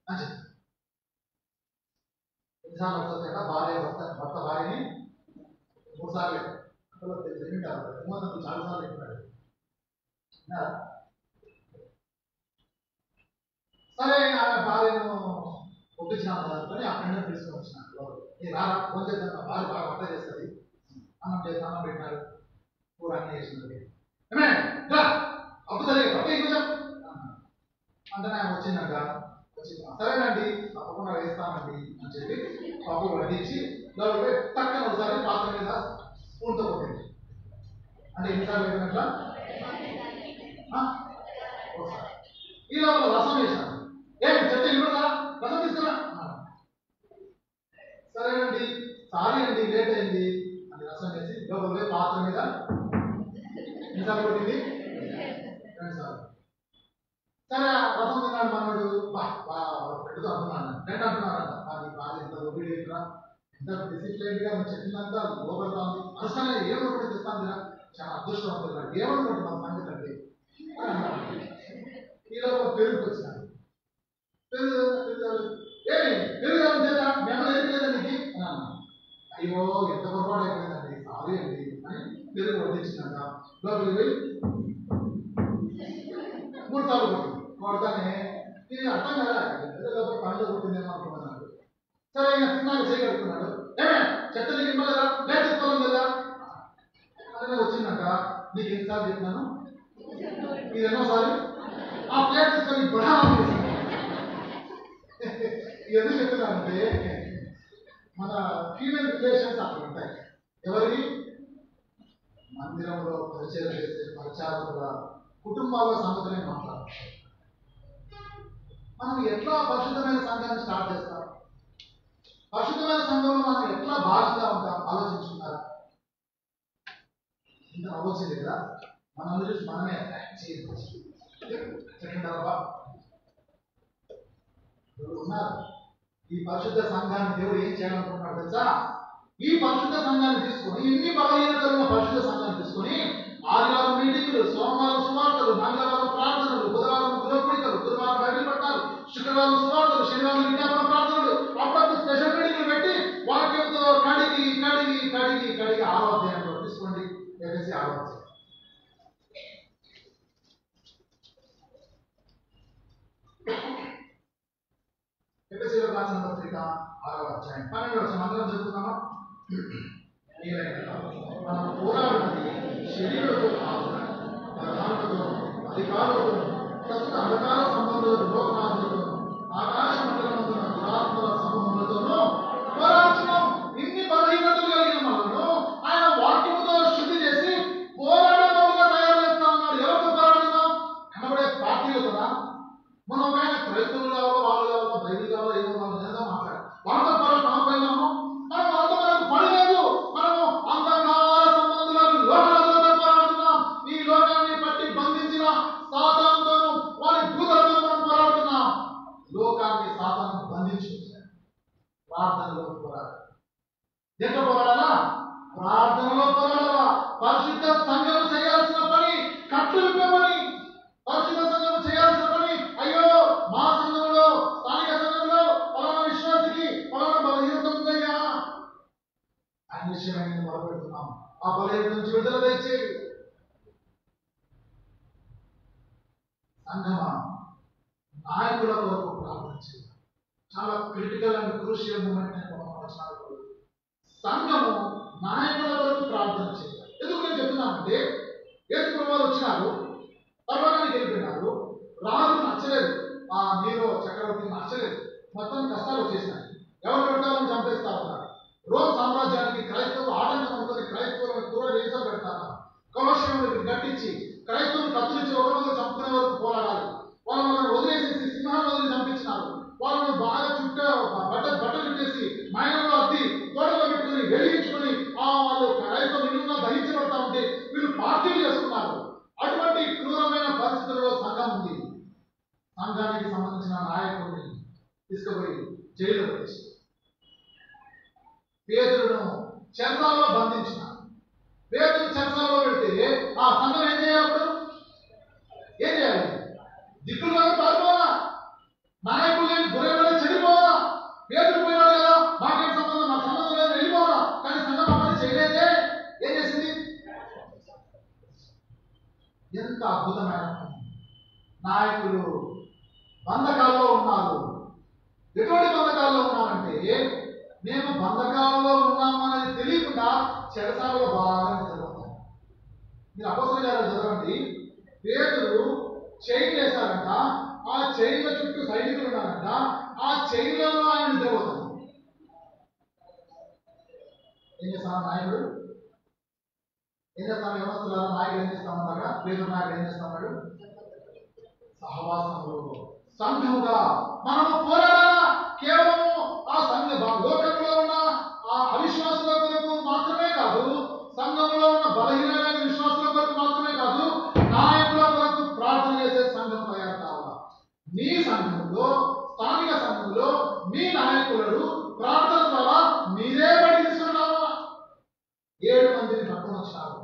అని చెప్పి. ఎన్నిసార్లు వస్తుంది కదా భర్త భార్యని 3 సార్లే అంతలో తెలియటారు. చాలా సార్లు చెప్పాడు. సరే ఆమె భార్యను ఒప్పించినాను అనుకొని ఆ ఫ్రెండ్ని తీసుకొని వచ్చినాను. రారా ఫోన్ చేద్దాం, భార్య బాగా వంట చేస్తుంది, అన్నం పెట్టినాడు, కూర అన్నీ చేసినది అప్పుడు సరే అంటే ఆయన వచ్చిందంట. సరేనండి తప్పకుండా వేస్తామండి అని చెప్పి పప్పు వడ్డించి లోపల తక్కువ ఒకసారి పాత్ర మీద స్పూన్తో కొట్టింది. అంటే ఎన్నిసార్లు వేసినట్లా ఒకసారి. ఈ లోపల రసం వేసాను. చెత్త ఇవ్వడా రసం తీసుకురా. సరేనండి సారీ అండి లేట్ అయింది అని రసం వేసి లోపల పాత్ర మీద ఎన్నిసార్లు కొట్టింది? 2 సార్లు. సరే రసం తిన్నాడు మనోడు. ఫ్రెండ్తో అంటున్నాడు, ఫ్రెండ్ అంటున్నాడంట అది బాగా ఎంత ఒబీడియంట్రా, ఎంత డిసిప్లైన్ గా నువ్వు చెప్పిందంతా లోపలిగా ఉంది, అసలు ఏమనుకుంటే తెస్తాను కదా, చాలా అదృష్టవంతుడు ఏమనుకుంటు మన సంగతి అంటే. ఈలో పెరుగుకి వచ్చినాడు. పెరుగు మేము ఎదుగులేదా నీకు అన్నా. అయ్యో ఎంత పొరపాటు అయిపోయిందండి సారీ అండి అని పెరుగు వడ్డించిందంట. లోపలికి పోయి 3 సార్లు కొట్టింది. కొడతానే ఇది అర్థం కదా లోపల పనిలో కొట్టిందేమో అనుకున్నాడు. సరే ఆయన తిన్నాక చేయగలుగుతున్నాడు. చెత్త నీకు ఇవ్వలేదా లేదు తీసుకోవాలి కదా అదే వచ్చిందంట. నీకు ఎన్నిసార్లు చెప్పినాను ఇది ఎన్నోసారి ఆ ప్లేట్ తీసుకొని బడా ఎందుకు చెప్తున్నానంటే మన ఫీమేల్ రిలేషన్స్ అక్కడ ఉంటాయి. ఎవరికి మందిరంలో పరిచయం చేసే పరిచారకుల కుటుంబాల సంగతిని మాట్లాడాలి. మనం ఎట్లా పరిశుద్ధమైన సంఘాన్ని స్టార్ట్ చేస్తాం? పరిశుద్ధమైన సంఘంలో మనం ఎట్లా భాగంగా ఉంటాం ఆలోచించుకున్నారా? ఇంత నవ్వొచ్చింది కదా, మనందరూ చూసి మనమే చెప్పింటారా ఉన్నారు. ఈ పరిశుద్ధ సంఘాన్ని దేవుడు ఏం చేయాలనుకుంటున్నాడు తెలుసా? ఈ పరిశుద్ధ సంఘాన్ని తీసుకొని ఇన్ని బలహీనతలు ఉన్న పరిశుద్ధ సంఘాన్ని తీసుకొని ఆదివారం మీటింగ్లు, సోమవారం సువార్తలు, మంగళవారం ప్రార్థనలు, బుధవారం గృహపూడికలు, గురువారం బైబిల్ పట్టాలు, శుక్రవారం సువార్తలు, శనివారం విజ్ఞాపన ప్రార్థనలు, అప్పుడప్పుడు స్పెషల్ మీటింగ్లు పెట్టి వాక్యంతో కడిగి కడిగి కడిగి కడిగి 6వ అధ్యాయంలో తీసుకోండి. ఎఫెసీ 6వ అధ్యాయం. ఎఫెసీయులకు రాసిన పత్రిక 6వ అధ్యాయం 12వ వచనం అందరం చదువుతున్నామా? మనం పోరాడుతున్నది శరీరంతో కాదు, ప్రధానులతో, అధికారులతో, ప్రస్తుత అంధకార సంబంధులతో, లోకనాథులతో, ఆకాశ మండలమున దురాత్మల సమూహములతోనూ పోరాడుతున్నాం. ఇన్ని బలహీనతలు కలిగిన మనను ఆయన వాక్యముతో శుద్ధి చేసి ప్రార్థనలో పోరాడాలి. ఎంత పోరాడాలా? ప్రార్థనలో పోరాడాలా. పరిశుద్ధ సంఘం చేయాల్సిన పని కట్లు విప్పే పని. పరిశుద్ధ సంఘం చేయాల్సిన పని, అయ్యో మా సంఘంలో, స్థానిక సంఘంలో పలానా విశ్వాసికి పలానా బలహీనత ఉందయ్యా అనే విషయాన్ని మొదలుపెడుతున్నాం. ఆ బలహీనత నుంచి విడుదల తెచ్చేది. సంఘమా, నాయకుల కొరకు ప్రార్థన చేయాలి. చాలా క్రిటికల్ అండ్ క్రూషియల్ మూమెంట్ నేను వచ్చినప్పుడు సంఘము నాయకుల కొరకు ప్రార్థన చేయాలి. ఎందుకు నేను చెప్తున్నానంటే, యేసు ప్రభువు వచ్చినారు, పర్వానికి వెళ్ళిపోయినారు, రాజు నచ్చలేదు, ఆ నీరో చక్రవర్తి నచ్చలేదు, మొత్తం కష్టాలు వచ్చేసినాయి. ఎవరు పెట్టాలని చంపేస్తా ఉన్నారు. రోమ్ సామ్రాజ్యానికి క్రైస్తవులు ఆటంకం అనుకుని క్రైస్తవులను దూర దేశాలు పెడతారు. కొలొసియంను గట్టించి క్రైస్తవులు కత్తులిచ్చి ఒకరినొకరు చంపుకునే వరకు పోరాడాలి. వాళ్ళని వదిలేసేసి సింహాలను వదిలి చంపించినారు. వాళ్ళను బాగా బట్టలు చుట్టేసి మైనంలో అద్ది తోటలో పెట్టుకుని వెలిగించుకుని వాళ్ళు క్రైస్తవులు నిలువుగా దహించబడతా ఉంటే వీళ్ళు పార్టీలు చేసుకున్నారు. అటువంటి క్రూరమైన పరిస్థితుల్లో సంఘం ఉంది. సంఘానికి సంబంధించిన నాయకుడిని తీసుకుపోయి జైల్లో పెట్టేసి పేతురును చెరసాలలో బంధించిన. పేతురు చెరసాలలో పెడితే ఆ సంఘం ఏం చేయాలి? ఏం చేయాలి? దిక్కులుగా పారిపోవాలా? నాయకులు లేని గుర్రెలు చెడిపోవాలా? పేతురు పోయినాడు కదా, మాకేం సంబంధం, మాకు సంబంధం లేదు, వెళ్ళిపోవాలా? కానీ సంఘం ఆ పని చేయలేదే. ఏం చేసింది? ఎంత అద్భుతమైన పని! నాయకులు బంధకాల్లో ఉన్నారు. ఎటువంటి బంధకాల్లో ఉన్నారంటే, మేము బంధకాల్లో ఉన్నాము అనేది తెలియకుండా చెరసాలలో బాగా నిద్రపోతాం. మీరు అపొస్తలుల కార్యాలు చదవండి. పేతురు చైన్ వేశారంట, ఆ చైన్ల చుట్టూ సైనికులు ఉన్నారంట, ఆ చైన్లలో ఆయన నిద్రపోతారు. ఏం చేస్తాను నాయకుడు? ఏం చేస్తాను? వ్యవస్థల నాయకుడు ఏం చేస్తామన్నారా? పేదల నాయకుడు ఏం చేస్తామన్నాడు? సహవాసంలో సంఘముగా మనము పోరాడాలా. కేవలము ఆ సంఘ లోకంలో ఉన్న ఆ అవిశ్వాసుల కొరకు మాత్రమే కాదు, సంఘంలో ఉన్న బలహీనమైన విశ్వాసుల కొరకు మాత్రమే కాదు, నాయకుల కొరకు ప్రార్థన చేసే సంఘం తయారు కావాలా. మీ సంఘంలో, స్థానిక సంఘంలో మీ నాయకులను ప్రార్థన ద్వారా మీరే బయట తీసుకున్నావా? 7 మందిని పట్టుకొని వచ్చినారు.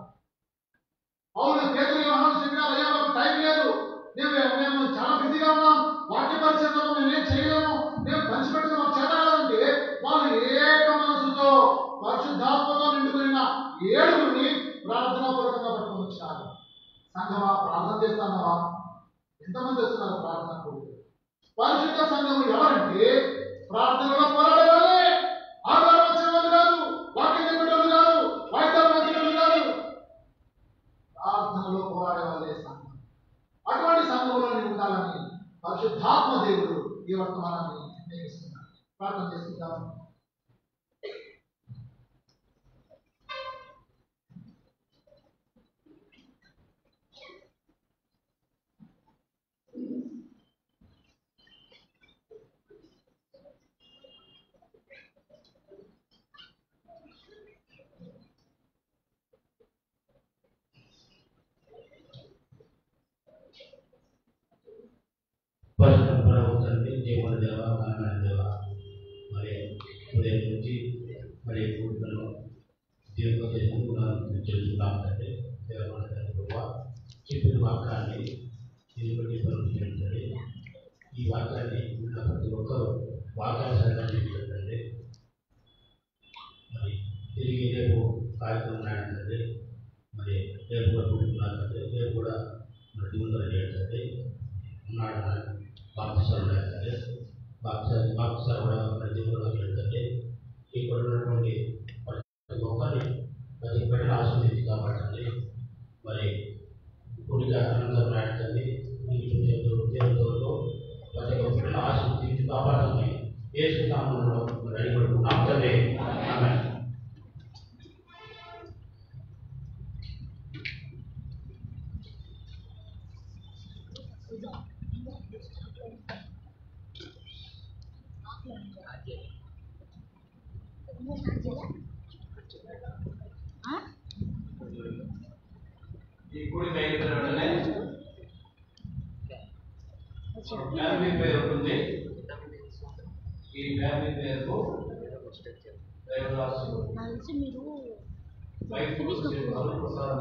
అవును, పేతురు యోహాను చెప్పినారు, అయ్యా మాకు టైం లేదు, మేము చాలా బిజీగా ఉన్నాం, వాక్య పరిచయంలో మేమేం చేయలేము, మేము పంచిపెట్టుకుని మాకు చేతగాలంటే వాళ్ళు ఏక మనసుతో పరిశుద్ధాత్మతో నిండుకున్న 7 ప్రార్థనా పూర్వకంగా పట్టుకొని వచ్చినారు. సంఘమా, ప్రార్థన చేస్తున్నావా? ఎంతమంది వస్తున్నారు ప్రార్థనకు? పరిశుద్ధ సంఘము ఎవరంటే ప్రార్థనలో పోరాడే వాళ్ళే. ఆధారం వచ్చిన వాళ్ళు కాదు, వాక్యం చెప్పే వాళ్ళు కాదు, వాయిద్యాలు మంచి వాళ్ళు కాదు, ప్రార్థనలో పోరాడే వాళ్ళే సంఘం. అటువంటి సంఘంలో ఉండాలని పరిశుద్ధాత్మ దేవుడు ఈ వర్తమానాన్ని నిర్ణయిస్తున్నారు. ప్రార్థన చేసుకుందాం. తండ్రి, దేవుని దేవ, మహిమల దేవ, మరి ఉదయం నుంచి మరి కూర్చున్నాను దేవుని తెలుసుకున్నాం తండ్రి. దేవమైన తండ్రి చెప్పిన వాక్యాన్ని దీన్ని పరుచుకుంటుంది. ఈ వాక్యాన్ని ఉన్న ప్రతి ఒక్కరూ వాక్యాన్ని తండ్రి. మరి తిరిగి రేపు కార్యక్రమం ఉన్నాయంటే మరి రేపు కూడా కూర్చున్నారు తండ్రి. రేపు కూడా మరి దేవుని ఏంటంటే ఉన్నాడు బాప్తిసాలు ఉన్నాయంటే బాప్తిసాలు కూడా మరి దేవుని ఏంటంటే ఇక్కడ ఉన్నటువంటి ప్రతి ఒక్కరిని ప్రతి బిడ్డను ఆస్వాదించి కాపాడండి. మరి గుడిగా అనంతరం నాటండి దేవుతో ప్రతి ఒక్క బిడ్డను ఆస్వాదించి కాపాడండి. ఏ సుతామంలో రెడీ పడుకున్నాం తండ్రి. ఆమేన్. ఈ గుడి బయట వెంటనే ఫ్యామిలీ పేరు ఉంటుంది. ఈ ఫ్యామిలీ పేరుకు దేవదాసు నాకు తెలిసి మీరు వైఫ్ ప్రసాద్